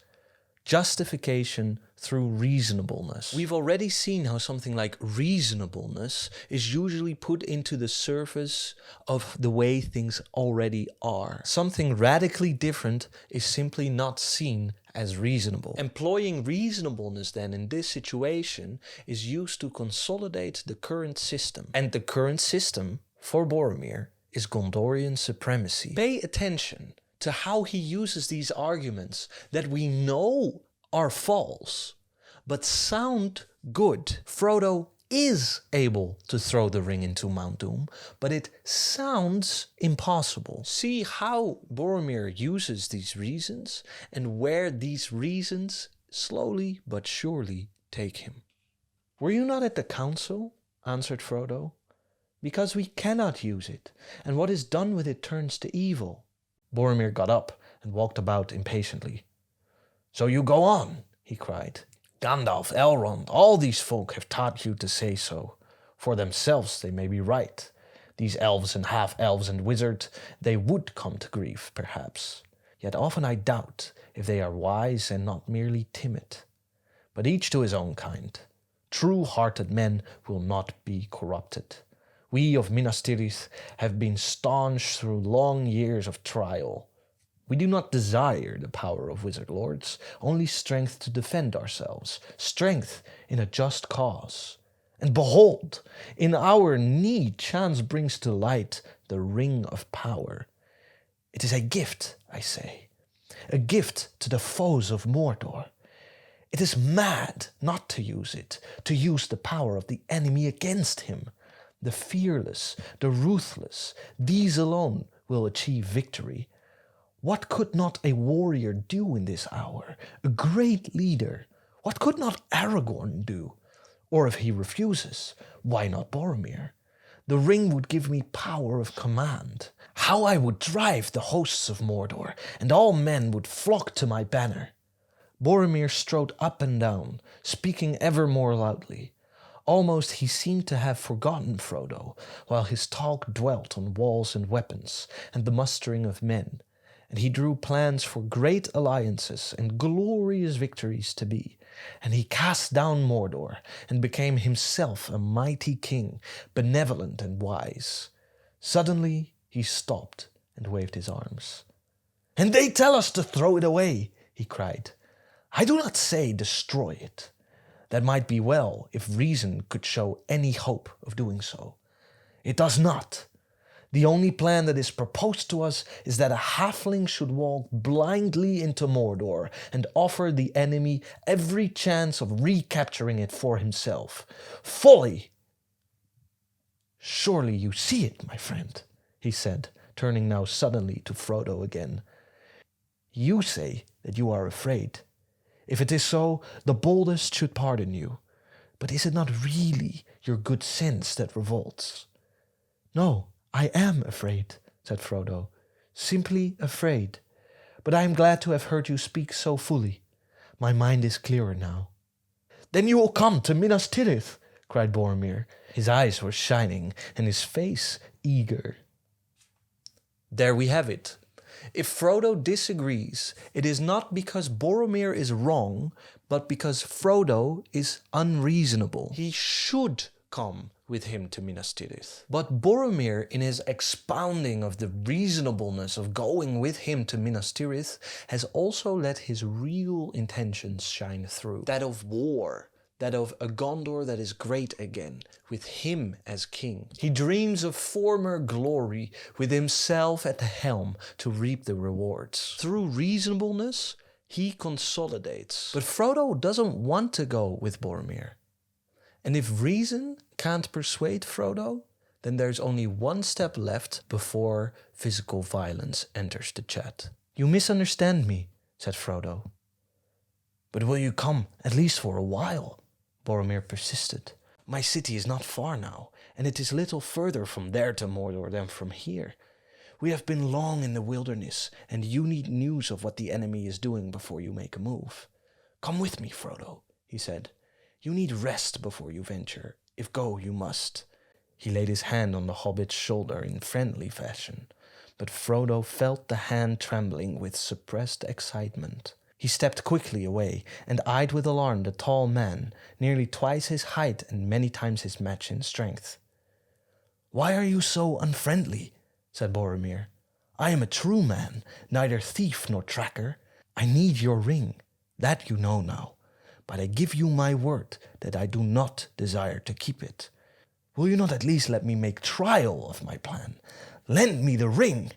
S1: Justification through reasonableness. We've already seen how something like reasonableness is usually put into the surface of the way things already are. Something radically different is simply not seen as reasonable. Employing reasonableness then in this situation is used to consolidate the current system. And the current system, for Boromir, is Gondorian supremacy. Pay attention to how he uses these arguments that we know are false, but sound good. Frodo is able to throw the ring into Mount Doom, but it sounds impossible. See how Boromir uses these reasons and where these reasons slowly but surely take him. "Were you not at the council?" answered Frodo. "Because we cannot use it, and what is done with it turns to evil." Boromir got up and walked about impatiently. "So you go on," he cried. "Gandalf, Elrond, all these folk have taught you to say so. For themselves they may be right. These elves and half-elves and wizards, they would come to grief, perhaps. Yet often I doubt if they are wise and not merely timid. But each to his own kind. True-hearted men will not be corrupted. We of Minas Tirith have been staunch through long years of trial. We do not desire the power of wizard lords, only strength to defend ourselves, strength in a just cause. And behold, in our need chance brings to light the ring of power. It is a gift, I say, a gift to the foes of Mordor. It is mad not to use it, to use the power of the enemy against him. The fearless, the ruthless, these alone will achieve victory. What could not a warrior do in this hour? A great leader. What could not Aragorn do? Or if he refuses, why not Boromir? The ring would give me power of command. How I would drive the hosts of Mordor, and all men would flock to my banner." Boromir strode up and down, speaking ever more loudly. Almost he seemed to have forgotten Frodo, while his talk dwelt on walls and weapons, and the mustering of men. And he drew plans for great alliances and glorious victories to be. And he cast down Mordor and became himself a mighty king, benevolent and wise. Suddenly he stopped and waved his arms. "And they tell us to throw it away," he cried. "I do not say destroy it. That might be well if reason could show any hope of doing so. It does not. The only plan that is proposed to us is that a halfling should walk blindly into Mordor and offer the enemy every chance of recapturing it for himself. Folly! Surely you see it, my friend," he said, turning now suddenly to Frodo again. "You say that you are afraid. If it is so, the boldest should pardon you. But is it not really your good sense that revolts?" "No, I am afraid," said Frodo. "Simply afraid. But I am glad to have heard you speak so fully. My mind is clearer now." "Then you will come to Minas Tirith," cried Boromir. His eyes were shining and his face eager. There we have it. If Frodo disagrees, it is not because Boromir is wrong, but because Frodo is unreasonable. He should come with him to Minas Tirith. But Boromir, in his expounding of the reasonableness of going with him to Minas Tirith, has also let his real intentions shine through. That of war, that of a Gondor that is great again, with him as king. He dreams of former glory, with himself at the helm to reap the rewards. Through reasonableness, he consolidates. But Frodo doesn't want to go with Boromir. And if reason can't persuade Frodo, then there's only one step left before physical violence enters the chat. "You misunderstand me," said Frodo. "But will you come, at least for a while?" Boromir persisted. "My city is not far now, and it is little further from there to Mordor than from here. We have been long in the wilderness, and you need news of what the enemy is doing before you make a move. Come with me, Frodo," he said. "You need rest before you venture, if go you must." He laid his hand on the hobbit's shoulder in friendly fashion, but Frodo felt the hand trembling with suppressed excitement. He stepped quickly away and eyed with alarm the tall man, nearly twice his height and many times his match in strength. "Why are you so unfriendly?" said Boromir. "I am a true man, neither thief nor tracker. I need your ring, that you know now, but I give you my word that I do not desire to keep it. Will you not at least let me make trial of my plan? Lend me the ring."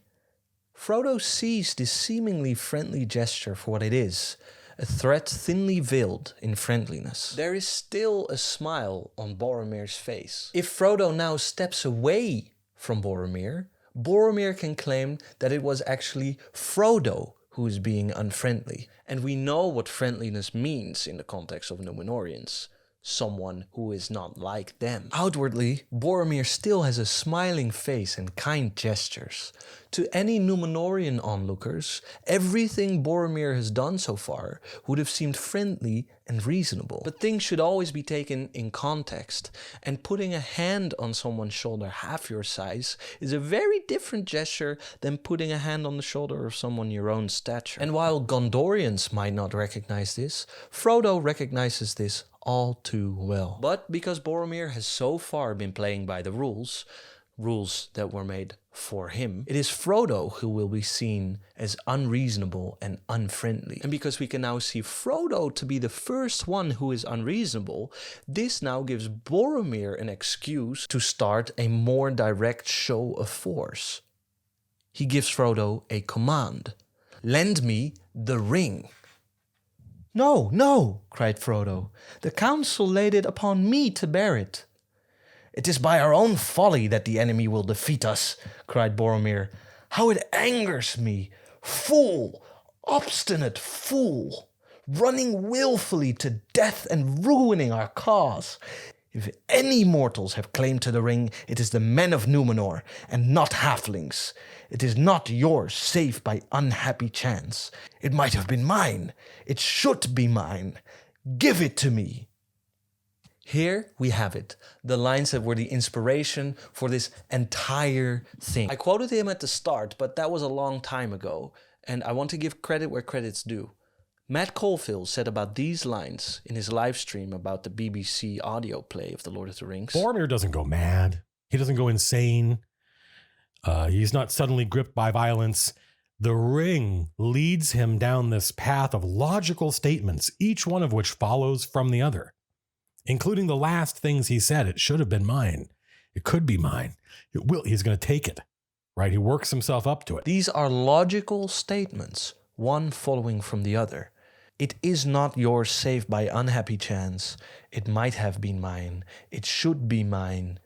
S1: Frodo sees this seemingly friendly gesture for what it is, a threat thinly veiled in friendliness. There is still a smile on Boromir's face. If Frodo now steps away from Boromir, Boromir can claim that it was actually Frodo who is being unfriendly. And we know what friendliness means in the context of Númenóreans. Someone who is not like them. Outwardly, Boromir still has a smiling face and kind gestures. To any Númenórean onlookers, everything Boromir has done so far would have seemed friendly and reasonable. But things should always be taken in context, and putting a hand on someone's shoulder half your size is a very different gesture than putting a hand on the shoulder of someone your own stature. And while Gondorians might not recognize this, Frodo recognizes this all too well. But because Boromir has so far been playing by the rules that were made for him, it is Frodo who will be seen as unreasonable and unfriendly. And because we can now see Frodo to be the first one who is unreasonable, this now gives Boromir an excuse to start a more direct show of force. He gives Frodo a command: "Lend me the ring." "No, no," cried Frodo. "The council laid it upon me to bear it." "It is by our own folly that the enemy will defeat us," cried Boromir. "How it angers me! Fool! Obstinate fool! Running willfully to death and ruining our cause. If any mortals have claim to the ring, it is the men of Númenor, and not halflings. It is not yours, save by unhappy chance. It might have been mine. It should be mine. Give it to me." Here we have it, the lines that were the inspiration for this entire thing. I quoted him at the start, but that was a long time ago, and I want to give credit where credit's due. Matt Colville said about these lines in his live stream about the BBC audio play of The Lord of the Rings.
S2: Boromir doesn't go mad. He doesn't go insane. He's not suddenly gripped by violence. The ring leads him down this path of logical statements, each one of which follows from the other, including the last things he said. It should have been mine. It could be mine. It will. He's going to take it, right? He works himself up to it.
S1: These are logical statements, one following from the other. It is not yours save by unhappy chance. It might have been mine. It should be mine.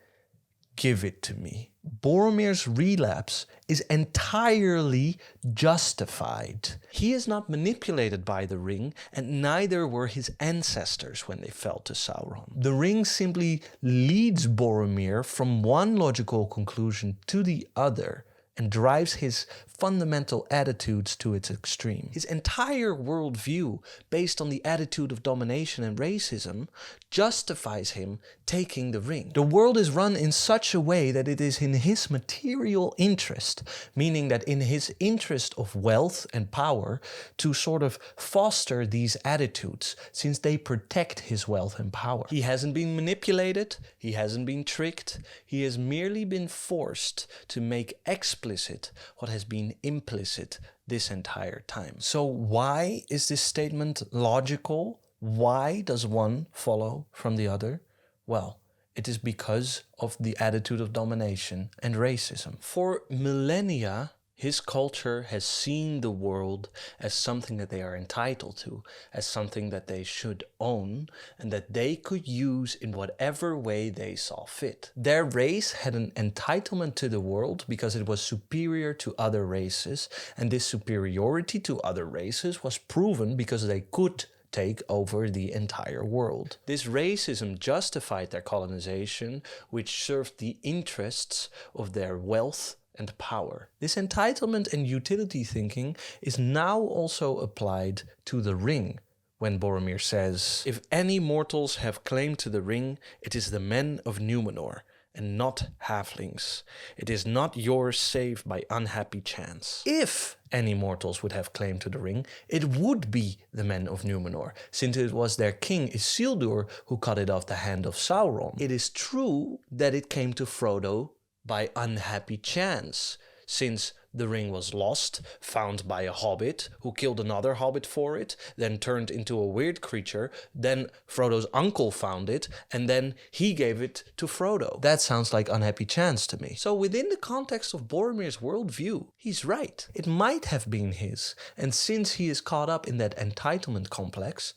S1: Give it to me. Boromir's relapse is entirely justified. He is not manipulated by the ring, and neither were his ancestors when they fell to Sauron. The ring simply leads Boromir from one logical conclusion to the other, and drives his fundamental attitudes to its extreme. His entire worldview, based on the attitude of domination and racism, justifies him taking the ring. The world is run in such a way that it is in his material interest, meaning that in his interest of wealth and power, to sort of foster these attitudes, since they protect his wealth and power. He hasn't been manipulated, he hasn't been tricked, he has merely been forced to make explicit what has been implicit this entire time. So why is this statement logical? Why does one follow from the other? Well, it is because of the attitude of domination and racism. For millennia, his culture has seen the world as something that they are entitled to, as something that they should own, and that they could use in whatever way they saw fit. Their race had an entitlement to the world because it was superior to other races, and this superiority to other races was proven because they could take over the entire world. This racism justified their colonization, which served the interests of their wealth and power. This entitlement and utility thinking is now also applied to the ring, when Boromir says, "If any mortals have claim to the ring, it is the men of Númenor, and not halflings. It is not yours save by unhappy chance." If any mortals would have claim to the ring, it would be the men of Númenor, since it was their king Isildur who cut it off the hand of Sauron. It is true that it came to Frodo by unhappy chance, since The ring was lost, found by a hobbit, who killed another hobbit for it, then turned into a weird creature, then Frodo's uncle found it, and then he gave it to Frodo. That sounds like unhappy chance to me. So within the context of Boromir's worldview, he's right. It might have been his, and since he is caught up in that entitlement complex,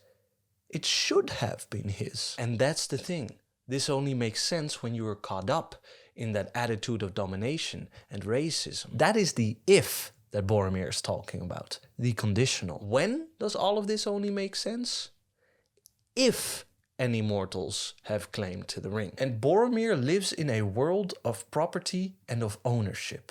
S1: it should have been his. And that's the thing. This only makes sense when you are caught up in that attitude of domination and racism. That is the if that Boromir is talking about, the conditional. When does all of this only make sense? If any mortals have claim to the ring. And Boromir lives in a world of property and of ownership.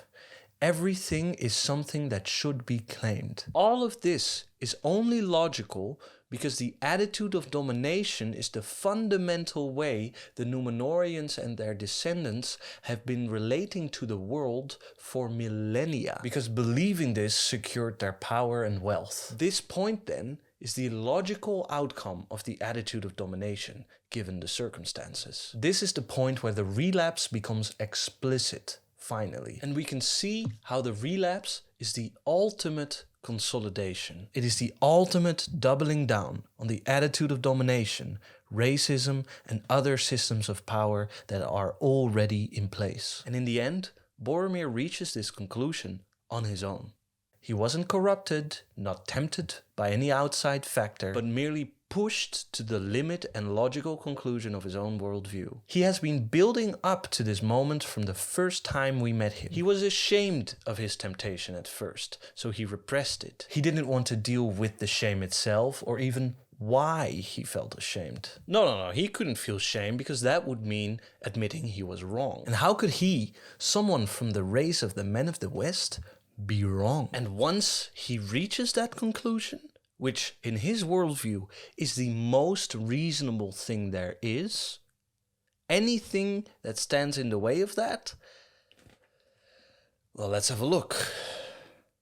S1: Everything is something that should be claimed. All of this is only logical because the attitude of domination is the fundamental way the Númenóreans and their descendants have been relating to the world for millennia, because believing this secured their power and wealth. This point then is the logical outcome of the attitude of domination, given the circumstances. This is the point where the relapse becomes explicit, finally. And we can see how the relapse is the ultimate consolidation. It is the ultimate doubling down on the attitude of domination, racism, and other systems of power that are already in place. And in the end, Boromir reaches this conclusion on his own. He wasn't corrupted, not tempted by any outside factor, but merely pushed to the limit and logical conclusion of his own worldview. He has been building up to this moment from the first time we met him. He was ashamed of his temptation at first, so he repressed it. He didn't want to deal with the shame itself, or even why he felt ashamed. No, he couldn't feel shame because that would mean admitting he was wrong. And how could he, someone from the race of the men of the West, be wrong? And once he reaches that conclusion, which in his worldview is the most reasonable thing there is, anything that stands in the way of that, well, let's have a look.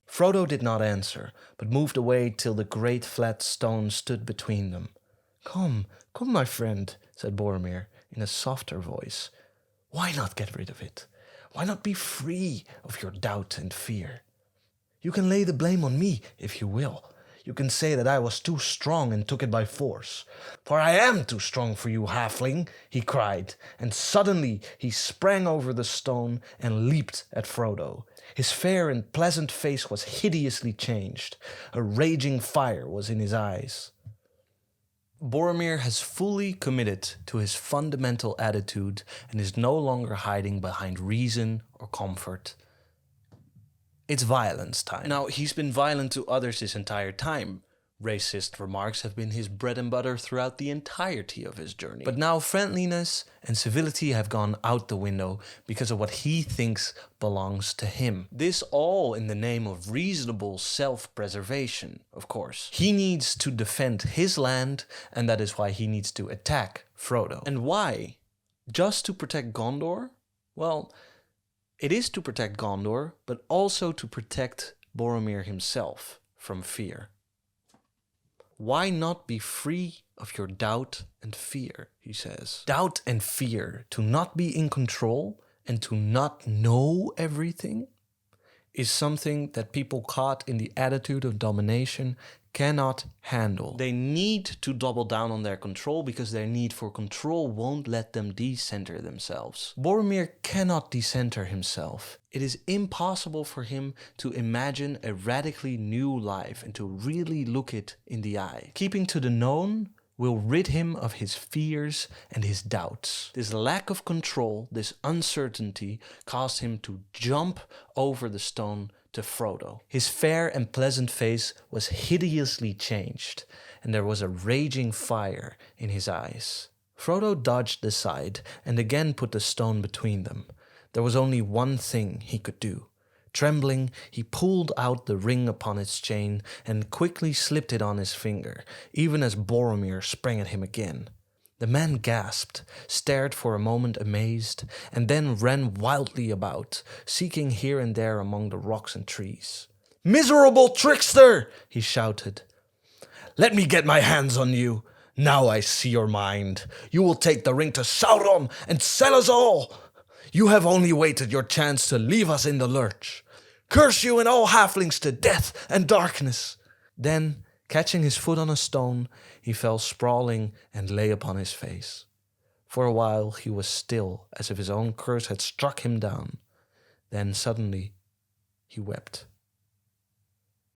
S1: Frodo did not answer, but moved away till the great flat stone stood between them. Come, my friend, said Boromir in a softer voice. Why not get rid of it? Why not be free of your doubt and fear? You can lay the blame on me if you will. You can say that I was too strong and took it by force. For I am too strong for you, halfling, he cried, and suddenly he sprang over the stone and leaped at Frodo. His fair and pleasant face was hideously changed. A raging fire was in his eyes. Boromir has fully committed to his fundamental attitude and is no longer hiding behind reason or comfort. It's violence time. Now, he's been violent to others this entire time. Racist remarks have been his bread and butter throughout the entirety of his journey. But now friendliness and civility have gone out the window because of what he thinks belongs to him. This all in the name of reasonable self-preservation, of course. He needs to defend his land, and that is why he needs to attack Frodo. And why? Just to protect Gondor? Well, it is to protect Gondor, but also to protect Boromir himself from fear. Why not be free of your doubt and fear, he says. Doubt and fear, to not be in control and to not know everything, is something that people caught in the attitude of domination cannot handle. They need to double down on their control because their need for control won't let them decenter themselves. Boromir cannot decenter himself. It is impossible for him to imagine a radically new life and to really look it in the eye. Keeping to the known will rid him of his fears and his doubts. This lack of control, this uncertainty, caused him to jump over the stone to Frodo. His fair and pleasant face was hideously changed, and there was a raging fire in his eyes. Frodo dodged aside and again put the stone between them. There was only one thing he could do. Trembling, he pulled out the ring upon its chain and quickly slipped it on his finger, even as Boromir sprang at him again. The man gasped, stared for a moment amazed, and then ran wildly about, seeking here and there among the rocks and trees. "Miserable trickster!" he shouted. "Let me get my hands on you. Now I see your mind. You will take the ring to Sauron and sell us all. You have only waited your chance to leave us in the lurch. Curse you and all halflings to death and darkness. Then, catching his foot on a stone, he fell sprawling and lay upon his face. For a while he was still, as if his own curse had struck him down. Then suddenly he wept.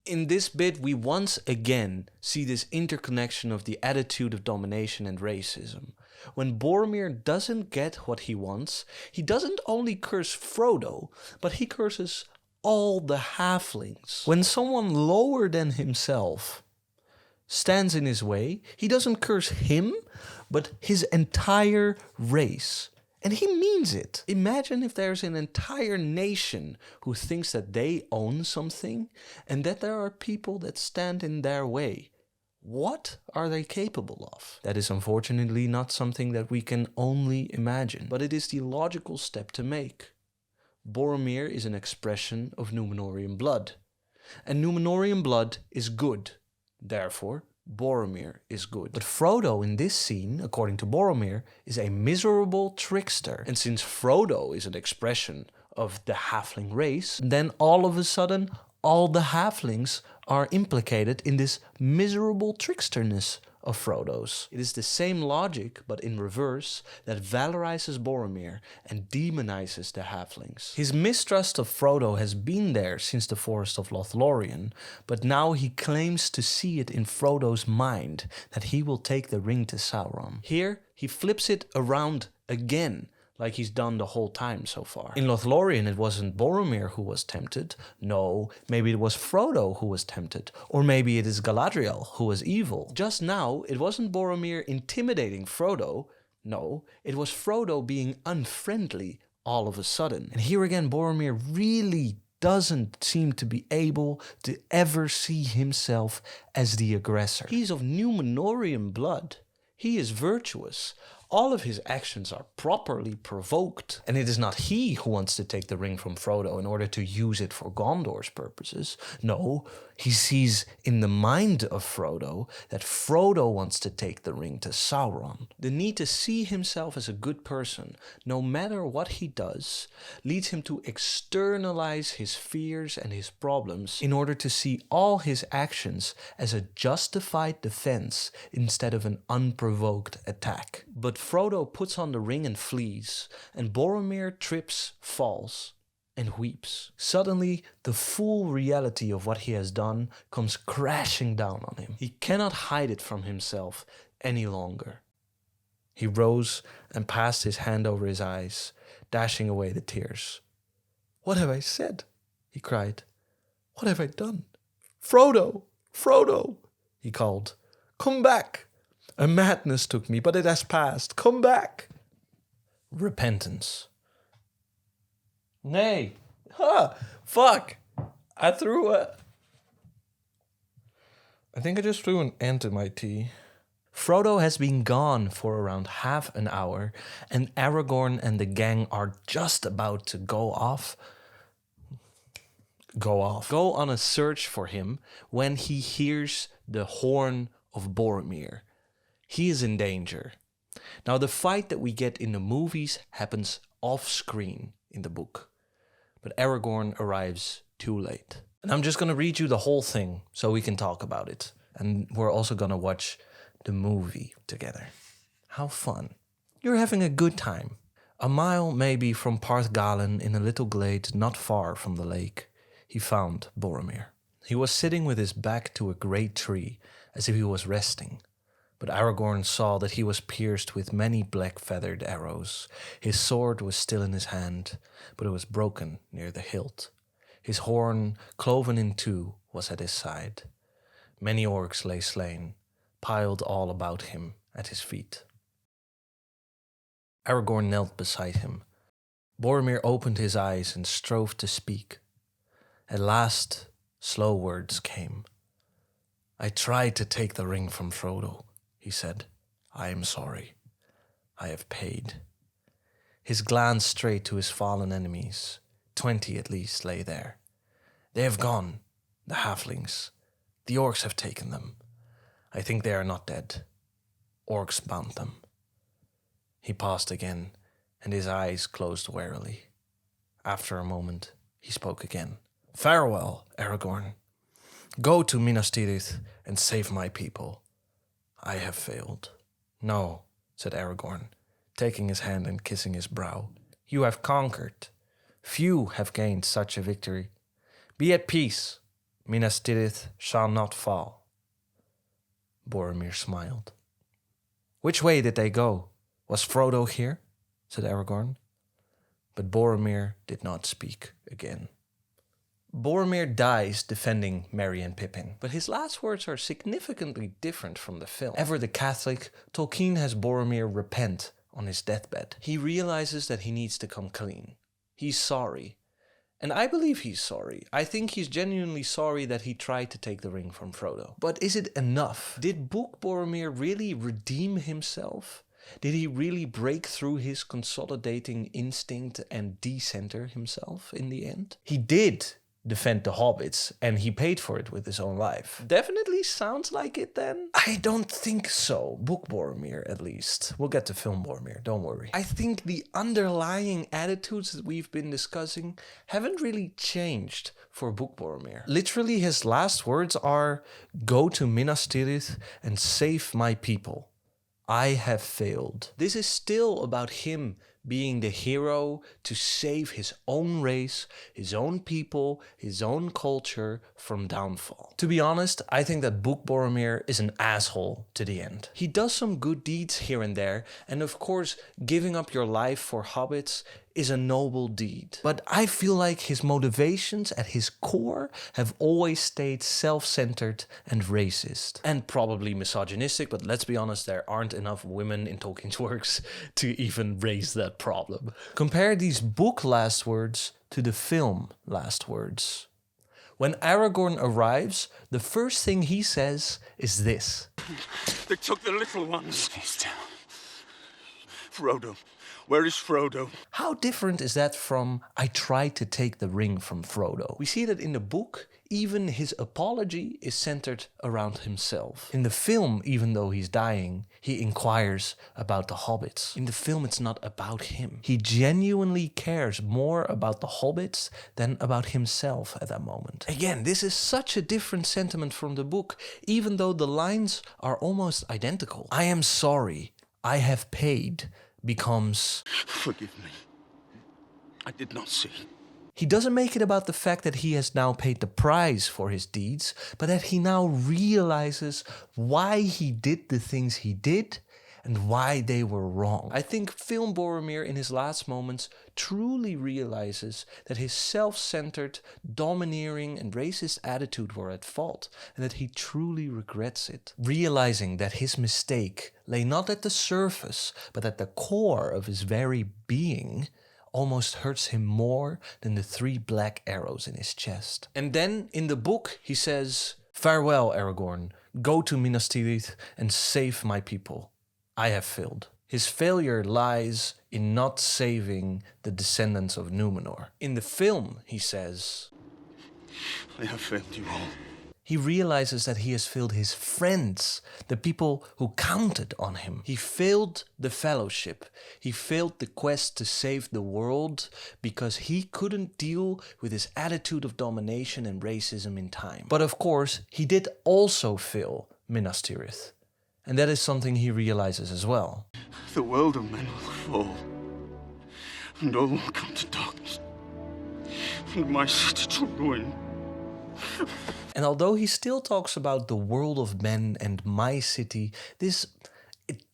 S1: In this bit, we once again see this interconnection of the attitude of domination and racism. When Boromir doesn't get what he wants, he doesn't only curse Frodo, but he curses all the halflings. When someone lower than himself stands in his way, he doesn't curse him, but his entire race. And he means it. Imagine if there's an entire nation who thinks that they own something and that there are people that stand in their way. What are they capable of? That is unfortunately not something that we can only imagine, but it is the logical step to make. Boromir is an expression of Númenórean blood. And Númenórean blood is good. Therefore, Boromir is good. But Frodo in this scene, according to Boromir, is a miserable trickster. And since Frodo is an expression of the halfling race, then all of a sudden, all the halflings are implicated in this miserable tricksterness of Frodo's. It is the same logic, but in reverse, that valorizes Boromir and demonizes the halflings. His mistrust of Frodo has been there since the Forest of Lothlorien, but now he claims to see it in Frodo's mind that he will take the ring to Sauron. Here, he flips it around again, like he's done the whole time so far. In Lothlorien, it wasn't Boromir who was tempted. No, maybe it was Frodo who was tempted. Or maybe it is Galadriel who was evil. Just now, it wasn't Boromir intimidating Frodo. No, it was Frodo being unfriendly all of a sudden. And here again, Boromir really doesn't seem to be able to ever see himself as the aggressor. He's of Númenórean blood. He is virtuous. All of his actions are properly provoked. And it is not he who wants to take the ring from Frodo in order to use it for Gondor's purposes. No, he sees in the mind of Frodo that Frodo wants to take the ring to Sauron. The need to see himself as a good person, no matter what he does, leads him to externalize his fears and his problems in order to see all his actions as a justified defense instead of an unprovoked attack. But Frodo puts on the ring and flees, and Boromir trips, falls, and weeps. Suddenly, the full reality of what he has done comes crashing down on him. He cannot hide it from himself any longer. He rose and passed his hand over his eyes, dashing away the tears. "What have I said?" he cried. "What have I done? Frodo! Frodo!" he called. "Come back! A madness took me, but it has passed. Come back!" Repentance. Nay. Fuck! I think I just threw an ant in my tea. Frodo has been gone for around half an hour, and Aragorn and the gang are just about to go on a search for him when he hears the horn of Boromir. He is in danger. Now, the fight that we get in the movies happens off-screen in the book, but Aragorn arrives too late. And I'm just going to read you the whole thing so we can talk about it. And we're also going to watch the movie together. How fun. You're having a good time. A mile maybe from Parth Galen, in a little glade not far from the lake, he found Boromir. He was sitting with his back to a great tree, as if he was resting. But Aragorn saw that he was pierced with many black-feathered arrows. His sword was still in his hand, but it was broken near the hilt. His horn, cloven in two, was at his side. Many orcs lay slain, piled all about him at his feet. Aragorn knelt beside him. Boromir opened his eyes and strove to speak. At last, slow words came. "I tried to take the ring from Frodo," he said. "I am sorry. I have paid." His glance strayed to his fallen enemies. 20 at least lay there. "They have gone, the halflings. The orcs have taken them. I think they are not dead. Orcs bound them." He paused again, and his eyes closed warily. After a moment, he spoke again. Farewell, Aragorn. Go to Minas Tirith and save my people. I have failed. No, said Aragorn, taking his hand and kissing his brow. You have conquered. Few have gained such a victory. Be at peace. Minas Tirith shall not fall. Boromir smiled. Which way did they go? Was Frodo here? Said Aragorn. But Boromir did not speak again. Boromir dies defending Merry and Pippin, but his last words are significantly different from the film. Ever the Catholic, Tolkien has Boromir repent on his deathbed. He realizes that he needs to come clean. He's sorry. And I believe he's sorry. I think he's genuinely sorry that he tried to take the ring from Frodo. But is it enough? Did Book Boromir really redeem himself? Did he really break through his consolidating instinct and decenter himself in the end? He did defend the hobbits, and he paid for it with his own life. Definitely sounds like it then? I don't think so. Book Boromir, at least. We'll get to film Boromir, don't worry. I think the underlying attitudes that we've been discussing haven't really changed for Book Boromir. Literally, his last words are, go to Minas Tirith and save my people. I have failed. This is still about him being the hero to save his own race, his own people, his own culture from downfall. To be honest, I think that Book Boromir is an asshole to the end. He does some good deeds here and there, and of course, giving up your life for hobbits is a noble deed. But I feel like his motivations at his core have always stayed self-centered and racist. And probably misogynistic, but let's be honest, there aren't enough women in Tolkien's works to even raise that problem. Compare these book last words to the film last words. When Aragorn arrives, the first thing he says is this.
S3: They took the little ones. He's down. Frodo. Where is Frodo?
S1: How different is that from I tried to take the ring from Frodo? We see that in the book, even his apology is centered around himself. In the film, even though he's dying, he inquires about the hobbits. In the film, it's not about him. He genuinely cares more about the hobbits than about himself at that moment. Again, this is such a different sentiment from the book, even though the lines are almost identical. I am sorry, I have paid, becomes,
S3: Forgive me. I did not see.
S1: He doesn't make it about the fact that he has now paid the price for his deeds, but that he now realizes why he did the things he did and why they were wrong. I think Film Boromir in his last moments truly realizes that his self-centered, domineering and racist attitude were at fault and that he truly regrets it. Realizing that his mistake lay not at the surface but at the core of his very being almost hurts him more than the 3 black arrows in his chest. And then in the book he says, farewell Aragorn, go to Minas Tirith and save my people. I have failed. His failure lies in not saving the descendants of Númenor. In the film, he says,
S3: I have failed you all.
S1: He realizes that he has failed his friends, the people who counted on him. He failed the fellowship. He failed the quest to save the world because he couldn't deal with his attitude of domination and racism in time. But of course, he did also fail Minas Tirith. And that is something he realizes as well.
S3: The world of men will fall, and all will come to darkness, and my city to ruin.
S1: And although he still talks about the world of men and my city,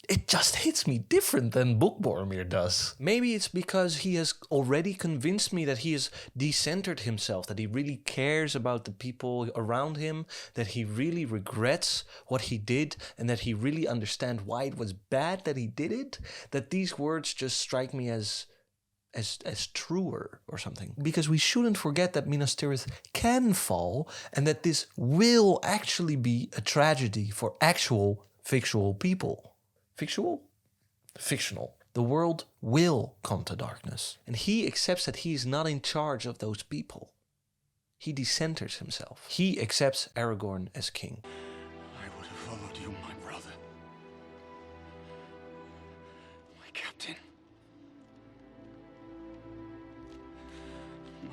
S1: it just hits me different than Book Boromir does. Maybe it's because he has already convinced me that he has decentered himself, that he really cares about the people around him, that he really regrets what he did, and that he really understands why it was bad that he did it, that these words just strike me as truer or something. Because we shouldn't forget that Minas Tirith can fall, and that this will actually be a tragedy for actual fictional people. Fictional? Fictional. The world will come to darkness. And he accepts that he is not in charge of those people. He decenters himself. He accepts Aragorn as king.
S3: I would have followed you, my brother. My captain.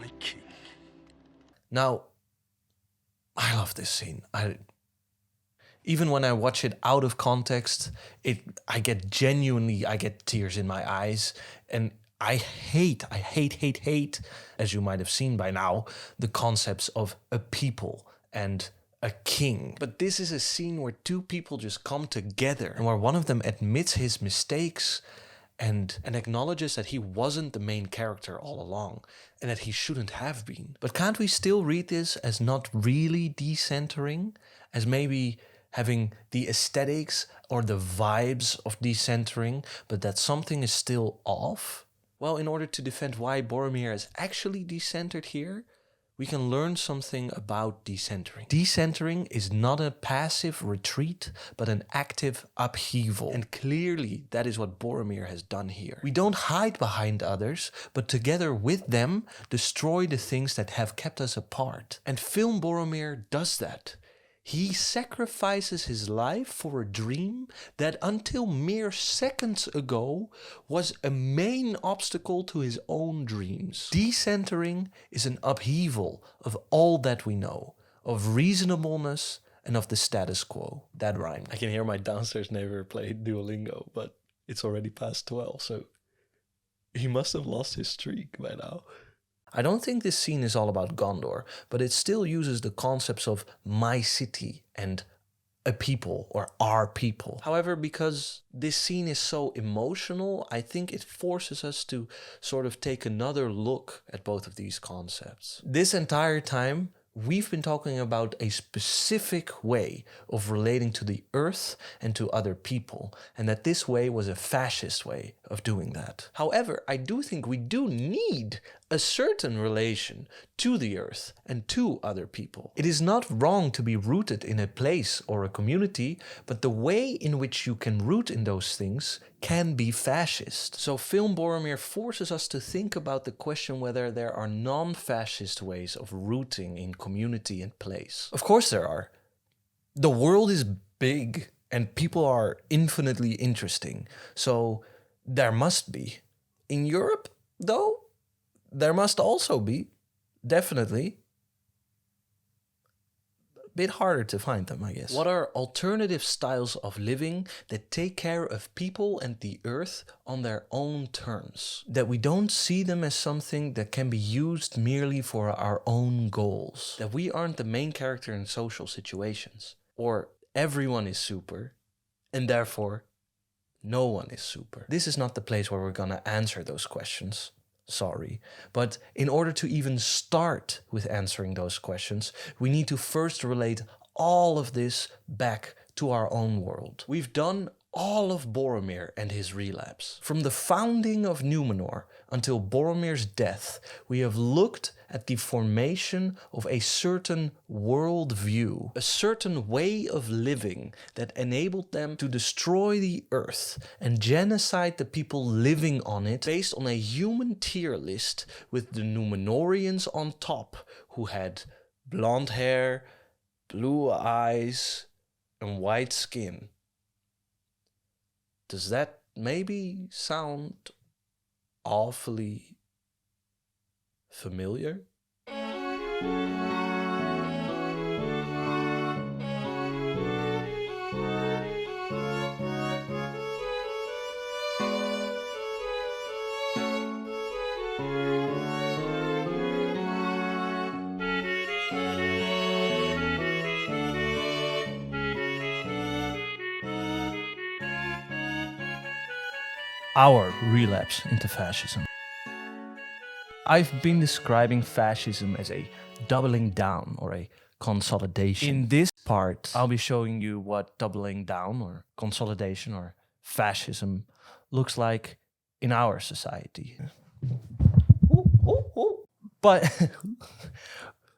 S3: My king.
S1: Now, I love this scene. Even when I watch it out of context, I get tears in my eyes. And I hate, as you might have seen by now, the concepts of a people and a king. But this is a scene where two people just come together and where one of them admits his mistakes and acknowledges that he wasn't the main character all along and that he shouldn't have been. But can't we still read this as not really decentering, as maybe having the aesthetics or the vibes of decentering, but that something is still off? Well, in order to defend why Boromir is actually decentered here, we can learn something about decentering. Decentering is not a passive retreat, but an active upheaval. And clearly, that is what Boromir has done here. We don't hide behind others, but together with them, destroy the things that have kept us apart. And Film Boromir does that. He sacrifices his life for a dream that until mere seconds ago was a main obstacle to his own dreams. Decentering is an upheaval of all that we know, of reasonableness and of the status quo. That rhymed. I can hear my downstairs neighbor play Duolingo, but it's already past 12, so he must have lost his streak by now. I don't think this scene is all about Gondor, but it still uses the concepts of my city and a people or our people. However, because this scene is so emotional, I think it forces us to sort of take another look at both of these concepts. This entire time, we've been talking about a specific way of relating to the earth and to other people, and that this way was a fascist way of doing that. However, I do think we do need a certain relation to the earth and to other people. It is not wrong to be rooted in a place or a community, but the way in which you can root in those things can be fascist. So Film Boromir forces us to think about the question whether there are non-fascist ways of rooting in community and place. Of course there are. The world is big and people are infinitely interesting. So there must be. In Europe, though, there must also be, definitely. A bit harder to find them, I guess. What are alternative styles of living that take care of people and the earth on their own terms? That we don't see them as something that can be used merely for our own goals. That we aren't the main character in social situations. Or everyone is super, and therefore no one is super. This is not the place where we're gonna answer those questions. Sorry. But in order to even start with answering those questions, we need to first relate all of this back to our own world. We've done all of Boromir and his relapse. From the founding of Númenor until Boromir's death, we have looked at the formation of a certain worldview, a certain way of living that enabled them to destroy the earth and genocide the people living on it based on a human tier list with the Númenóreans on top, who had blonde hair, blue eyes, and white skin. Does that maybe sound awfully familiar? Our relapse into fascism. I've been describing fascism as a doubling down or a consolidation. In this part, I'll be showing you what doubling down or consolidation or fascism looks like in our society.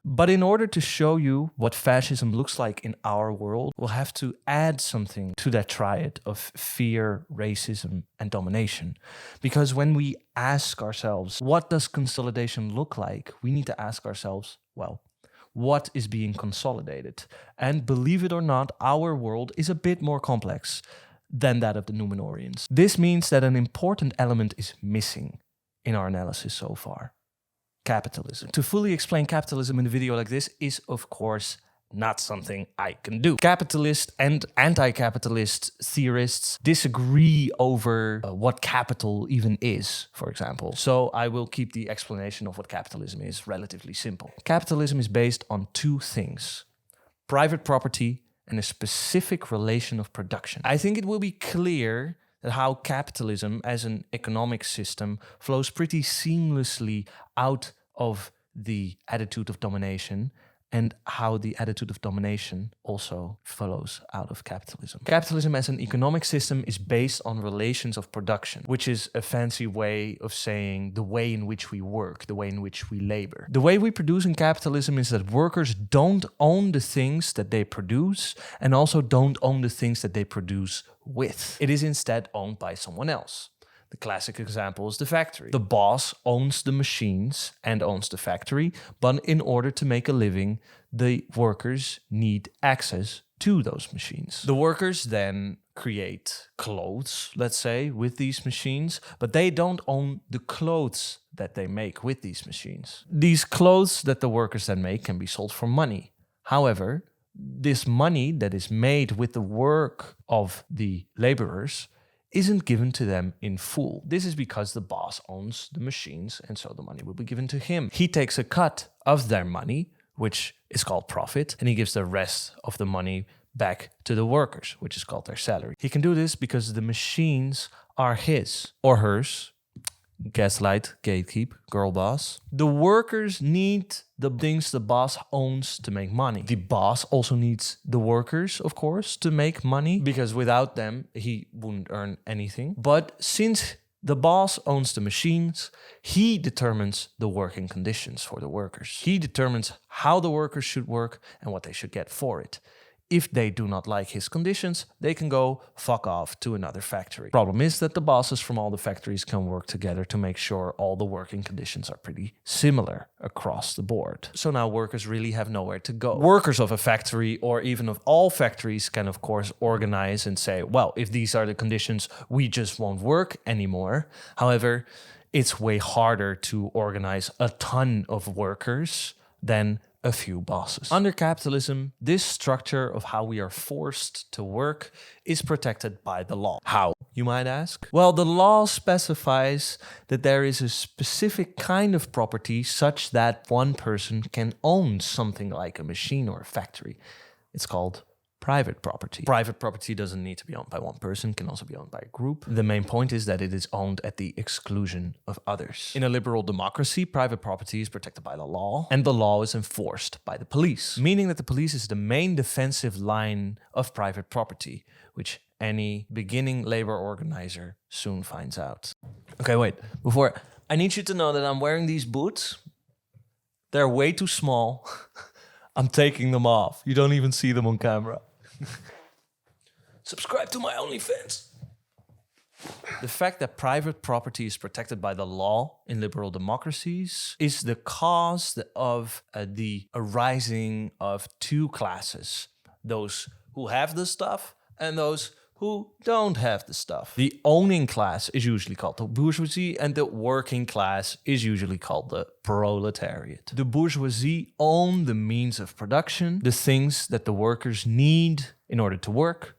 S1: But in order to show you what fascism looks like in our world, we'll have to add something to that triad of fear, racism, and domination. Because when we ask ourselves, what does consolidation look like? We need to ask ourselves, well, what is being consolidated? And believe it or not, our world is a bit more complex than that of the Númenóreans. This means that an important element is missing in our analysis so far. capitalism. To fully explain capitalism in a video like this is, of course, not something I can do. Capitalist and anti-capitalist theorists disagree over what capital even is, for example. So I will keep the explanation of what capitalism is relatively simple. Capitalism is based on two things: private property and a specific relation of production. I think it will be clear that how capitalism as an economic system flows pretty seamlessly out of the attitude of domination, and how the attitude of domination also follows out of capitalism. Capitalism as an economic system is based on relations of production, which is a fancy way of saying the way in which we work, the way in which we labor. The way we produce in capitalism is that workers don't own the things that they produce and also don't own the things that they produce with. It is instead owned by someone else. The classic example is the factory. The boss owns the machines and owns the factory, but in order to make a living, the workers need access to those machines. The workers then create clothes, let's say, with these machines, but they don't own the clothes that they make with these machines. These clothes that the workers then make can be sold for money. However, this money that is made with the work of the laborers isn't given to them in full. This is because the boss owns the machines, and so the money will be given to him. He takes a cut of their money, which is called profit, and he gives the rest of the money back to the workers, which is called their salary. He can do this because the machines are his or hers. Gaslight, gatekeep, girl boss. The workers need the things the boss owns to make money. The boss also needs the workers, of course, to make money, because without them, he wouldn't earn anything. But since the boss owns the machines, he determines the working conditions for the workers. He determines how the workers should work and what they should get for it. If they do not like his conditions, they can go fuck off to another factory. Problem is that the bosses from all the factories can work together to make sure all the working conditions are pretty similar across the board. So now workers really have nowhere to go. Workers of a factory, or even of all factories, can of course organize and say, well, if these are the conditions, we just won't work anymore. However, it's way harder to organize a ton of workers than a few bosses. Under capitalism, this structure of how we are forced to work is protected by the law. How, you might ask? Well, the law specifies that there is a specific kind of property such that one person can own something like a machine or a factory. It's called private property. Private property doesn't need to be owned by one person, can also be owned by a group. The main point is that it is owned at the exclusion of others. In a liberal democracy, private property is protected by the law, and the law is enforced by the police, meaning that the police is the main defensive line of private property, which any beginning labor organizer soon finds out. Okay, wait, before, I need you to know that I'm wearing these boots. They're way too small. I'm taking them off. You don't even see them on camera. Subscribe to my OnlyFans. The fact that private property is protected by the law in liberal democracies is the cause of the arising of two classes. Those who have the stuff and those who don't have the stuff. The owning class is usually called the bourgeoisie, and the working class is usually called the proletariat. The bourgeoisie own the means of production, the things that the workers need in order to work,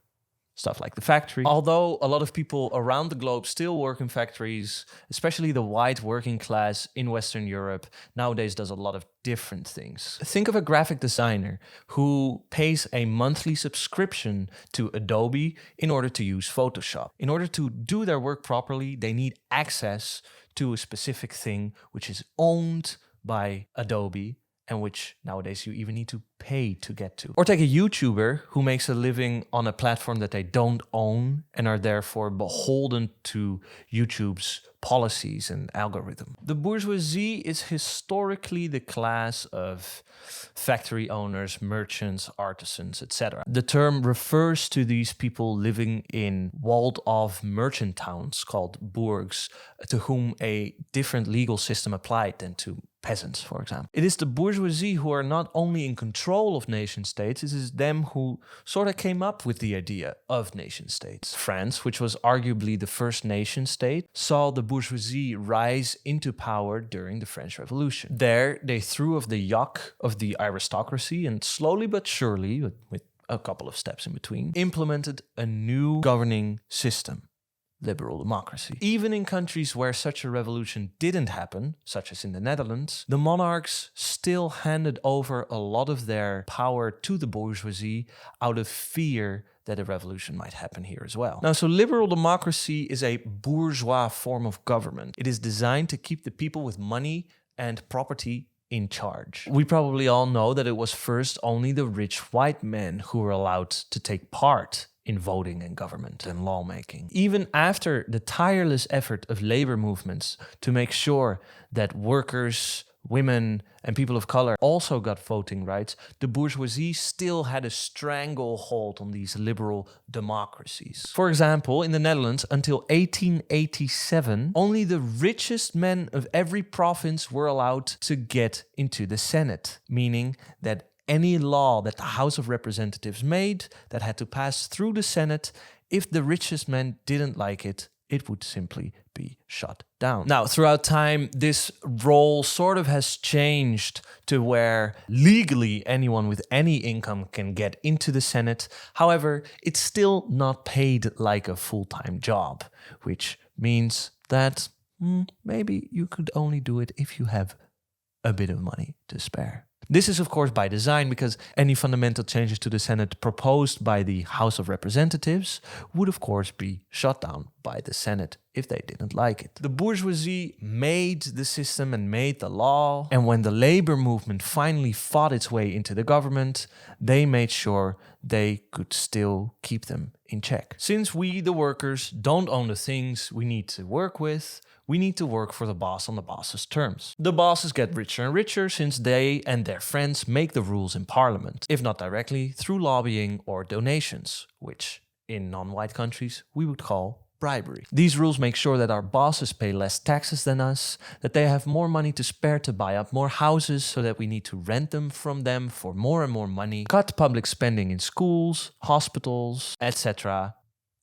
S1: stuff like the factory. Although a lot of people around the globe still work in factories, especially the white working class in Western Europe nowadays does a lot of different things. Think of a graphic designer who pays a monthly subscription to Adobe in order to use Photoshop. In order to do their work properly, they need access to a specific thing which is owned by Adobe, and which nowadays you even need to pay to get to. Or take a YouTuber who makes a living on a platform that they don't own and are therefore beholden to YouTube's policies and algorithm. The bourgeoisie is historically the class of factory owners, merchants, artisans, etc. The term refers to these people living in walled-off merchant towns called bourgs, to whom a different legal system applied than to peasants, for example. It is the bourgeoisie who are not only in control of nation states, it is them who sort of came up with the idea of nation states. France, which was arguably the first nation state, saw the bourgeoisie rise into power during the French Revolution. There, they threw off the yoke of the aristocracy and slowly but surely, with a couple of steps in between, implemented a new governing system. Liberal democracy. Even in countries where such a revolution didn't happen, such as in the Netherlands, the monarchs still handed over a lot of their power to the bourgeoisie out of fear that a revolution might happen here as well. Now, so liberal democracy is a bourgeois form of government. It is designed to keep the people with money and property in charge. We probably all know that it was first only the rich white men who were allowed to take part in voting and government and lawmaking. Even after the tireless effort of labor movements to make sure that workers, women, and people of color also got voting rights, the bourgeoisie still had a stranglehold on these liberal democracies. For example, in the Netherlands, until 1887, only the richest men of every province were allowed to get into the Senate, meaning that any law that the House of Representatives made that had to pass through the Senate, if the richest men didn't like it, it would simply be shut down. Now, throughout time, this role sort of has changed to where legally anyone with any income can get into the Senate. However, it's still not paid like a full-time job, which means that maybe you could only do it if you have a bit of money to spare. This is, of course, by design, because any fundamental changes to the Senate proposed by the House of Representatives would, of course, be shut down by the Senate if they didn't like it. The bourgeoisie made the system and made the law, and when the labor movement finally fought its way into the government, they made sure they could still keep them in check. Since we, the workers, don't own the things we need to work with, we need to work for the boss on the boss's terms. The bosses get richer and richer since they and their friends make the rules in parliament, if not directly, through lobbying or donations, which in non-white countries we would call bribery. These rules make sure that our bosses pay less taxes than us, that they have more money to spare to buy up more houses so that we need to rent them from them for more and more money, cut public spending in schools, hospitals, etc.,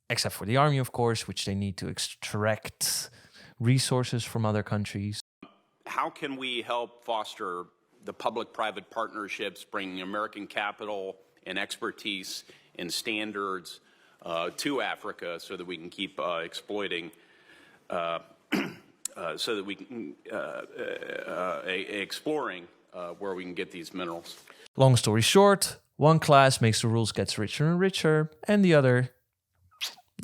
S1: except for the army, of course, which they need to extract resources from other countries.
S4: How can we help foster the public-private partnerships, bringing American capital and expertise and standards to Africa so that we can keep exploiting, so that we can exploring where we can get these minerals?
S1: Long story short, one class makes the rules, gets richer and richer, and the other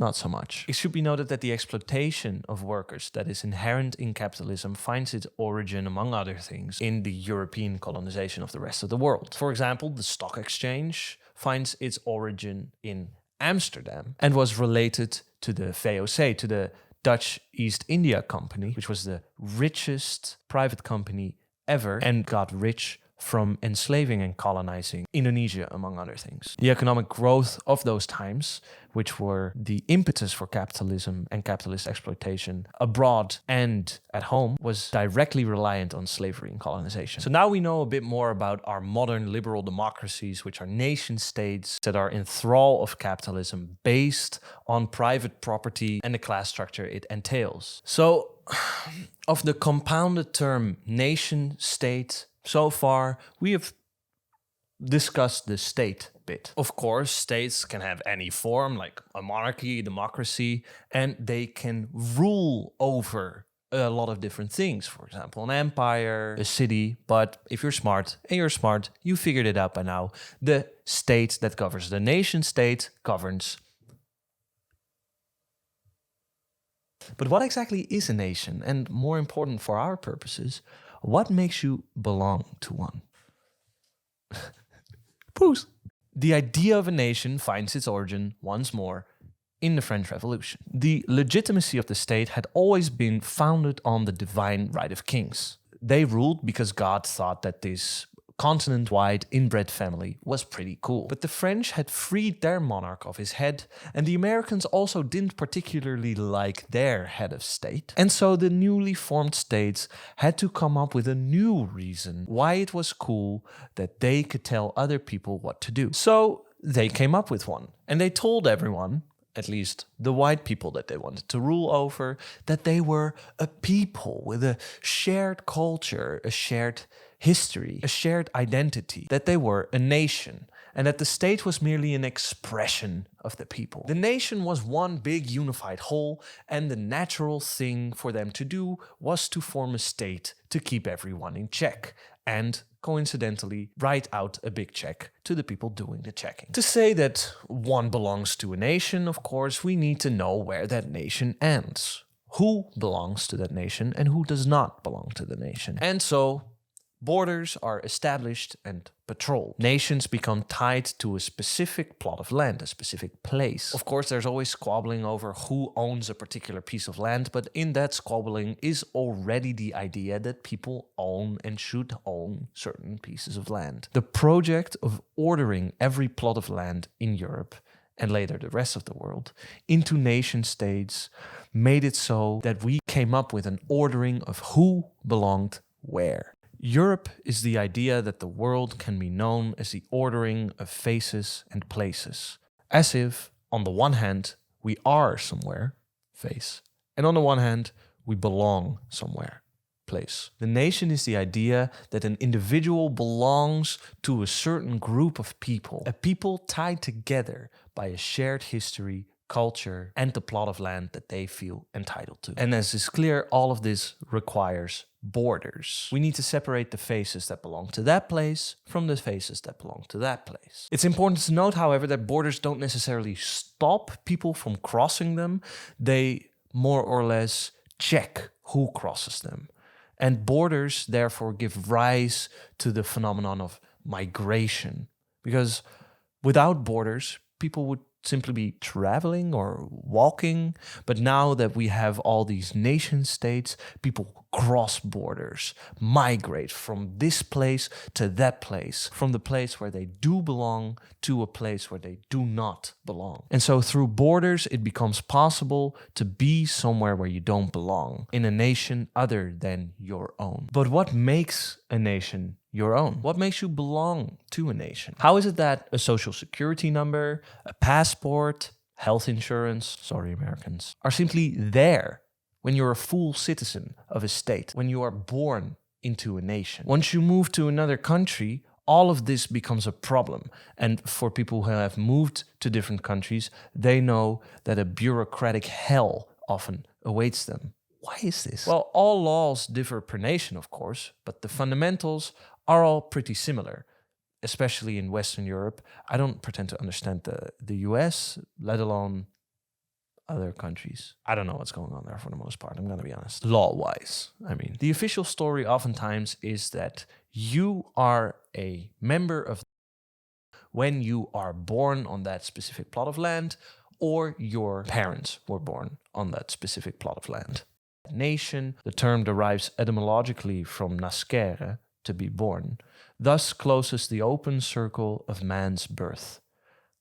S1: not so much. It should be noted that the exploitation of workers that is inherent in capitalism finds its origin, among other things, in the European colonization of the rest of the world. For example, the stock exchange finds its origin in Amsterdam and was related to the VOC, to the Dutch East India Company, which was the richest private company ever and got rich from enslaving and colonizing Indonesia, among other things. The economic growth of those times, which were the impetus for capitalism and capitalist exploitation abroad and at home, was directly reliant on slavery and colonization. So now we know a bit more about our modern liberal democracies, which are nation states that are in thrall of capitalism based on private property and the class structure it entails. So, of the compounded term nation state, so far, we have discussed the state bit. Of course, states can have any form, like a monarchy, democracy, and they can rule over a lot of different things. For example, an empire, a city. But if you're smart, and you're smart, you figured it out by now. The state that governs the nation state governs. But what exactly is a nation? And more important for our purposes, what makes you belong to one? Poos. The idea of a nation finds its origin, once more, in the French Revolution. The legitimacy of the state had always been founded on the divine right of kings. They ruled because God thought that this continent-wide inbred family was pretty cool. But the French had freed their monarch of his head, and the Americans also didn't particularly like their head of state. And so the newly formed states had to come up with a new reason why it was cool that they could tell other people what to do. So they came up with one, and they told everyone, at least the white people that they wanted to rule over, that they were a people with a shared culture, a shared history, a shared identity, that they were a nation, and that the state was merely an expression of the people. The nation was one big unified whole, and the natural thing for them to do was to form a state to keep everyone in check, and coincidentally write out a big check to the people doing the checking. To say that one belongs to a nation, of course, we need to know where that nation ends. Who belongs to that nation and who does not belong to the nation. And so borders are established and patrolled. Nations become tied to a specific plot of land, a specific place. Of course, there's always squabbling over who owns a particular piece of land, but in that squabbling is already the idea that people own and should own certain pieces of land. The project of ordering every plot of land in Europe, and later the rest of the world, into nation states made it so that we came up with an ordering of who belonged where. Europe is the idea that the world can be known as the ordering of faces and places. As if, on the one hand, we are somewhere, face, and on the one hand, we belong somewhere, place. The nation is the idea that an individual belongs to a certain group of people, a people tied together by a shared history, culture, and the plot of land that they feel entitled to. And as is clear, all of this requires borders. We need to separate the faces that belong to that place from the faces that belong to that place. It's important to note, however, that borders don't necessarily stop people from crossing them. They more or less check who crosses them. And borders therefore give rise to the phenomenon of migration. Because without borders, people would simply be traveling or walking. But now that we have all these nation states, people cross borders, migrate from this place to that place, from the place where they do belong to a place where they do not belong. And so through borders, it becomes possible to be somewhere where you don't belong, in a nation other than your own. But what makes a nation your own? What makes you belong to a nation? How is it that a social security number, a passport, health insurance, sorry Americans, are simply there when you're a full citizen of a state, when you are born into a nation? Once you move to another country, all of this becomes a problem. And for people who have moved to different countries, they know that a bureaucratic hell often awaits them. Why is this? Well, all laws differ per nation, of course, but the fundamentals are all pretty similar, especially in Western Europe. I don't pretend to understand the US, let alone other countries. I don't know what's going on there for the most part, I'm going to be honest. Law-wise, I mean. The official story oftentimes is that you are a member of when you are born on that specific plot of land, or your parents were born on that specific plot of land. Nation, the term derives etymologically from nascere, to be born, thus closes the open circle of man's birth.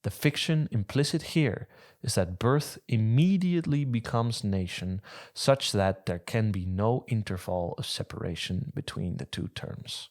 S1: The fiction implicit here is that birth immediately becomes nation, such that there can be no interval of separation between the two terms.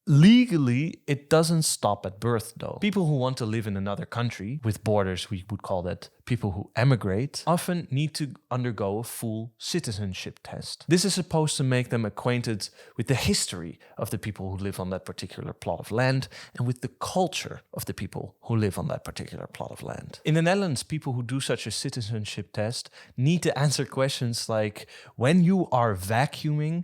S1: Legally, it doesn't stop at birth, though. People who want to live in another country, with borders we would call that people who emigrate, often need to undergo a full citizenship test. This is supposed to make them acquainted with the history of the people who live on that particular plot of land and with the culture of the people who live on that particular plot of land. In the Netherlands, people who do such a citizenship test need to answer questions like, when you are vacuuming,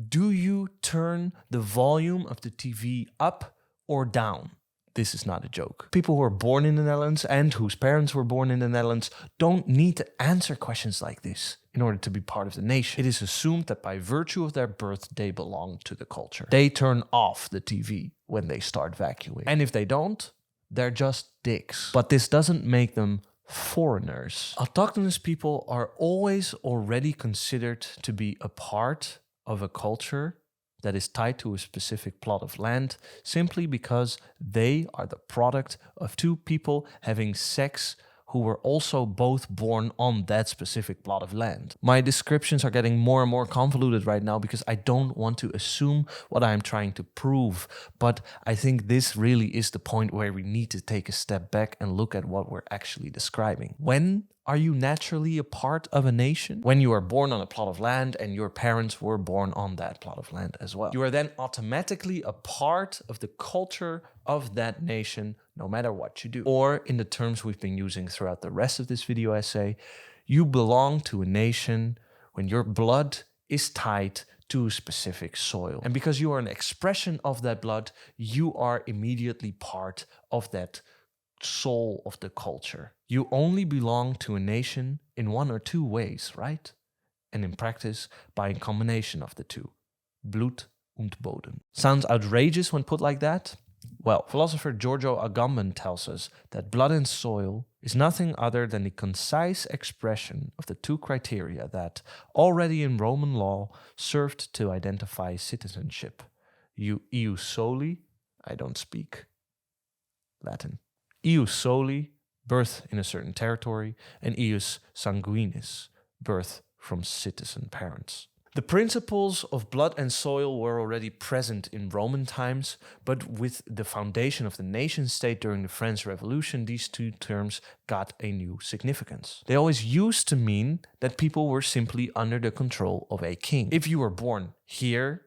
S1: do you turn the volume of the TV up or down? This is not a joke. People who are born in the Netherlands and whose parents were born in the Netherlands don't need to answer questions like this in order to be part of the nation. It is assumed that by virtue of their birth, they belong to the culture. They turn off the TV when they start vacuuming. And if they don't, they're just dicks. But this doesn't make them foreigners. Autochthonous people are always already considered to be a part of a culture that is tied to a specific plot of land simply because they are the product of two people having sex who were also both born on that specific plot of land. My descriptions are getting more and more convoluted right now because I don't want to assume what I'm trying to prove, but I think this really is the point where we need to take a step back and look at what we're actually describing. When are you naturally a part of a nation? When you are born on a plot of land and your parents were born on that plot of land as well. You are then automatically a part of the culture of that nation, no matter what you do. Or in the terms we've been using throughout the rest of this video essay, you belong to a nation when your blood is tied to a specific soil. And because you are an expression of that blood, you are immediately part of that soul of the culture. You only belong to a nation in one or two ways, right? And in practice, by a combination of the two. Blut und Boden. Sounds outrageous when put like that? Well, philosopher Giorgio Agamben tells us that blood and soil is nothing other than the concise expression of the two criteria that, already in Roman law, served to identify citizenship. Ius soli, I don't speak Latin. Ius soli, birth in a certain territory, and ius sanguinis, birth from citizen parents. The principles of blood and soil were already present in Roman times, but with the foundation of the nation-state during the French Revolution, these two terms got a new significance. They always used to mean that people were simply under the control of a king. If you were born here,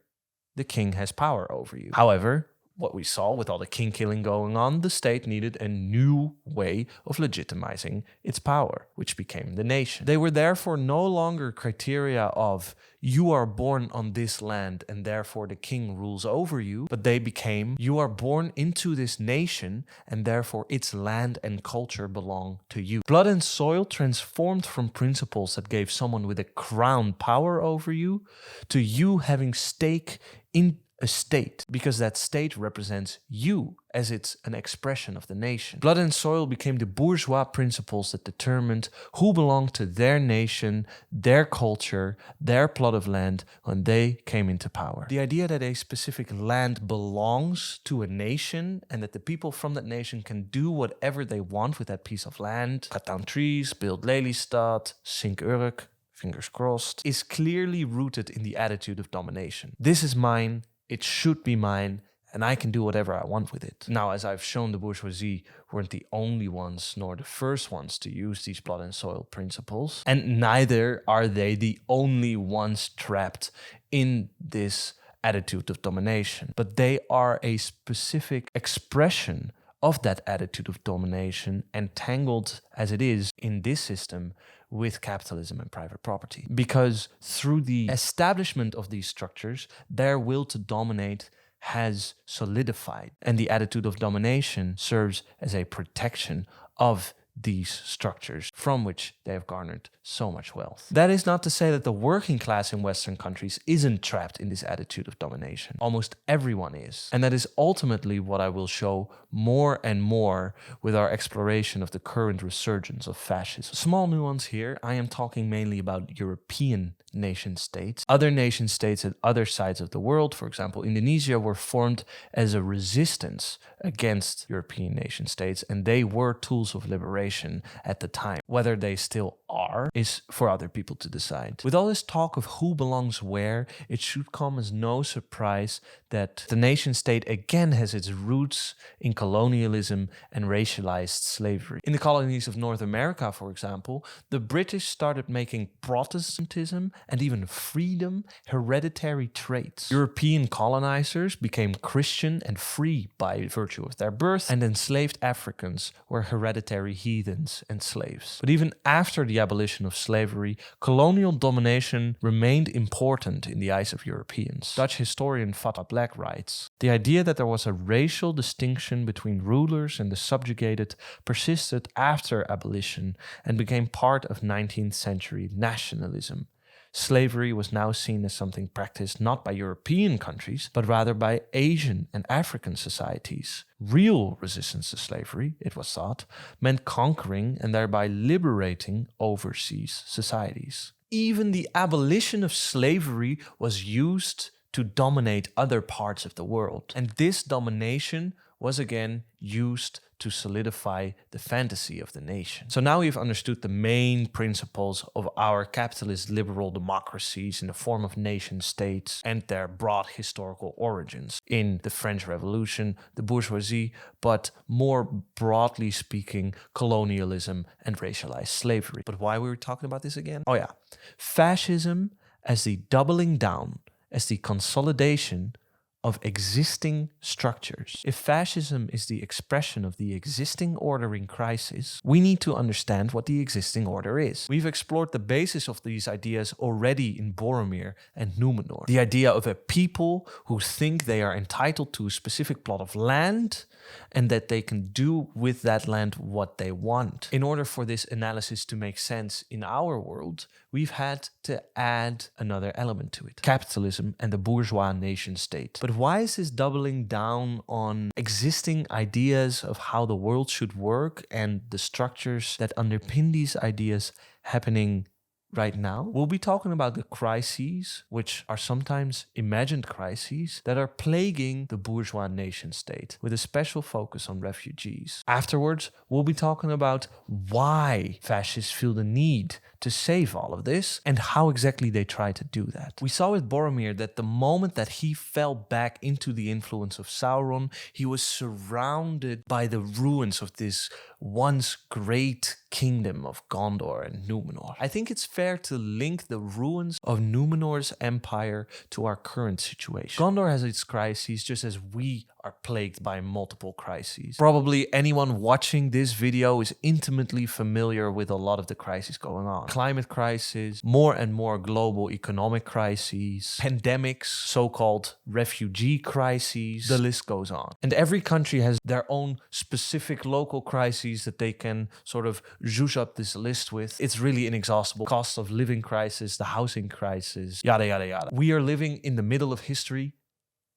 S1: the king has power over you. However, what we saw with all the king killing going on, the state needed a new way of legitimizing its power, which became the nation. They were therefore no longer criteria of you are born on this land and therefore the king rules over you, but they became you are born into this nation and therefore its land and culture belong to you. Blood and soil transformed from principles that gave someone with a crown power over you to you having stake in a state, because that state represents you as it's an expression of the nation. Blood and soil became the bourgeois principles that determined who belonged to their nation, their culture, their plot of land when they came into power. The idea that a specific land belongs to a nation and that the people from that nation can do whatever they want with that piece of land, cut down trees, build Lelystad, sink Urk, fingers crossed, is clearly rooted in the attitude of domination. This is mine, it should be mine, and I can do whatever I want with it. Now, as I've shown, the bourgeoisie weren't the only ones nor the first ones to use these blood and soil principles, and neither are they the only ones trapped in this attitude of domination. But they are a specific expression of that attitude of domination, entangled as it is in this system with capitalism and private property. Because through the establishment of these structures, their will to dominate has solidified, and the attitude of domination serves as a protection of these structures from which they have garnered so much wealth. That is not to say that the working class in Western countries isn't trapped in this attitude of domination. Almost everyone is. And that is ultimately what I will show more and more with our exploration of the current resurgence of fascism. Small nuance here, I am talking mainly about European nation states. Other nation states at other sides of the world, for example, Indonesia, were formed as a resistance against European nation states, and they were tools of liberation at the time. Whether they still are is for other people to decide. With all this talk of who belongs where, it should come as no surprise that the nation state again has its roots in colonialism and racialized slavery. In the colonies of North America, for example, the British started making Protestantism and even freedom hereditary traits. European colonizers became Christian and free by virtue of their birth, and enslaved Africans were hereditary heathens and slaves. But even after the abolition of slavery, colonial domination remained important in the eyes of Europeans. Dutch historian Fatah Black writes, "The idea that there was a racial distinction between rulers and the subjugated persisted after abolition and became part of 19th century nationalism. Slavery was now seen as something practiced not by European countries, but rather by Asian and African societies. Real resistance to slavery, it was thought, meant conquering and thereby liberating overseas societies." Even the abolition of slavery was used to dominate other parts of the world. And this domination was again used to solidify the fantasy of the nation. So now we've understood the main principles of our capitalist liberal democracies in the form of nation states and their broad historical origins in the French Revolution, the bourgeoisie, but more broadly speaking, colonialism and racialized slavery. But why were we talking about this again? Oh yeah, fascism as the doubling down, as the consolidation of existing structures. If fascism is the expression of the existing order in crisis, we need to understand what the existing order is. We've explored the basis of these ideas already in Boromir and Númenor. The idea of a people who think they are entitled to a specific plot of land and that they can do with that land what they want. In order for this analysis to make sense in our world, we've had to add another element to it: capitalism and the bourgeois nation state. But why is this doubling down on existing ideas of how the world should work and the structures that underpin these ideas happening right now? We'll be talking about the crises, which are sometimes imagined crises, that are plaguing the bourgeois nation state, with a special focus on refugees. Afterwards, we'll be talking about why fascists feel the need to save all of this and how exactly they try to do that. We saw with Boromir that the moment that he fell back into the influence of Sauron, he was surrounded by the ruins of this once great kingdom of Gondor and Númenor. I think it's fair to link the ruins of Númenor's empire to our current situation. Gondor has its crises just as we are plagued by multiple crises. Probably anyone watching this video is intimately familiar with a lot of the crises going on. Climate crisis, more and more global economic crises, pandemics, so-called refugee crises, the list goes on. And every country has their own specific local crises that they can sort of zhuzh up this list with. It's really inexhaustible. Cost of living crisis, the housing crisis, yada, yada, yada. We are living in the middle of history,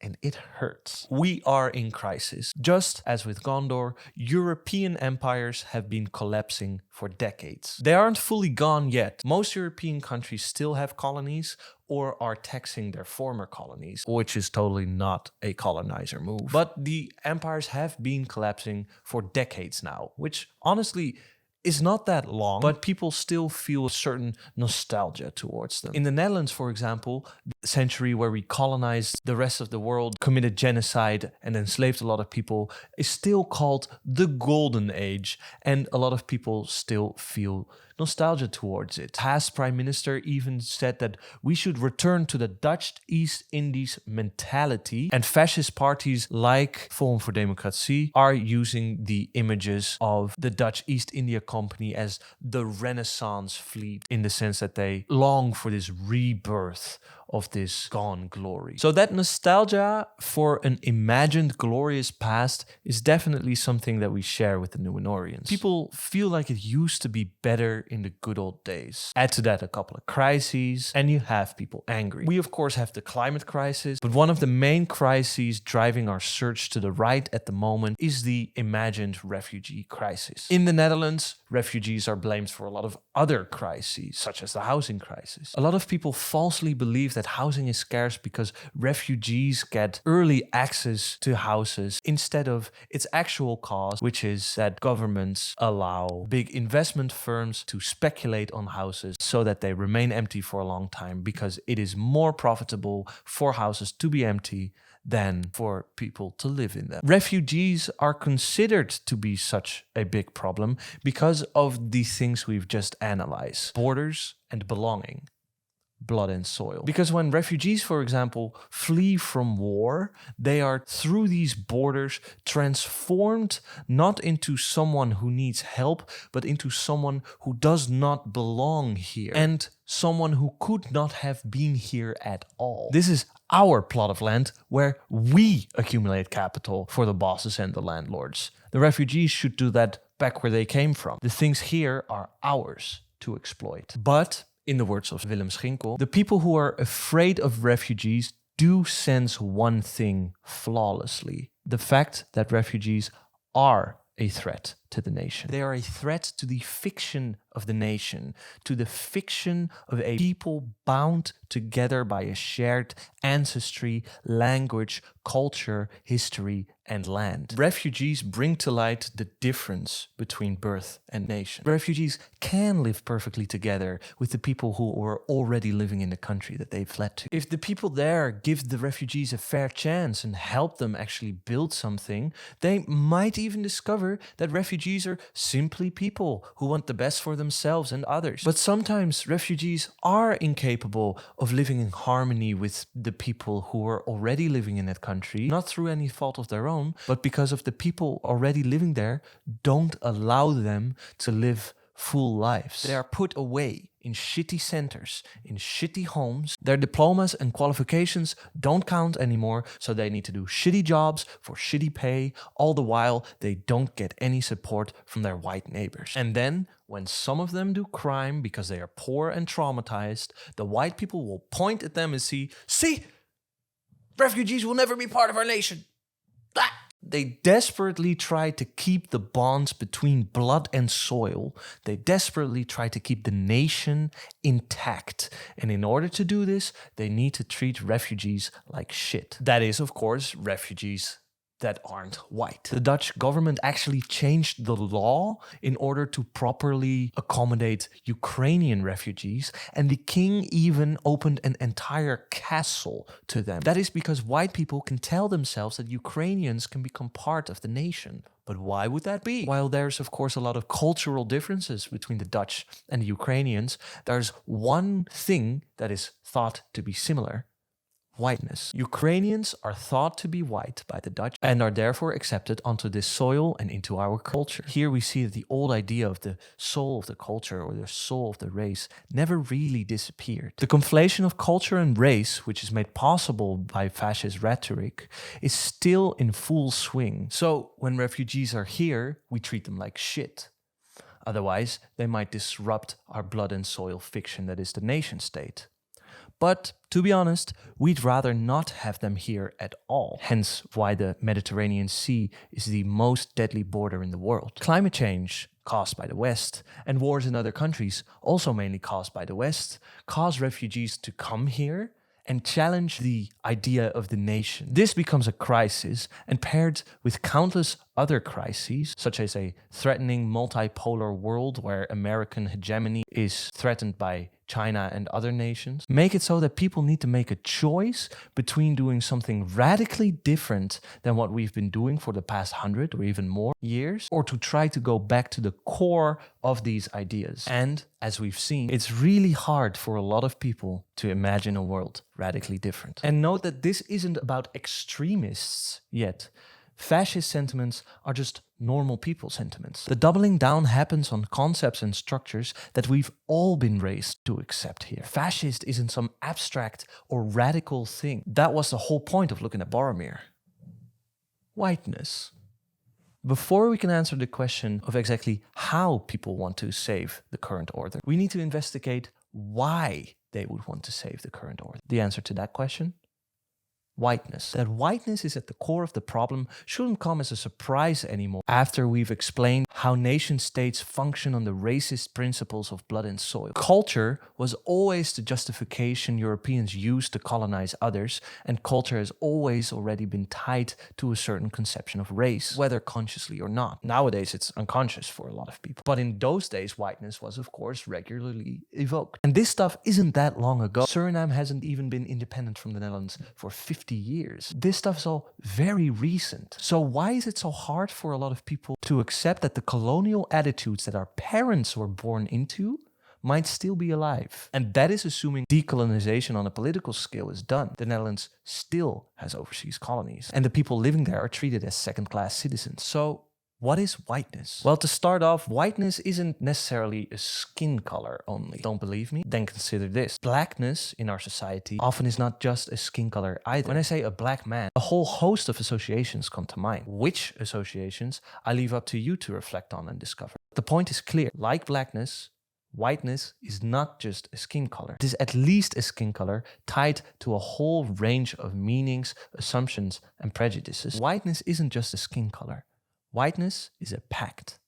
S1: and it hurts. We are in crisis. Just as with Gondor, European empires have been collapsing for decades. They aren't fully gone yet. Most European countries still have colonies or are taxing their former colonies, which is totally not a colonizer move. But the empires have been collapsing for decades now, which honestly is not that long, but people still feel a certain nostalgia towards them. In the Netherlands, for example, the century where we colonized the rest of the world, committed genocide and enslaved a lot of people, is still called the Golden Age, and a lot of people still feel nostalgia towards it. Past Prime Minister even said that we should return to the Dutch East Indies mentality, and fascist parties like Forum for Democratie are using the images of the Dutch East India Company as the Renaissance fleet, in the sense that they long for this rebirth of this gone glory. So that nostalgia for an imagined glorious past is definitely something that we share with the Númenóreans. People feel like it used to be better in the good old days. Add to that a couple of crises, and you have people angry. We of course have the climate crisis, but one of the main crises driving our search to the right at the moment is the imagined refugee crisis. In the Netherlands, refugees are blamed for a lot of other crises, such as the housing crisis. A lot of people falsely believe that housing is scarce because refugees get early access to houses instead of its actual cause, which is that governments allow big investment firms to speculate on houses so that they remain empty for a long time, because it is more profitable for houses to be empty than for people to live in them. Refugees are considered to be such a big problem because of the things we've just analyzed: borders and belonging, blood and soil. Because when refugees, for example, flee from war, they are, through these borders, transformed not into someone who needs help, but into someone who does not belong here, and someone who could not have been here at all. This is our plot of land where we accumulate capital for the bosses and the landlords. The refugees should do that back where they came from. The things here are ours to exploit. But in the words of Willem Schinkel, the people who are afraid of refugees do sense one thing flawlessly: the fact that refugees are a threat to the nation. They are a threat to the fiction of the nation, to the fiction of a people bound together by a shared ancestry, language, culture, history, and land. Refugees bring to light the difference between birth and nation. Refugees can live perfectly together with the people who are already living in the country that they fled to. If the people there give the refugees a fair chance and help them actually build something, they might even discover that refugees are simply people who want the best for themselves and others. But sometimes refugees are incapable of living in harmony with the people who are already living in that country, not through any fault of their own, but because of the people already living there don't allow them to live full lives. They are put away in shitty centers, in shitty homes. Their diplomas and qualifications don't count anymore, so they need to do shitty jobs for shitty pay, all the while they don't get any support from their white neighbors. And then, when some of them do crime because they are poor and traumatized, the white people will point at them and see, refugees will never be part of our nation. Ah! They desperately try to keep the bonds between blood and soil. They desperately try to keep the nation intact. And in order to do this, they need to treat refugees like shit. That is, of course, refugees that aren't white. The Dutch government actually changed the law in order to properly accommodate Ukrainian refugees, and the king even opened an entire castle to them. That is because white people can tell themselves that Ukrainians can become part of the nation. But why would that be? While there's of course a lot of cultural differences between the Dutch and the Ukrainians, there's one thing that is thought to be similar: whiteness. Ukrainians are thought to be white by the Dutch and are therefore accepted onto this soil and into our culture. Here we see that the old idea of the soul of the culture or the soul of the race never really disappeared. The conflation of culture and race, which is made possible by fascist rhetoric, is still in full swing. So when refugees are here, we treat them like shit. Otherwise, they might disrupt our blood and soil fiction that is the nation state. But, to be honest, we'd rather not have them here at all. Hence why the Mediterranean Sea is the most deadly border in the world. Climate change, caused by the West, and wars in other countries, also mainly caused by the West, cause refugees to come here and challenge the idea of the nation. This becomes a crisis, and paired with countless other crises, such as a threatening multipolar world where American hegemony is threatened by China and other nations, make it so that people need to make a choice between doing something radically different than what we've been doing for the past 100 or even more years, or to try to go back to the core of these ideas. And, as we've seen, it's really hard for a lot of people to imagine a world radically different. And note that this isn't about extremists yet. Fascist sentiments are just normal people sentiments. The doubling down happens on concepts and structures that we've all been raised to accept here. Fascist isn't some abstract or radical thing. That was the whole point of looking at Boromir. Whiteness. Before we can answer the question of exactly how people want to save the current order, we need to investigate why they would want to save the current order. The answer to that question? Whiteness. That whiteness is at the core of the problem shouldn't come as a surprise anymore after we've explained how nation states function on the racist principles of blood and soil. Culture was always the justification Europeans used to colonize others, and culture has always already been tied to a certain conception of race, whether consciously or not. Nowadays it's unconscious for a lot of people. But in those days, whiteness was of course regularly evoked. And this stuff isn't that long ago. Suriname hasn't even been independent from the Netherlands for 50 years. This stuff is all very recent. So why is it so hard for a lot of people to accept that the colonial attitudes that our parents were born into might still be alive? And that is assuming decolonization on a political scale is done. The Netherlands still has overseas colonies, and the people living there are treated as second-class citizens. So what is whiteness? Well, to start off, whiteness isn't necessarily a skin color only. Don't believe me? Then consider this. Blackness in our society often is not just a skin color either. When I say a black man, a whole host of associations come to mind. Which associations I leave up to you to reflect on and discover. The point is clear. Like blackness, whiteness is not just a skin color. It is at least a skin color tied to a whole range of meanings, assumptions, and prejudices. Whiteness isn't just a skin color. Whiteness is a pact.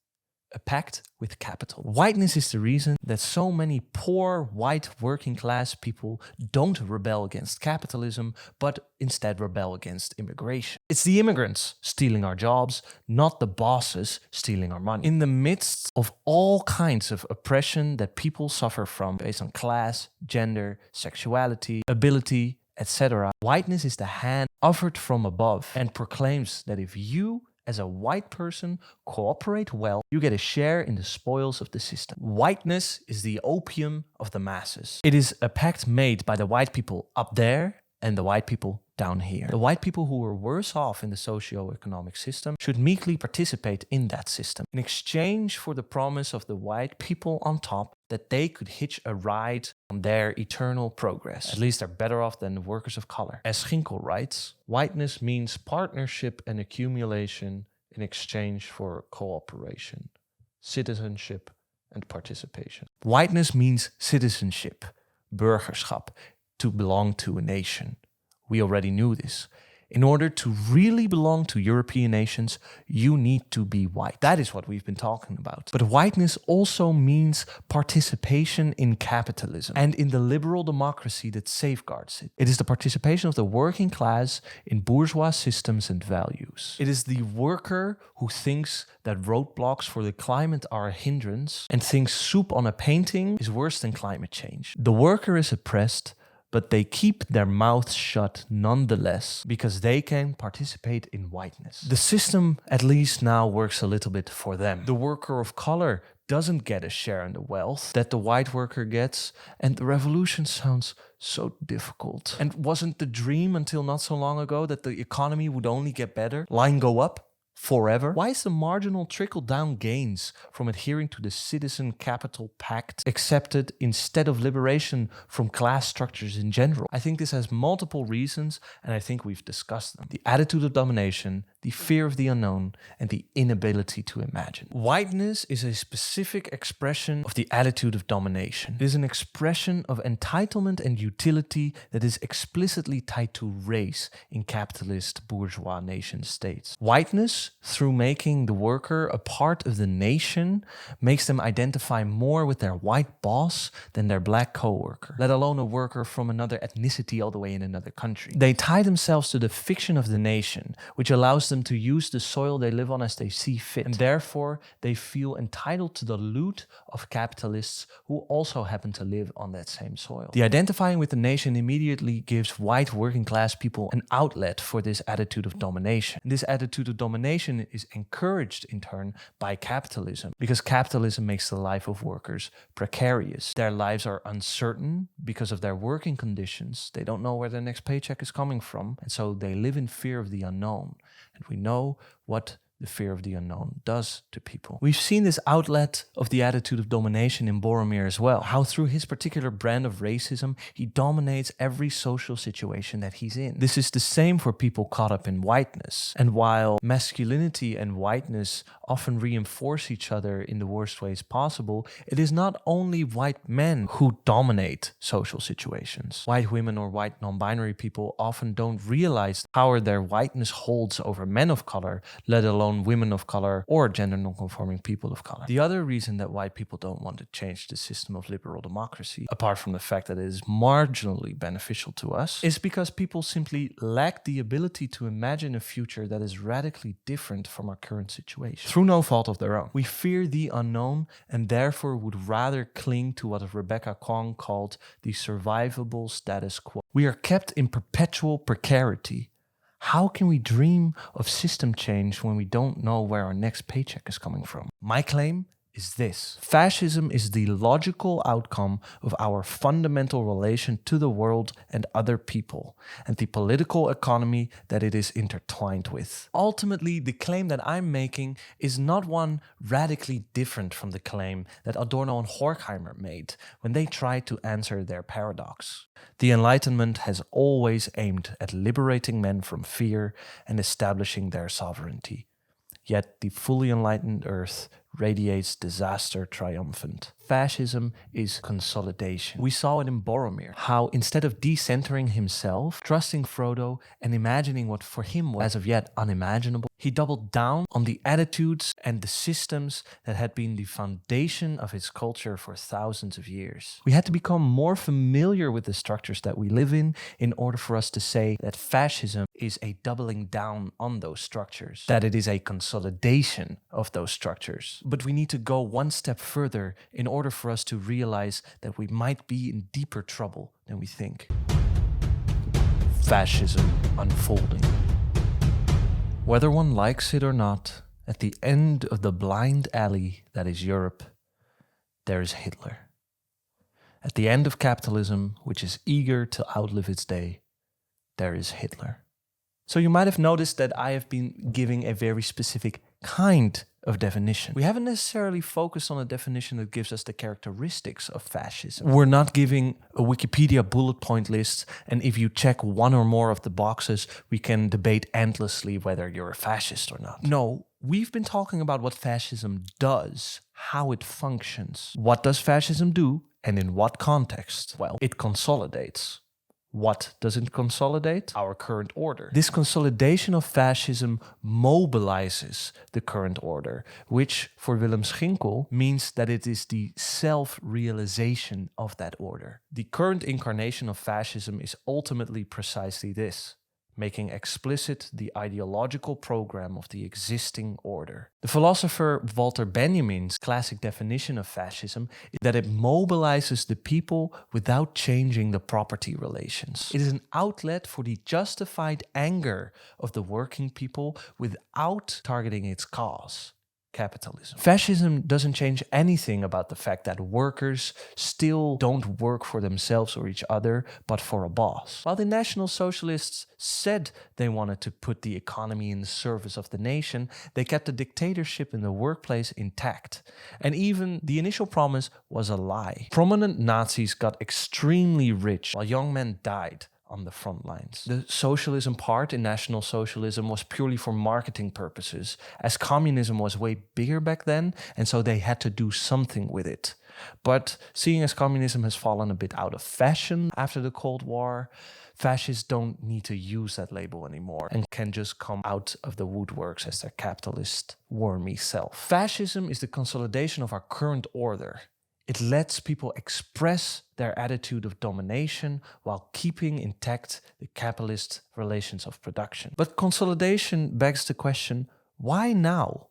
S1: a pact with capital. Whiteness is the reason that so many poor, white, working class people don't rebel against capitalism, but instead rebel against immigration. It's the immigrants stealing our jobs, not the bosses stealing our money. In the midst of all kinds of oppression that people suffer from based on class, gender, sexuality, ability, etc., whiteness is the hand offered from above and proclaims that if you as a white person cooperate well, you get a share in the spoils of the system. Whiteness is the opium of the masses. It is a pact made by the white people up there and the white people down here. The white people who are worse off in the socio-economic system should meekly participate in that system in exchange for the promise of the white people on top that they could hitch a ride on their eternal progress. At least they're better off than the workers of color. As Ginkel writes, whiteness means partnership and accumulation in exchange for cooperation, citizenship and participation. Whiteness means citizenship, burgerschap, to belong to a nation. We already knew this. In order to really belong to European nations, you need to be white. That is what we've been talking about. But whiteness also means participation in capitalism and in the liberal democracy that safeguards it. It is the participation of the working class in bourgeois systems and values. It is the worker who thinks that roadblocks for the climate are a hindrance and thinks soup on a painting is worse than climate change. The worker is oppressed, but they keep their mouths shut nonetheless because they can participate in whiteness. The system, at least now, works a little bit for them. The worker of color doesn't get a share in the wealth that the white worker gets, and the revolution sounds so difficult. And wasn't the dream until not so long ago that the economy would only get better? Line go up? Forever? Why is the marginal trickle-down gains from adhering to the Citizen Capital Pact accepted instead of liberation from class structures in general? I think this has multiple reasons, and I think we've discussed them. The attitude of domination, the fear of the unknown, and the inability to imagine. Whiteness is a specific expression of the attitude of domination. It is an expression of entitlement and utility that is explicitly tied to race in capitalist bourgeois nation states. Whiteness, through making the worker a part of the nation, makes them identify more with their white boss than their black co-worker, let alone a worker from another ethnicity all the way in another country. They tie themselves to the fiction of the nation, which allows them to use the soil they live on as they see fit, and therefore they feel entitled to the loot of capitalists who also happen to live on that same soil. The identifying with the nation immediately gives white working class people an outlet for this attitude of domination. And this attitude of domination is encouraged in turn by capitalism, because capitalism makes the life of workers precarious. Their lives are uncertain because of their working conditions. They don't know where their next paycheck is coming from, and so they live in fear of the unknown. And we know what the fear of the unknown does to people. We've seen this outlet of the attitude of domination in Boromir as well, how through his particular brand of racism, he dominates every social situation that he's in. This is the same for people caught up in whiteness. And while masculinity and whiteness often reinforce each other in the worst ways possible, it is not only white men who dominate social situations. White women or white non-binary people often don't realize the power their whiteness holds over men of color, let alone women of color or gender non-conforming people of color. The other reason that white people don't want to change the system of liberal democracy, apart from the fact that it is marginally beneficial to us, is because people simply lack the ability to imagine a future that is radically different from our current situation, through no fault of their own. We fear the unknown and therefore would rather cling to what Rebecca Kong called the survivable status quo. We are kept in perpetual precarity. How can we dream of system change when we don't know where our next paycheck is coming from? My claim is this: fascism is the logical outcome of our fundamental relation to the world and other people, and the political economy that it is intertwined with. Ultimately, the claim that I'm making is not one radically different from the claim that Adorno and Horkheimer made when they tried to answer their paradox. The Enlightenment has always aimed at liberating men from fear and establishing their sovereignty. Yet the fully enlightened earth radiates disaster triumphant. Fascism is consolidation. We saw it in Boromir, how instead of decentering himself, trusting Frodo, and imagining what for him was as of yet unimaginable, he doubled down on the attitudes and the systems that had been the foundation of his culture for thousands of years. We had to become more familiar with the structures that we live in order for us to say that fascism is a doubling down on those structures, that it is a consolidation of those structures. But we need to go one step further in order for us to realize that we might be in deeper trouble than we think. Fascism unfolding. Whether one likes it or not, at the end of the blind alley that is Europe, there is Hitler. At the end of capitalism, which is eager to outlive its day, there is Hitler. So you might have noticed that I have been giving a very specific kind of definition. We haven't necessarily focused on a definition that gives us the characteristics of fascism. We're not giving a Wikipedia bullet point list, and if you check one or more of the boxes, we can debate endlessly whether you're a fascist or not. No, we've been talking about what fascism does, how it functions. What does fascism do, and in what context? Well, it consolidates. What does it consolidate? Our current order. This consolidation of fascism mobilizes the current order, which for Willem Schinkel means that it is the self-realization of that order. The current incarnation of fascism is ultimately precisely this: making explicit the ideological program of the existing order. The philosopher Walter Benjamin's classic definition of fascism is that it mobilizes the people without changing the property relations. It is an outlet for the justified anger of the working people without targeting its cause: capitalism. Fascism doesn't change anything about the fact that workers still don't work for themselves or each other, but for a boss. While the National Socialists said they wanted to put the economy in the service of the nation, they kept the dictatorship in the workplace intact. And even the initial promise was a lie. Prominent Nazis got extremely rich while young men died on the front lines. The socialism part in National Socialism was purely for marketing purposes, as communism was way bigger back then, and so they had to do something with it. But seeing as communism has fallen a bit out of fashion after the Cold War, fascists don't need to use that label anymore and can just come out of the woodworks as their capitalist, wormy self. Fascism is the consolidation of our current order. It lets people express their attitude of domination while keeping intact the capitalist relations of production. But consolidation begs the question, why now?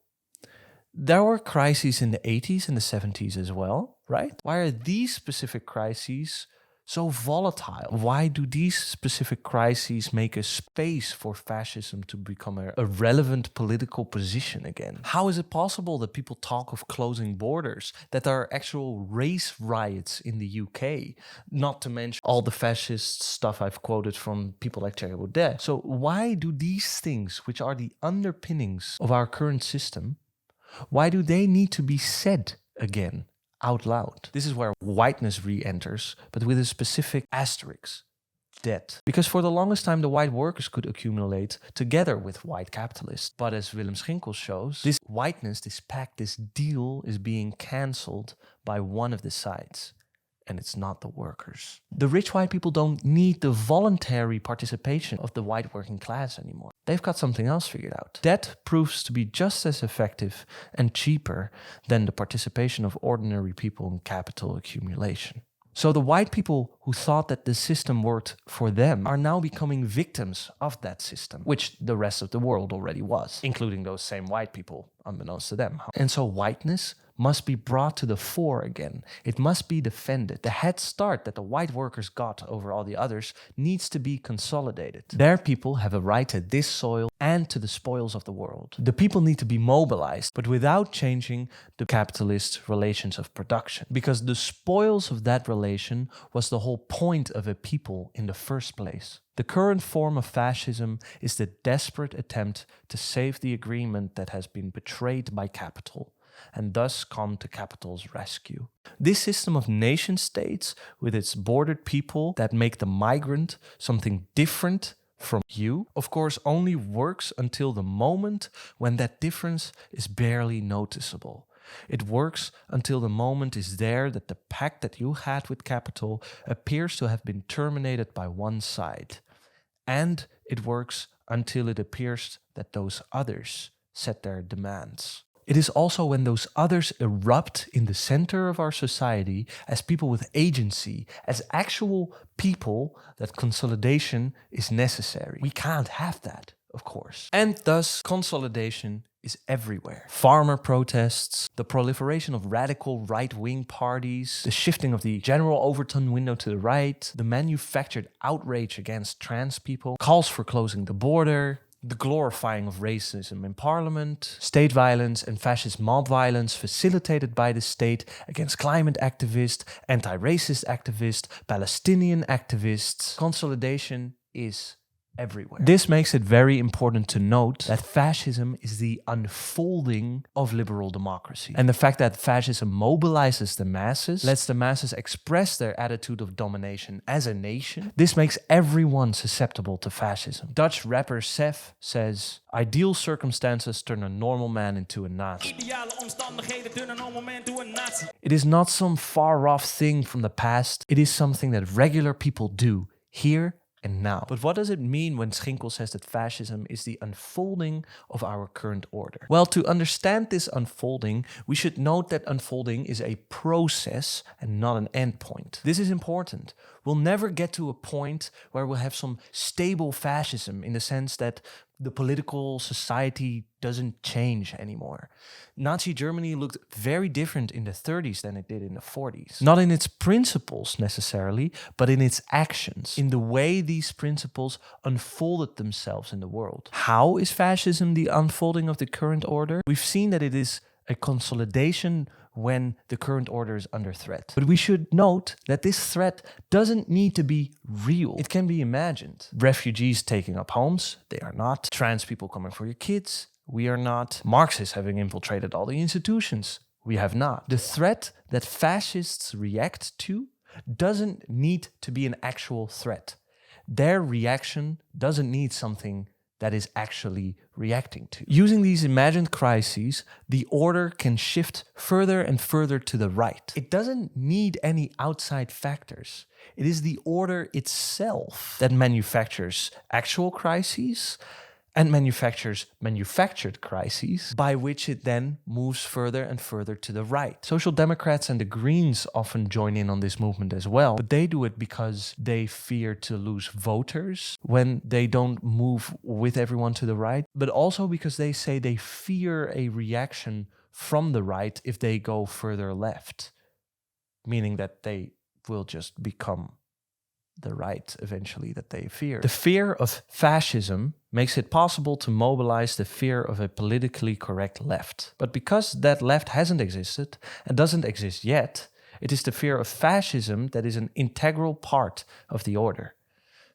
S1: There were crises in the 80s and the 70s as well, right? Why are these specific crises so volatile? Why do these specific crises make a space for fascism to become a relevant political position again? How is it possible that people talk of closing borders, that there are actual race riots in the UK, not to mention all the fascist stuff I've quoted from people like Thierry Baudet? So why do these things, which are the underpinnings of our current system, why do they need to be said again? Out loud. This is where whiteness re-enters, but with a specific asterisk: debt. Because for the longest time the white workers could accumulate together with white capitalists. But as Willem Schinkel shows, this whiteness, this pact, this deal is being cancelled by one of the sides. And it's not the workers. The rich white people don't need the voluntary participation of the white working class anymore. They've got something else figured out. Debt proves to be just as effective and cheaper than the participation of ordinary people in capital accumulation. So the white people who thought that the system worked for them are now becoming victims of that system, which the rest of the world already was, including those same white people, unbeknownst to them. And so whiteness must be brought to the fore again. It must be defended. The head start that the white workers got over all the others needs to be consolidated. Their people have a right to this soil and to the spoils of the world. The people need to be mobilized, but without changing the capitalist relations of production, because the spoils of that relation was the whole point of a people in the first place. The current form of fascism is the desperate attempt to save the agreement that has been betrayed by capital, and thus come to capital's rescue. This system of nation states, with its bordered people that make the migrant something different from you, of course only works until the moment when that difference is barely noticeable. It works until the moment is there that the pact that you had with capital appears to have been terminated by one side. And it works until it appears that those others set their demands. It is also when those others erupt in the center of our society as people with agency, as actual people, that consolidation is necessary. We can't have that, of course. And thus, consolidation is everywhere. Farmer protests, the proliferation of radical right-wing parties, the shifting of the general Overton window to the right, the manufactured outrage against trans people, calls for closing the border, the glorifying of racism in parliament, state violence and fascist mob violence facilitated by the state against climate activists, anti-racist activists, Palestinian activists. Consolidation is everywhere. This makes it very important to note that fascism is the unfolding of liberal democracy. And the fact that fascism mobilizes the masses, lets the masses express their attitude of domination as a nation, this makes everyone susceptible to fascism. Dutch rapper Sef says, "Ideal circumstances turn a normal man into a Nazi." It is not some far-off thing from the past, it is something that regular people do, here and now. But what does it mean when Schinkel says that fascism is the unfolding of our current order? Well, to understand this unfolding, we should note that unfolding is a process and not an endpoint. This is important. We'll never get to a point where we'll have some stable fascism in the sense that the political society doesn't change anymore. Nazi Germany looked very different in the 30s than it did in the 40s. Not in its principles necessarily, but in its actions, in the way these principles unfolded themselves in the world. How is fascism the unfolding of the current order? We've seen that it is a consolidation when the current order is under threat. But we should note that this threat doesn't need to be real. It can be imagined. Refugees taking up homes, they are not. Trans people coming for your kids, we are not. Marxists having infiltrated all the institutions, we have not. The threat that fascists react to doesn't need to be an actual threat. Their reaction doesn't need something that is actually reacting to. Using these imagined crises, the order can shift further and further to the right. It doesn't need any outside factors. It is the order itself that manufactures actual crises and manufactures manufactured crises, by which it then moves further and further to the right. Social Democrats and the Greens often join in on this movement as well, but they do it because they fear to lose voters when they don't move with everyone to the right, but also because they say they fear a reaction from the right if they go further left, meaning that they will just become the right eventually that they fear. The fear of fascism makes it possible to mobilize the fear of a politically correct left. But because that left hasn't existed and doesn't exist yet, it is the fear of fascism that is an integral part of the order.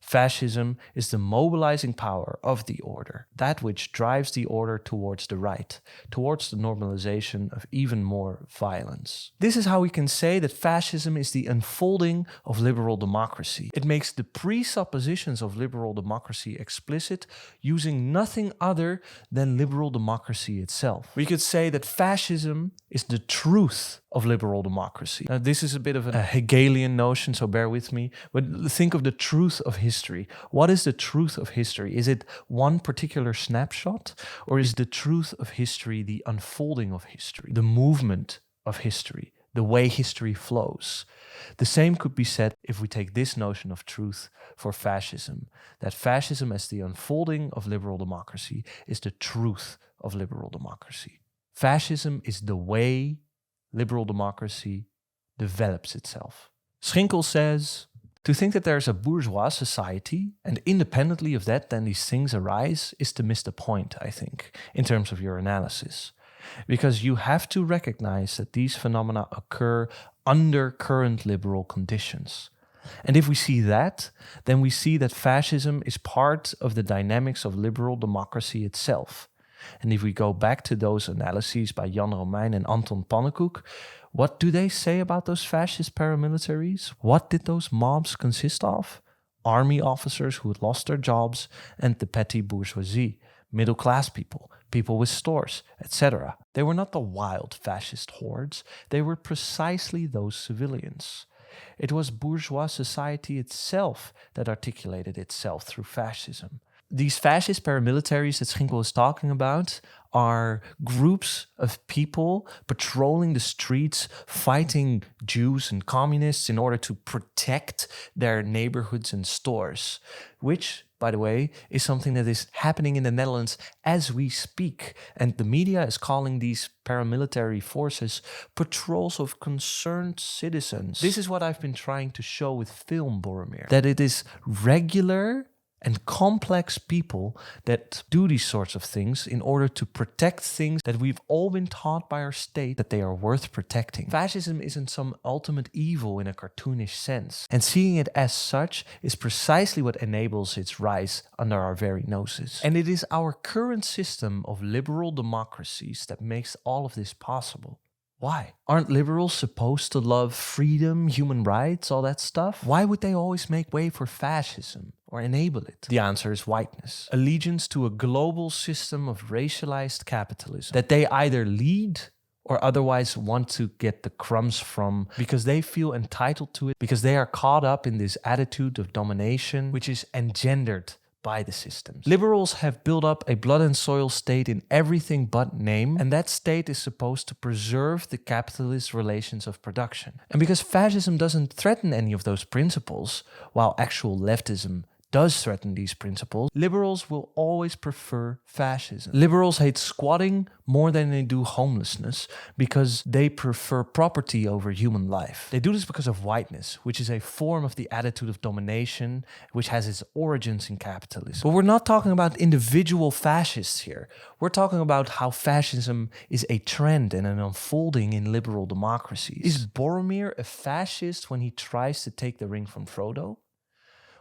S1: Fascism is the mobilizing power of the order, that which drives the order towards the right, towards the normalization of even more violence. This is how we can say that fascism is the unfolding of liberal democracy. It makes the presuppositions of liberal democracy explicit using nothing other than liberal democracy itself. We could say that fascism is the truth of liberal democracy. Now, this is a bit of a Hegelian notion, so bear with me, but think of the truth of history. What is the truth of history? Is it one particular snapshot, or is the truth of history the unfolding of history, the movement of history, the way history flows? The same could be said if we take this notion of truth for fascism, that fascism as the unfolding of liberal democracy is the truth of liberal democracy. Fascism is the way liberal democracy develops itself. Schinkel says, to think that there's a bourgeois society and independently of that then these things arise is to miss the point, I think, in terms of your analysis. Because you have to recognize that these phenomena occur under current liberal conditions. And if we see that, then we see that fascism is part of the dynamics of liberal democracy itself. And if we go back to those analyses by Jan Romein and Anton Pannekoek, what do they say about those fascist paramilitaries? What did those mobs consist of? Army officers who had lost their jobs and the petty bourgeoisie, middle-class people, people with stores, etc. They were not the wild fascist hordes, they were precisely those civilians. It was bourgeois society itself that articulated itself through fascism. These fascist paramilitaries that Schinkel is talking about are groups of people patrolling the streets, fighting Jews and communists in order to protect their neighborhoods and stores, which, by the way, is something that is happening in the Netherlands as we speak. And the media is calling these paramilitary forces patrols of concerned citizens. This is what I've been trying to show with film Boromir, that it is regular and complex people that do these sorts of things in order to protect things that we've all been taught by our state that they are worth protecting. Fascism isn't some ultimate evil in a cartoonish sense, and seeing it as such is precisely what enables its rise under our very noses. And it is our current system of liberal democracies that makes all of this possible. Why? Aren't liberals supposed to love freedom, human rights, all that stuff? Why would they always make way for fascism or enable it? The answer is whiteness. Allegiance to a global system of racialized capitalism that they either lead or otherwise want to get the crumbs from because they feel entitled to it, because they are caught up in this attitude of domination, which is engendered by the systems. Liberals have built up a blood and soil state in everything but name, and that state is supposed to preserve the capitalist relations of production. And because fascism doesn't threaten any of those principles, while actual leftism does threaten these principles, liberals will always prefer fascism. Liberals hate squatting more than they do homelessness because they prefer property over human life. They do this because of whiteness, which is a form of the attitude of domination, which has its origins in capitalism. But we're not talking about individual fascists here. We're talking about how fascism is a trend and an unfolding in liberal democracies. Is Boromir a fascist when he tries to take the ring from Frodo?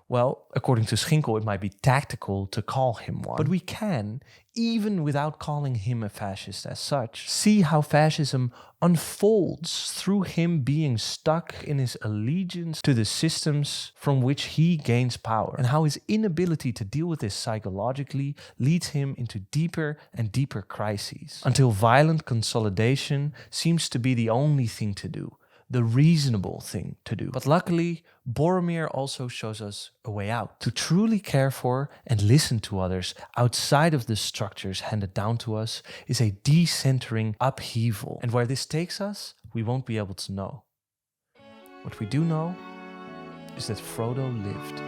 S1: Well, according to Schinkel, it might be tactical to call him one. But we can, even without calling him a fascist as such, see how fascism unfolds through him being stuck in his allegiance to the systems from which he gains power, and how his inability to deal with this psychologically leads him into deeper and deeper crises, until violent consolidation seems to be the only thing to do, the reasonable thing to do. But luckily, Boromir also shows us a way out. To truly care for and listen to others outside of the structures handed down to us is a decentering upheaval. And where this takes us, we won't be able to know. What we do know is that Frodo lived.